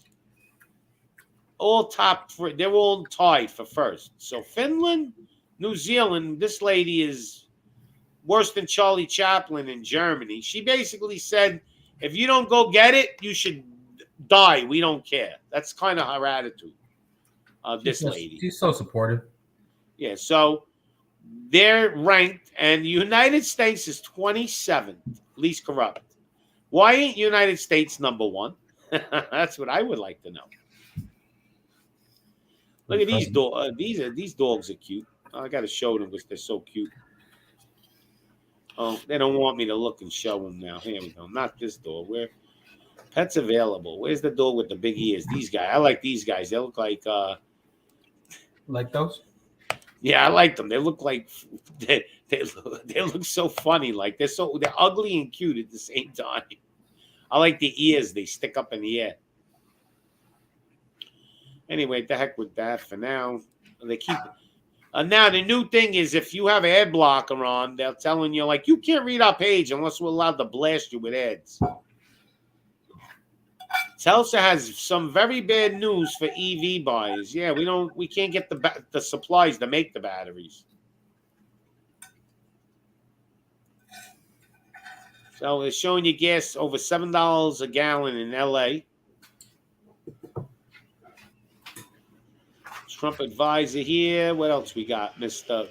All top three. They're all tied for first. So Finland, New Zealand, this lady is worse than Charlie Chaplin in Germany. She basically said, if you don't go get it, you should die. We don't care. That's kind of her attitude, this lady. She's so supportive. Yeah, so they're ranked, and the United States is 27th, least corrupt. Why ain't United States number one? That's what I would like to know. Look at these dogs. These dogs are cute. I got to show them because they're so cute. Oh, they don't want me to look and show them now. Here we go. Not this dog. Where pets available? Where's the dog with the big ears? These guys. I like these guys. They look like Like those? Yeah, I like them. They look like they look so funny. Like they're ugly and cute at the same time. I like the ears. They stick up in the air. Anyway, the heck with that for now. They keep. Now the new thing is, if you have an ad blocker on, they're telling you like you can't read our page unless we're allowed to blast you with ads. Telsa has some very bad news for EV buyers. Yeah, we can't get the supplies to make the batteries. So it's showing you gas over $7 a gallon in LA. Trump advisor here. What else we got, Mr.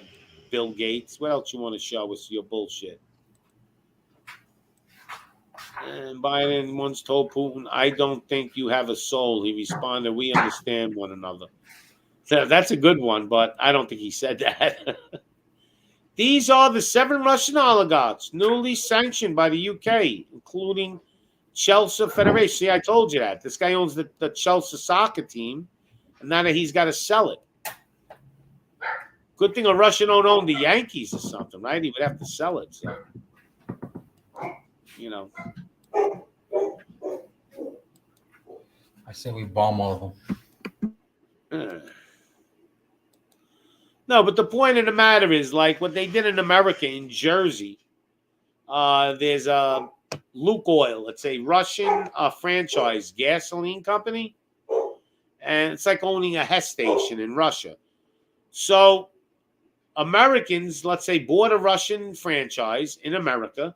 Bill Gates? What else you want to show us your bullshit? And Biden once told Putin, I don't think you have a soul. He responded, we understand one another. So that's a good one, but I don't think he said that. These are the 7 Russian oligarchs newly sanctioned by the UK, including Chelsea Federation. See, I told you that. This guy owns the Chelsea soccer team. And now that he's got to sell it. Good thing a Russian don't own the Yankees or something, right? He would have to sell it. So, I say we bomb all of them. No, but the point of the matter is, like what they did in America, in Jersey, there's a Lukoil. It's a Russian franchise gasoline company, and it's like owning a Hess station in Russia. So Americans, let's say, bought a Russian franchise in America,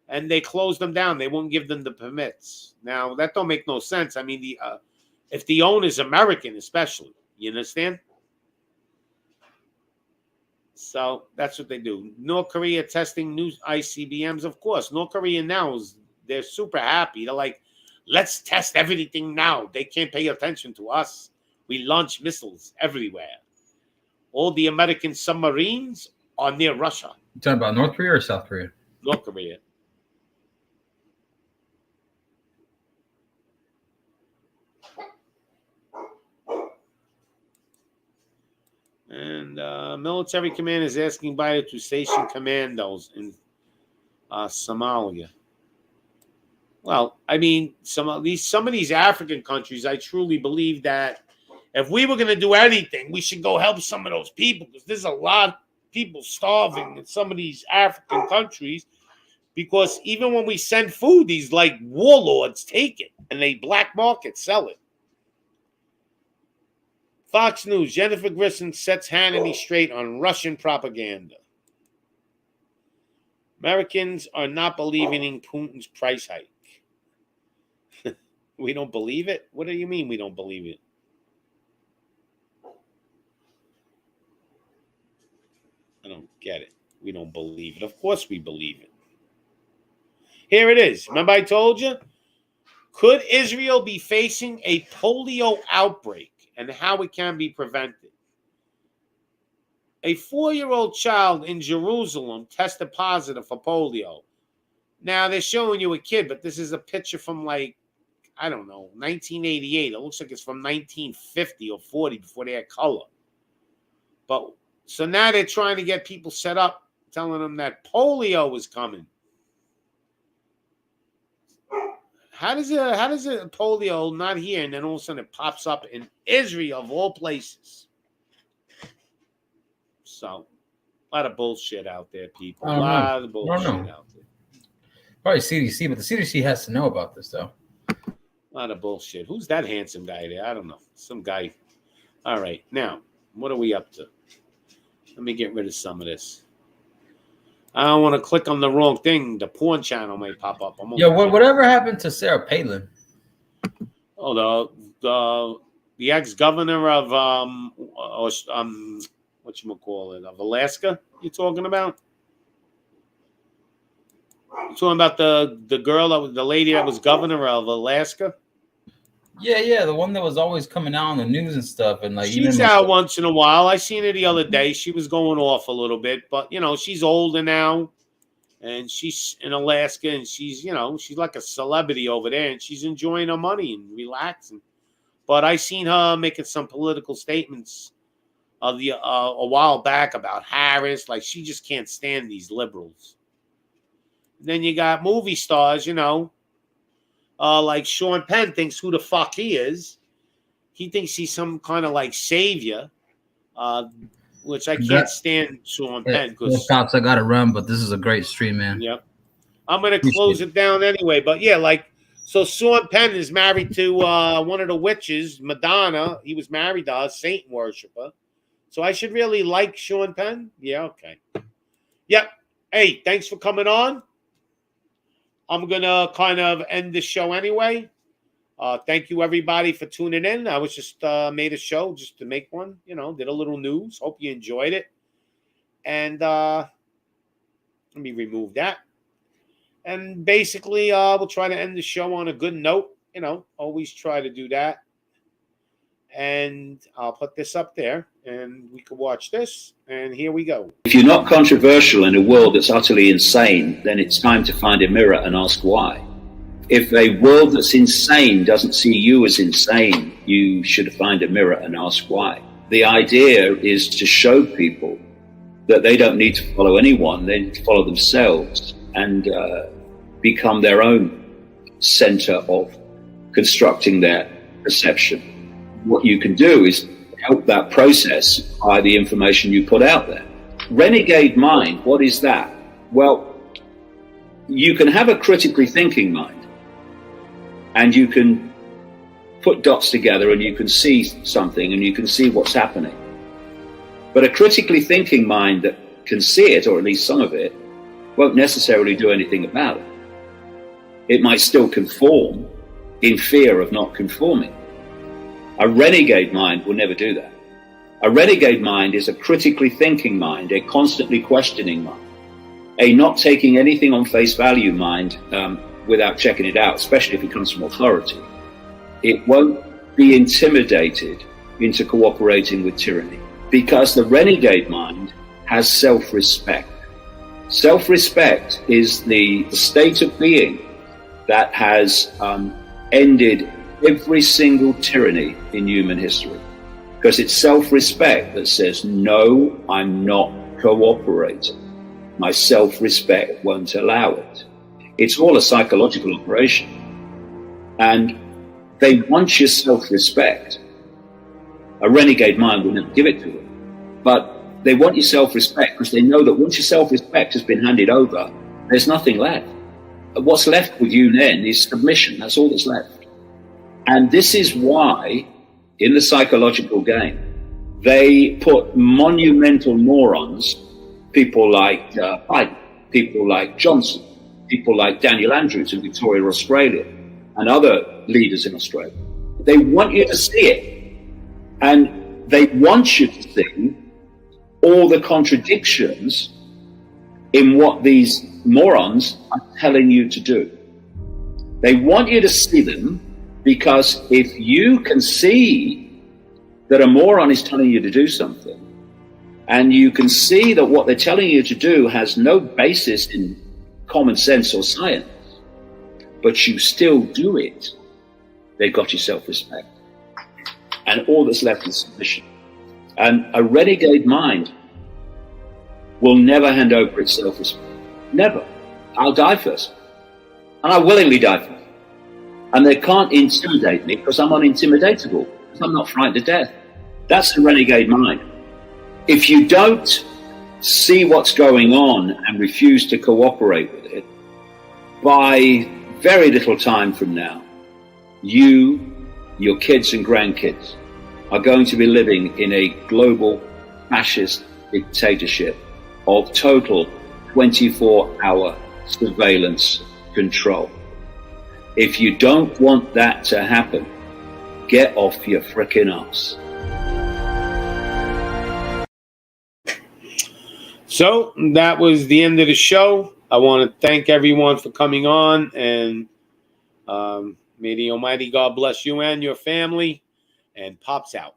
and they closed them down. They won't give them the permits. Now, that don't make no sense. I mean, if the owner's American, especially, you understand? So that's what they do. North Korea testing new ICBMs. Of course, North Korea now they're super happy. They're like, let's test everything now. They can't pay attention to us. We launch missiles everywhere. All the American submarines are near Russia. You talking about North Korea or South Korea? North Korea. And military command is asking Biden to station commandos in Somalia. Well, I mean, some of these African countries, I truly believe that if we were going to do anything, we should go help some of those people, because there's a lot of people starving in some of these African countries, because even when we send food, these like warlords take it and they black market sell it. Fox News, Jennifer Grissom sets Hannity straight on Russian propaganda. Americans are not believing in Putin's price hike. We don't believe it? What do you mean we don't believe it? I don't get it. We don't believe it. Of course we believe it. Here it is. Remember I told you? Could Israel be facing a polio outbreak and how it can be prevented? A 4-year-old child in Jerusalem tested positive for polio. Now, they're showing you a kid, but this is a picture from, like, I don't know, 1988. It looks like it's from 1950 or 40 before they had color. But so now they're trying to get people set up, telling them that polio is coming. How does it polio not here, and then all of a sudden it pops up in Israel of all places? So, a lot of bullshit out there, people. A lot of bullshit out there. Probably CDC, but the CDC has to know about this, though. A lot of bullshit. Who's that handsome guy there? I don't know. Some guy. All right. Now, what are we up to? Let me get rid of some of this. I don't want to click on the wrong thing. The porn channel may pop up. Yeah, whatever happened to Sarah Palin? Oh, the ex-governor of whatchamacallit, of Alaska you're talking about? You're talking about the girl, the lady that was governor of Alaska? Yeah, the one that was always coming out on the news and stuff. And like, she's out once in a while. I seen her the other day. She was going off a little bit, but you know, she's older now, and she's in Alaska, and she's like a celebrity over there, and she's enjoying her money and relaxing. But I seen her making some political statements a while back about Harris, like she just can't stand these liberals. Then you got movie stars, like Sean Penn thinks who the fuck he is. He thinks he's some kind of like savior, which I can't stand Sean Penn. Cops, I gotta run, but this is a great stream, man. Yep. I'm gonna close it down anyway, but yeah, so Sean Penn is married to one of the witches, Madonna. He was married to a Satan worshiper. So I should really like Sean Penn? Yeah, okay. Yep. Hey, thanks for coming on. I'm going to kind of end the show anyway. Thank you, everybody, for tuning in. I was just made a show just to make one, did a little news. Hope you enjoyed it. And let me remove that. And basically, we'll try to end the show on a good note. Always try to do that. And I'll put this up there, and we can watch this. And here we go. If you're not controversial in a world that's utterly insane, then it's time to find a mirror and ask why. If a world that's insane doesn't see you as insane, you should find a mirror and ask why. The idea is to show people that they don't need to follow anyone, they need to follow themselves and become their own center of constructing their perception. What you can do is help that process by the information you put out there. Renegade mind, what is that? Well, you can have a critically thinking mind, and you can put dots together and you can see something and you can see what's happening. But a critically thinking mind that can see it, or at least some of it, won't necessarily do anything about it. It might still conform in fear of not conforming. A renegade mind will never do that. A renegade mind is a critically thinking mind, a constantly questioning mind, a not taking anything on face value mind without checking it out, especially if it comes from authority. It won't be intimidated into cooperating with tyranny, because the renegade mind has self-respect. Self-respect is the state of being that has ended every single tyranny in human history, because it's self-respect that says, no, I'm not cooperating. My self-respect won't allow it. It's all a psychological operation, and they want your self-respect. A renegade mind will never give it to them, but they want your self-respect because they know that once your self-respect has been handed over, there's nothing left. What's left with you then is submission. That's all that's left. And this is why, in the psychological game, they put monumental morons, people like Biden, people like Johnson, people like Daniel Andrews in Victoria, Australia, and other leaders in Australia. They want you to see it. And they want you to see all the contradictions in what these morons are telling you to do. They want you to see them, because if you can see that a moron is telling you to do something, and you can see that what they're telling you to do has no basis in common sense or science, but you still do it, they've got your self-respect. And all that's left is submission. And a renegade mind will never hand over its self-respect. Never. I'll die first. And I willingly die first. And they can't intimidate me because I'm unintimidatable, because I'm not frightened to death. That's a renegade mind. If you don't see what's going on and refuse to cooperate with it, by very little time from now, you, your kids and grandkids are going to be living in a global fascist dictatorship of total 24-hour surveillance control. If you don't want that to happen, get off your frickin' ass. So that was the end of the show. I want to thank everyone for coming on, and may the Almighty God bless you and your family, and Pops out.